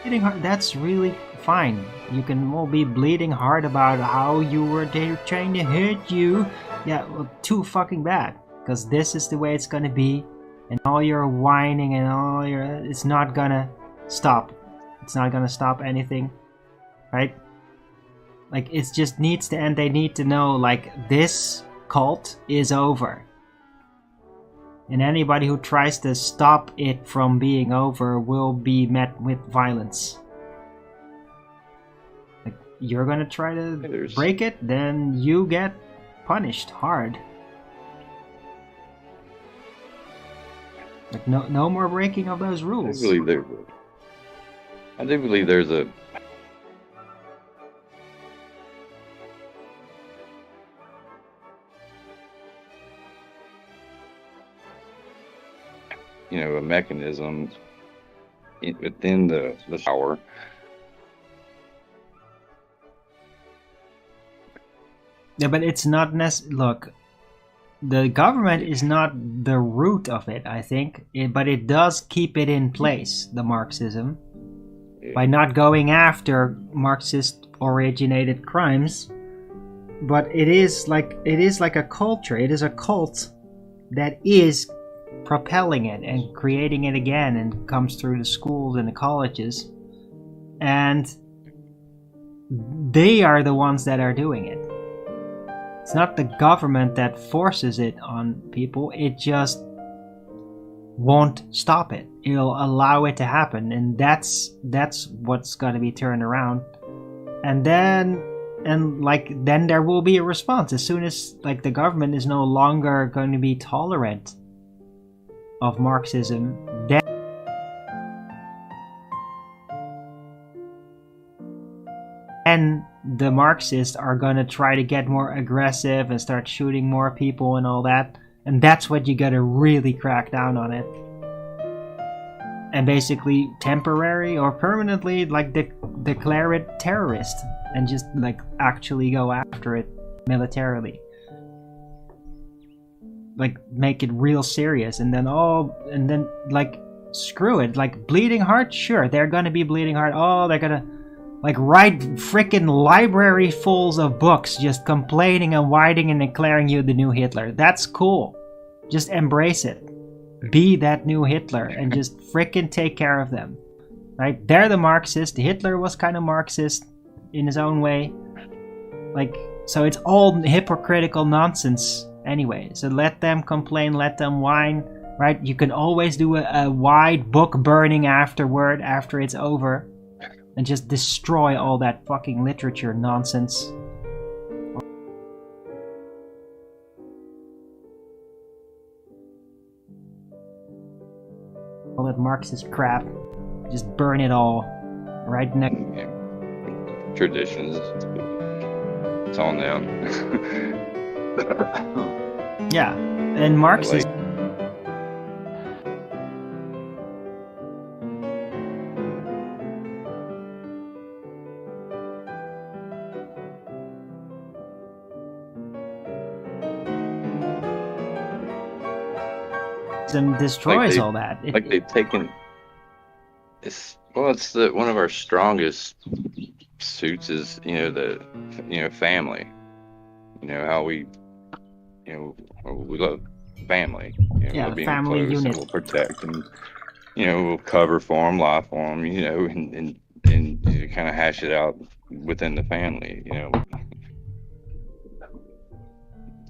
Bleeding hard, that's really fine. You can all be bleeding hard about how they're trying to hurt you. Yeah, well, too fucking bad. Because this is the way it's gonna be. And all your whining and all your... It's not gonna stop. It's not gonna stop anything. Right? It just needs to end. They need to know, this cult is over. And anybody who tries to stop it from being over will be met with violence. You're gonna try to break it, then you get punished hard. No more breaking of those rules. I do believe there's a a mechanism within the power. Yeah, but it's not look, the government is not the root of it, I think, but it does keep it in place, the Marxism, by not going after Marxist-originated crimes. But it is like a culture. It is a cult that is propelling it and creating it again, and comes through the schools and the colleges, and they are the ones that are doing it. It's not the government that forces it on people, it just won't stop it. It'll allow it to happen, and that's what's going to be turned around. And then there will be a response as soon as the government is no longer going to be tolerant of Marxism. Then the Marxists are gonna try to get more aggressive and start shooting more people and all that, and that's what you gotta really crack down on it. And basically temporary or permanently declare it terrorist, and just actually go after it militarily. Make it real serious, and then screw it. Bleeding heart, sure, they're gonna be bleeding heart. Oh, they're gonna write frickin' library fulls of books just complaining and whining and declaring you the new Hitler. That's cool. Just embrace it. Be that new Hitler and just frickin' take care of them. Right? They're the Marxist. Hitler was kind of Marxist in his own way. So it's all hypocritical nonsense anyway. So let them complain, let them whine. Right? You can always do a wide book burning afterward, after it's over. And just destroy all that fucking literature nonsense. All that Marxist crap. Just burn it all. Right next. Traditions. It's on them. Yeah. And Marxist. And destroys all that. They've taken it's one of our strongest suits is the family. you know, how we, you know, we love family. You know, Yeah, we'll be family close unit. and we'll protect and, you know, we'll cover for them, lie for them, you know, and you kind of hash it out within the family, you know.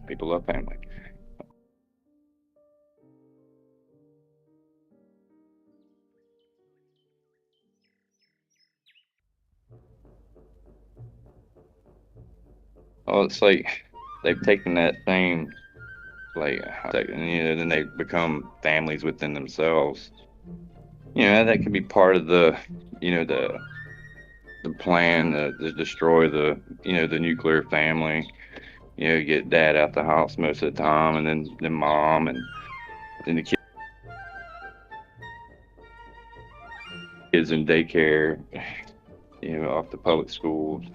People love family. Oh, it's like they've taken that same, like, and, you know, then they become families within themselves. You know, that could be part of the, you know, the plan to destroy the, you know, the nuclear family. You know, get dad out the house most of the time, and then mom, and then the kids in daycare. You know, off the public schools.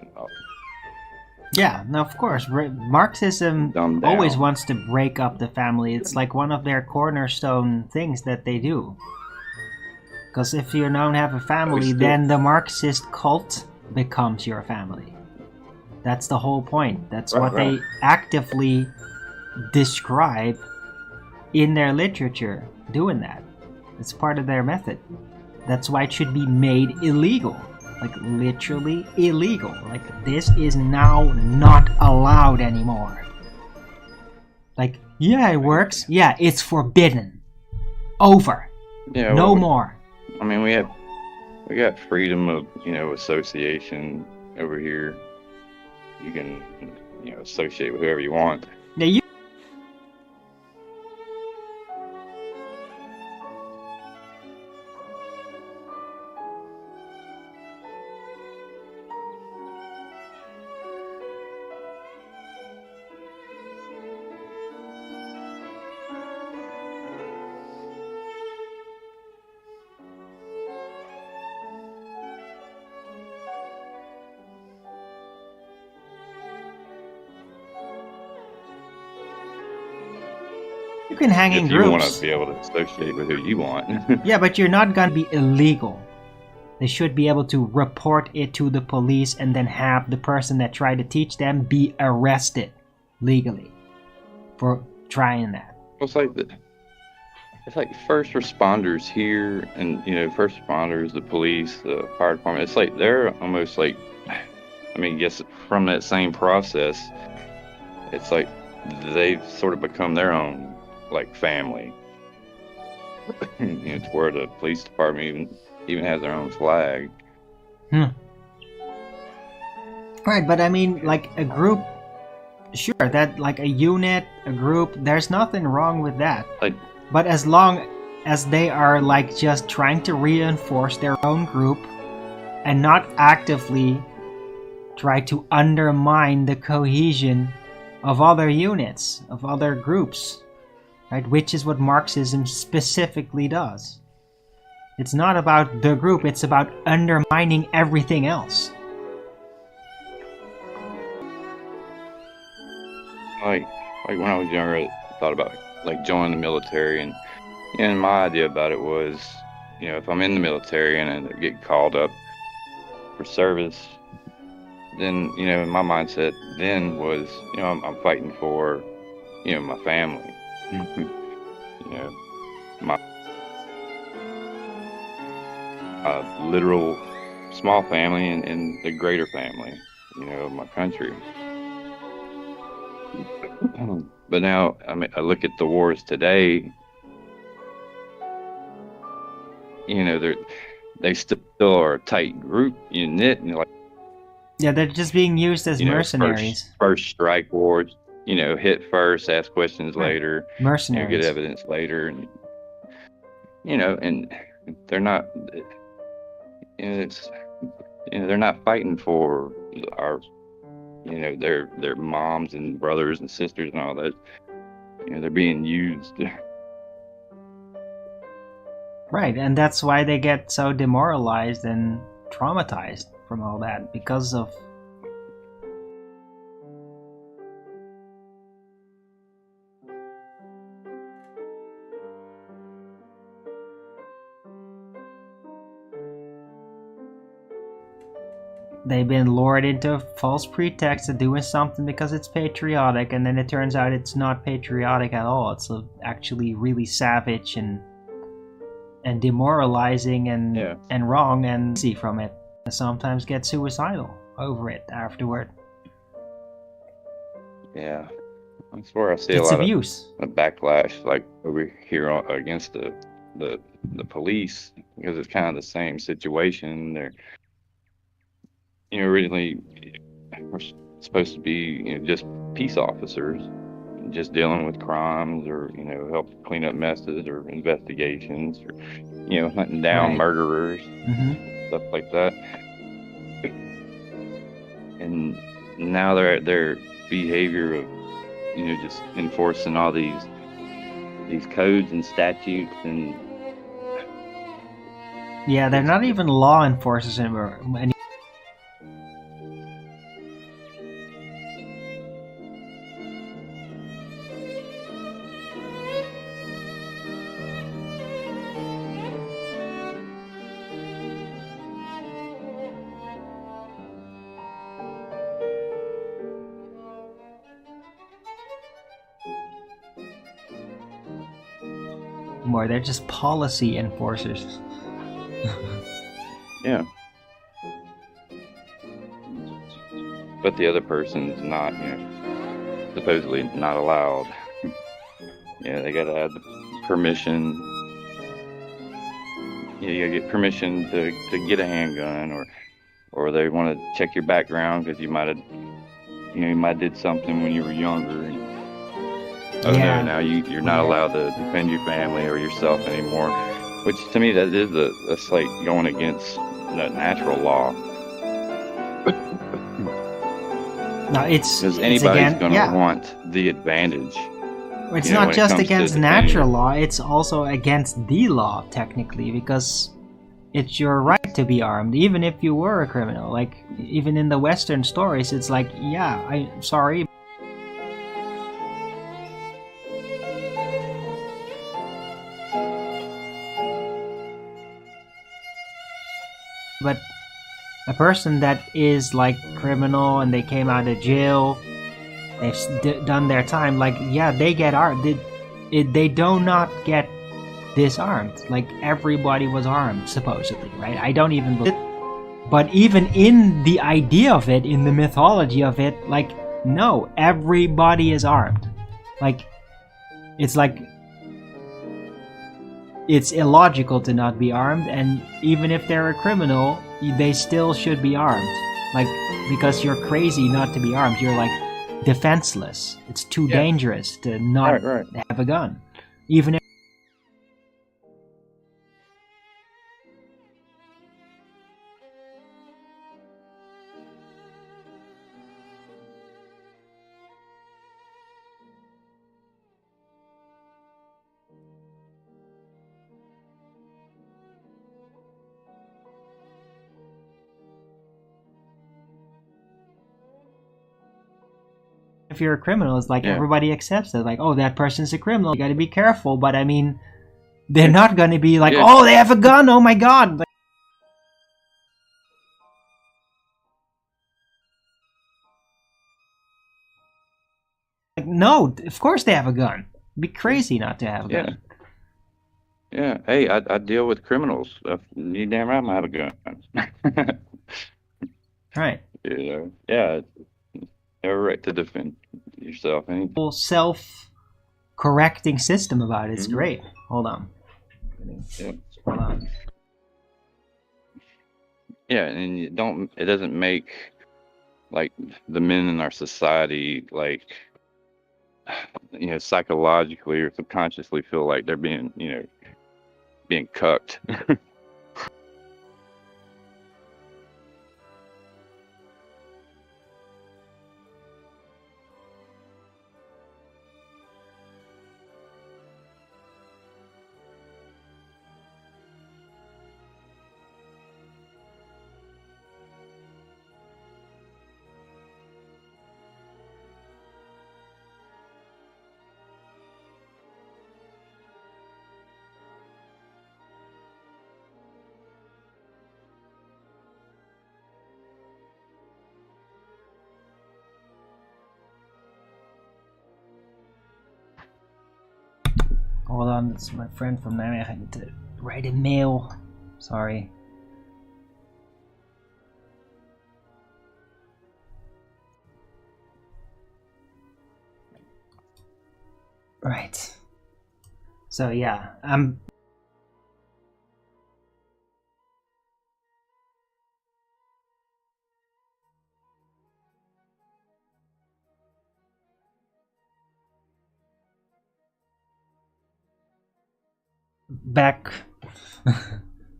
Yeah, no, of course. Marxism Dumbed always down. wants to break up the family. It's like one of their cornerstone things that they do. Because if you don't have a family, then the Marxist cult becomes your family. That's the whole point. That's what they actively describe in their literature, doing that. It's part of their method. That's why it should be made illegal. Like, literally illegal. Like, this is now not allowed anymore. Like, yeah, it works. Yeah, it's forbidden. Over. Yeah, No well, more. I mean, we got freedom of, you know, association over here. You can, you know, associate with whoever you want. Yeah, you can hang in If you want groups. to be able to associate with who you want. Yeah, but you're not gonna be illegal. They should be able to report it to the police and then have the person that tried to teach them be arrested legally for trying that. It's like first responders here, and, you know, first responders, the police, the fire department. It's like they're almost like, I mean, yes, from that same process, it's like they've sort of become their own, like, family. You know, to where the police department even has their own flag. Right, but I mean, like, a group, sure, that, like, a unit, a group, there's nothing wrong with that. Like, But as long as they are, like, just trying to reinforce their own group and not actively try to undermine the cohesion of other units, of other groups, right? Which is what Marxism specifically does. It's not about the group, it's about undermining everything else. like when I was younger, I thought about, like, joining the military, and my idea about it was, you know, if I'm in the military and I get called up for service, then, you know, my mindset then was, you know, I'm fighting for, you know, my family. You know, my literal small family and the greater family, you know, of my country. But now, I mean, I look at the wars today, you know, they still are a tight group, unit, and, like, Yeah, they're just being used as you know, mercenaries. first strike wars, you know, hit first, ask questions Right. later, you know, Mercenaries. get evidence later, and, you know, and they're not, you know, it's, you know, they're not fighting for our, you know, their moms and brothers and sisters and all that. You know, they're being used. Right, and that's why they get so demoralized and traumatized from all that, because of... they've been lured into a false pretext of doing something because it's patriotic, and then it turns out it's not patriotic at all. It's actually really savage and demoralizing and wrong, and see from it. Sometimes get suicidal over it afterward. Yeah, that's where I see It's a lot abuse. of backlash, like over here against the police, because it's kind of the same situation. They're, originally we're supposed to be, just peace officers, just dealing with crimes, or help clean up messes or investigations, or hunting down murderers, stuff like that. And now their behavior of just enforcing all these codes and statutes, and yeah, they're not even law enforcers anymore. They're just policy enforcers. Yeah. But the other person's not, supposedly not allowed. Yeah, they gotta have the permission. You gotta get permission to get a handgun, or they want to check your background because you might have did something when you were younger. No, now you're not allowed to defend your family or yourself anymore. Which to me, that is that's like going against the natural law. No, because anybody's going to want the advantage. It's not just against natural law; it's also against the law, technically, because it's your right to be armed, even if you were a criminal. Like, even in the Western stories, it's like, yeah, I'm sorry. But a person that is like criminal and they came out of jail, they've done their time, like, yeah, they get armed. They do not get disarmed. Like, everybody was armed, supposedly, right? I don't even believe it. But even in the idea of it, in the mythology of it, like, no, everybody is armed. Like, it's illogical to not be armed, and even if they're a criminal, they still should be armed. Like, because you're crazy not to be armed. You're like defenseless. It's too dangerous to not have a gun. Even if you're a criminal, it's like everybody accepts it. Like, oh, that person's a criminal. You gotta be careful. But I mean, they're not gonna be like, oh, they have a gun. Oh my god. Like, no, of course they have a gun. It'd be crazy not to have a gun. Yeah. Hey, I deal with criminals. You damn right I have a gun. Right. Yeah. You have a right to defend yourself. Whole self-correcting system about it. It's great. Hold on. Hold on. Yeah, and it doesn't make, like, the men in our society, like, psychologically or subconsciously feel like they're being cucked. Hold on, it's my friend from Nijmegen. I need to write a mail. Sorry. Right. So yeah, I'm back.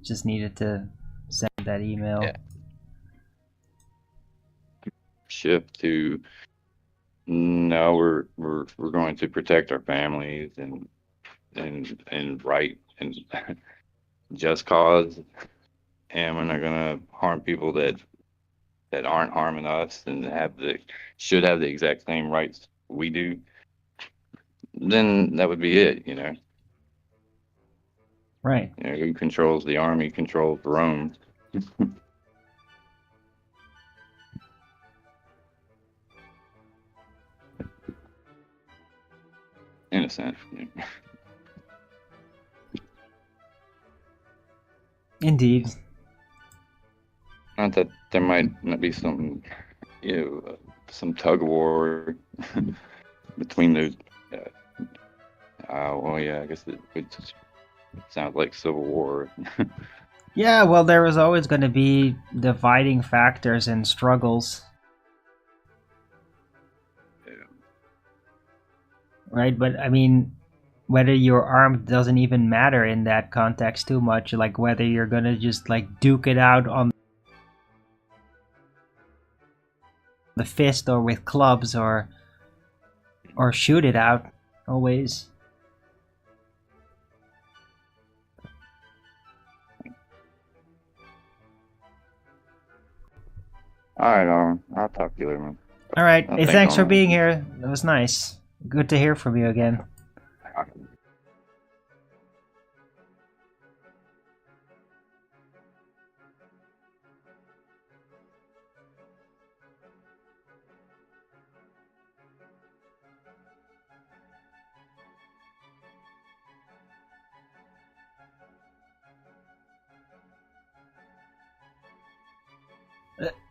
Just needed to send that email. Yeah. Shift to no, we're going to protect our families and right and just cause, and we're not gonna harm people that aren't harming us and should have the exact same rights we do. Then that would be it, you know. Right. You know, who controls the army controls Rome. In a sense. Yeah. Indeed. Not that there might not be some, some tug of war between those. Well, yeah, I guess it sounds like civil war. Yeah, well, there was always going to be dividing factors and struggles. Yeah. Right, but I mean, whether you're armed doesn't even matter in that context too much. Like whether you're gonna just like duke it out on the fist or with clubs or shoot it out. Always. All right, I'll talk to you later, man. All right. Well, Hey, thanks, thanks for Norman. being here. That was nice. Good to hear from you again.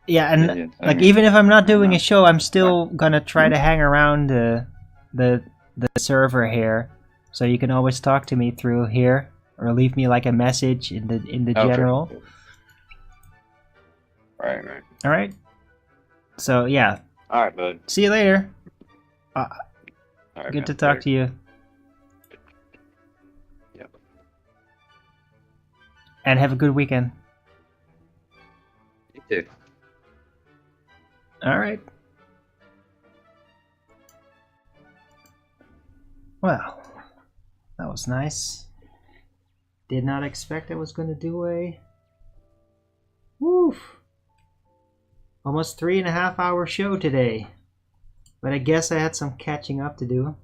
Yeah, and Yeah, I like mean, even if I'm not doing know. a show, I'm still gonna try to hang around the server here, so you can always talk to me through here or leave me like a message in the Okay. general. Right. All right. So yeah, All right, bud. see you later. All right, Good to talk to you. Yep. And have a good weekend. You too. All right. Well, that was nice. Did not expect I was going to do a almost 3.5 hour show today. But I guess I had some catching up to do.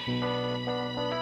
Bye.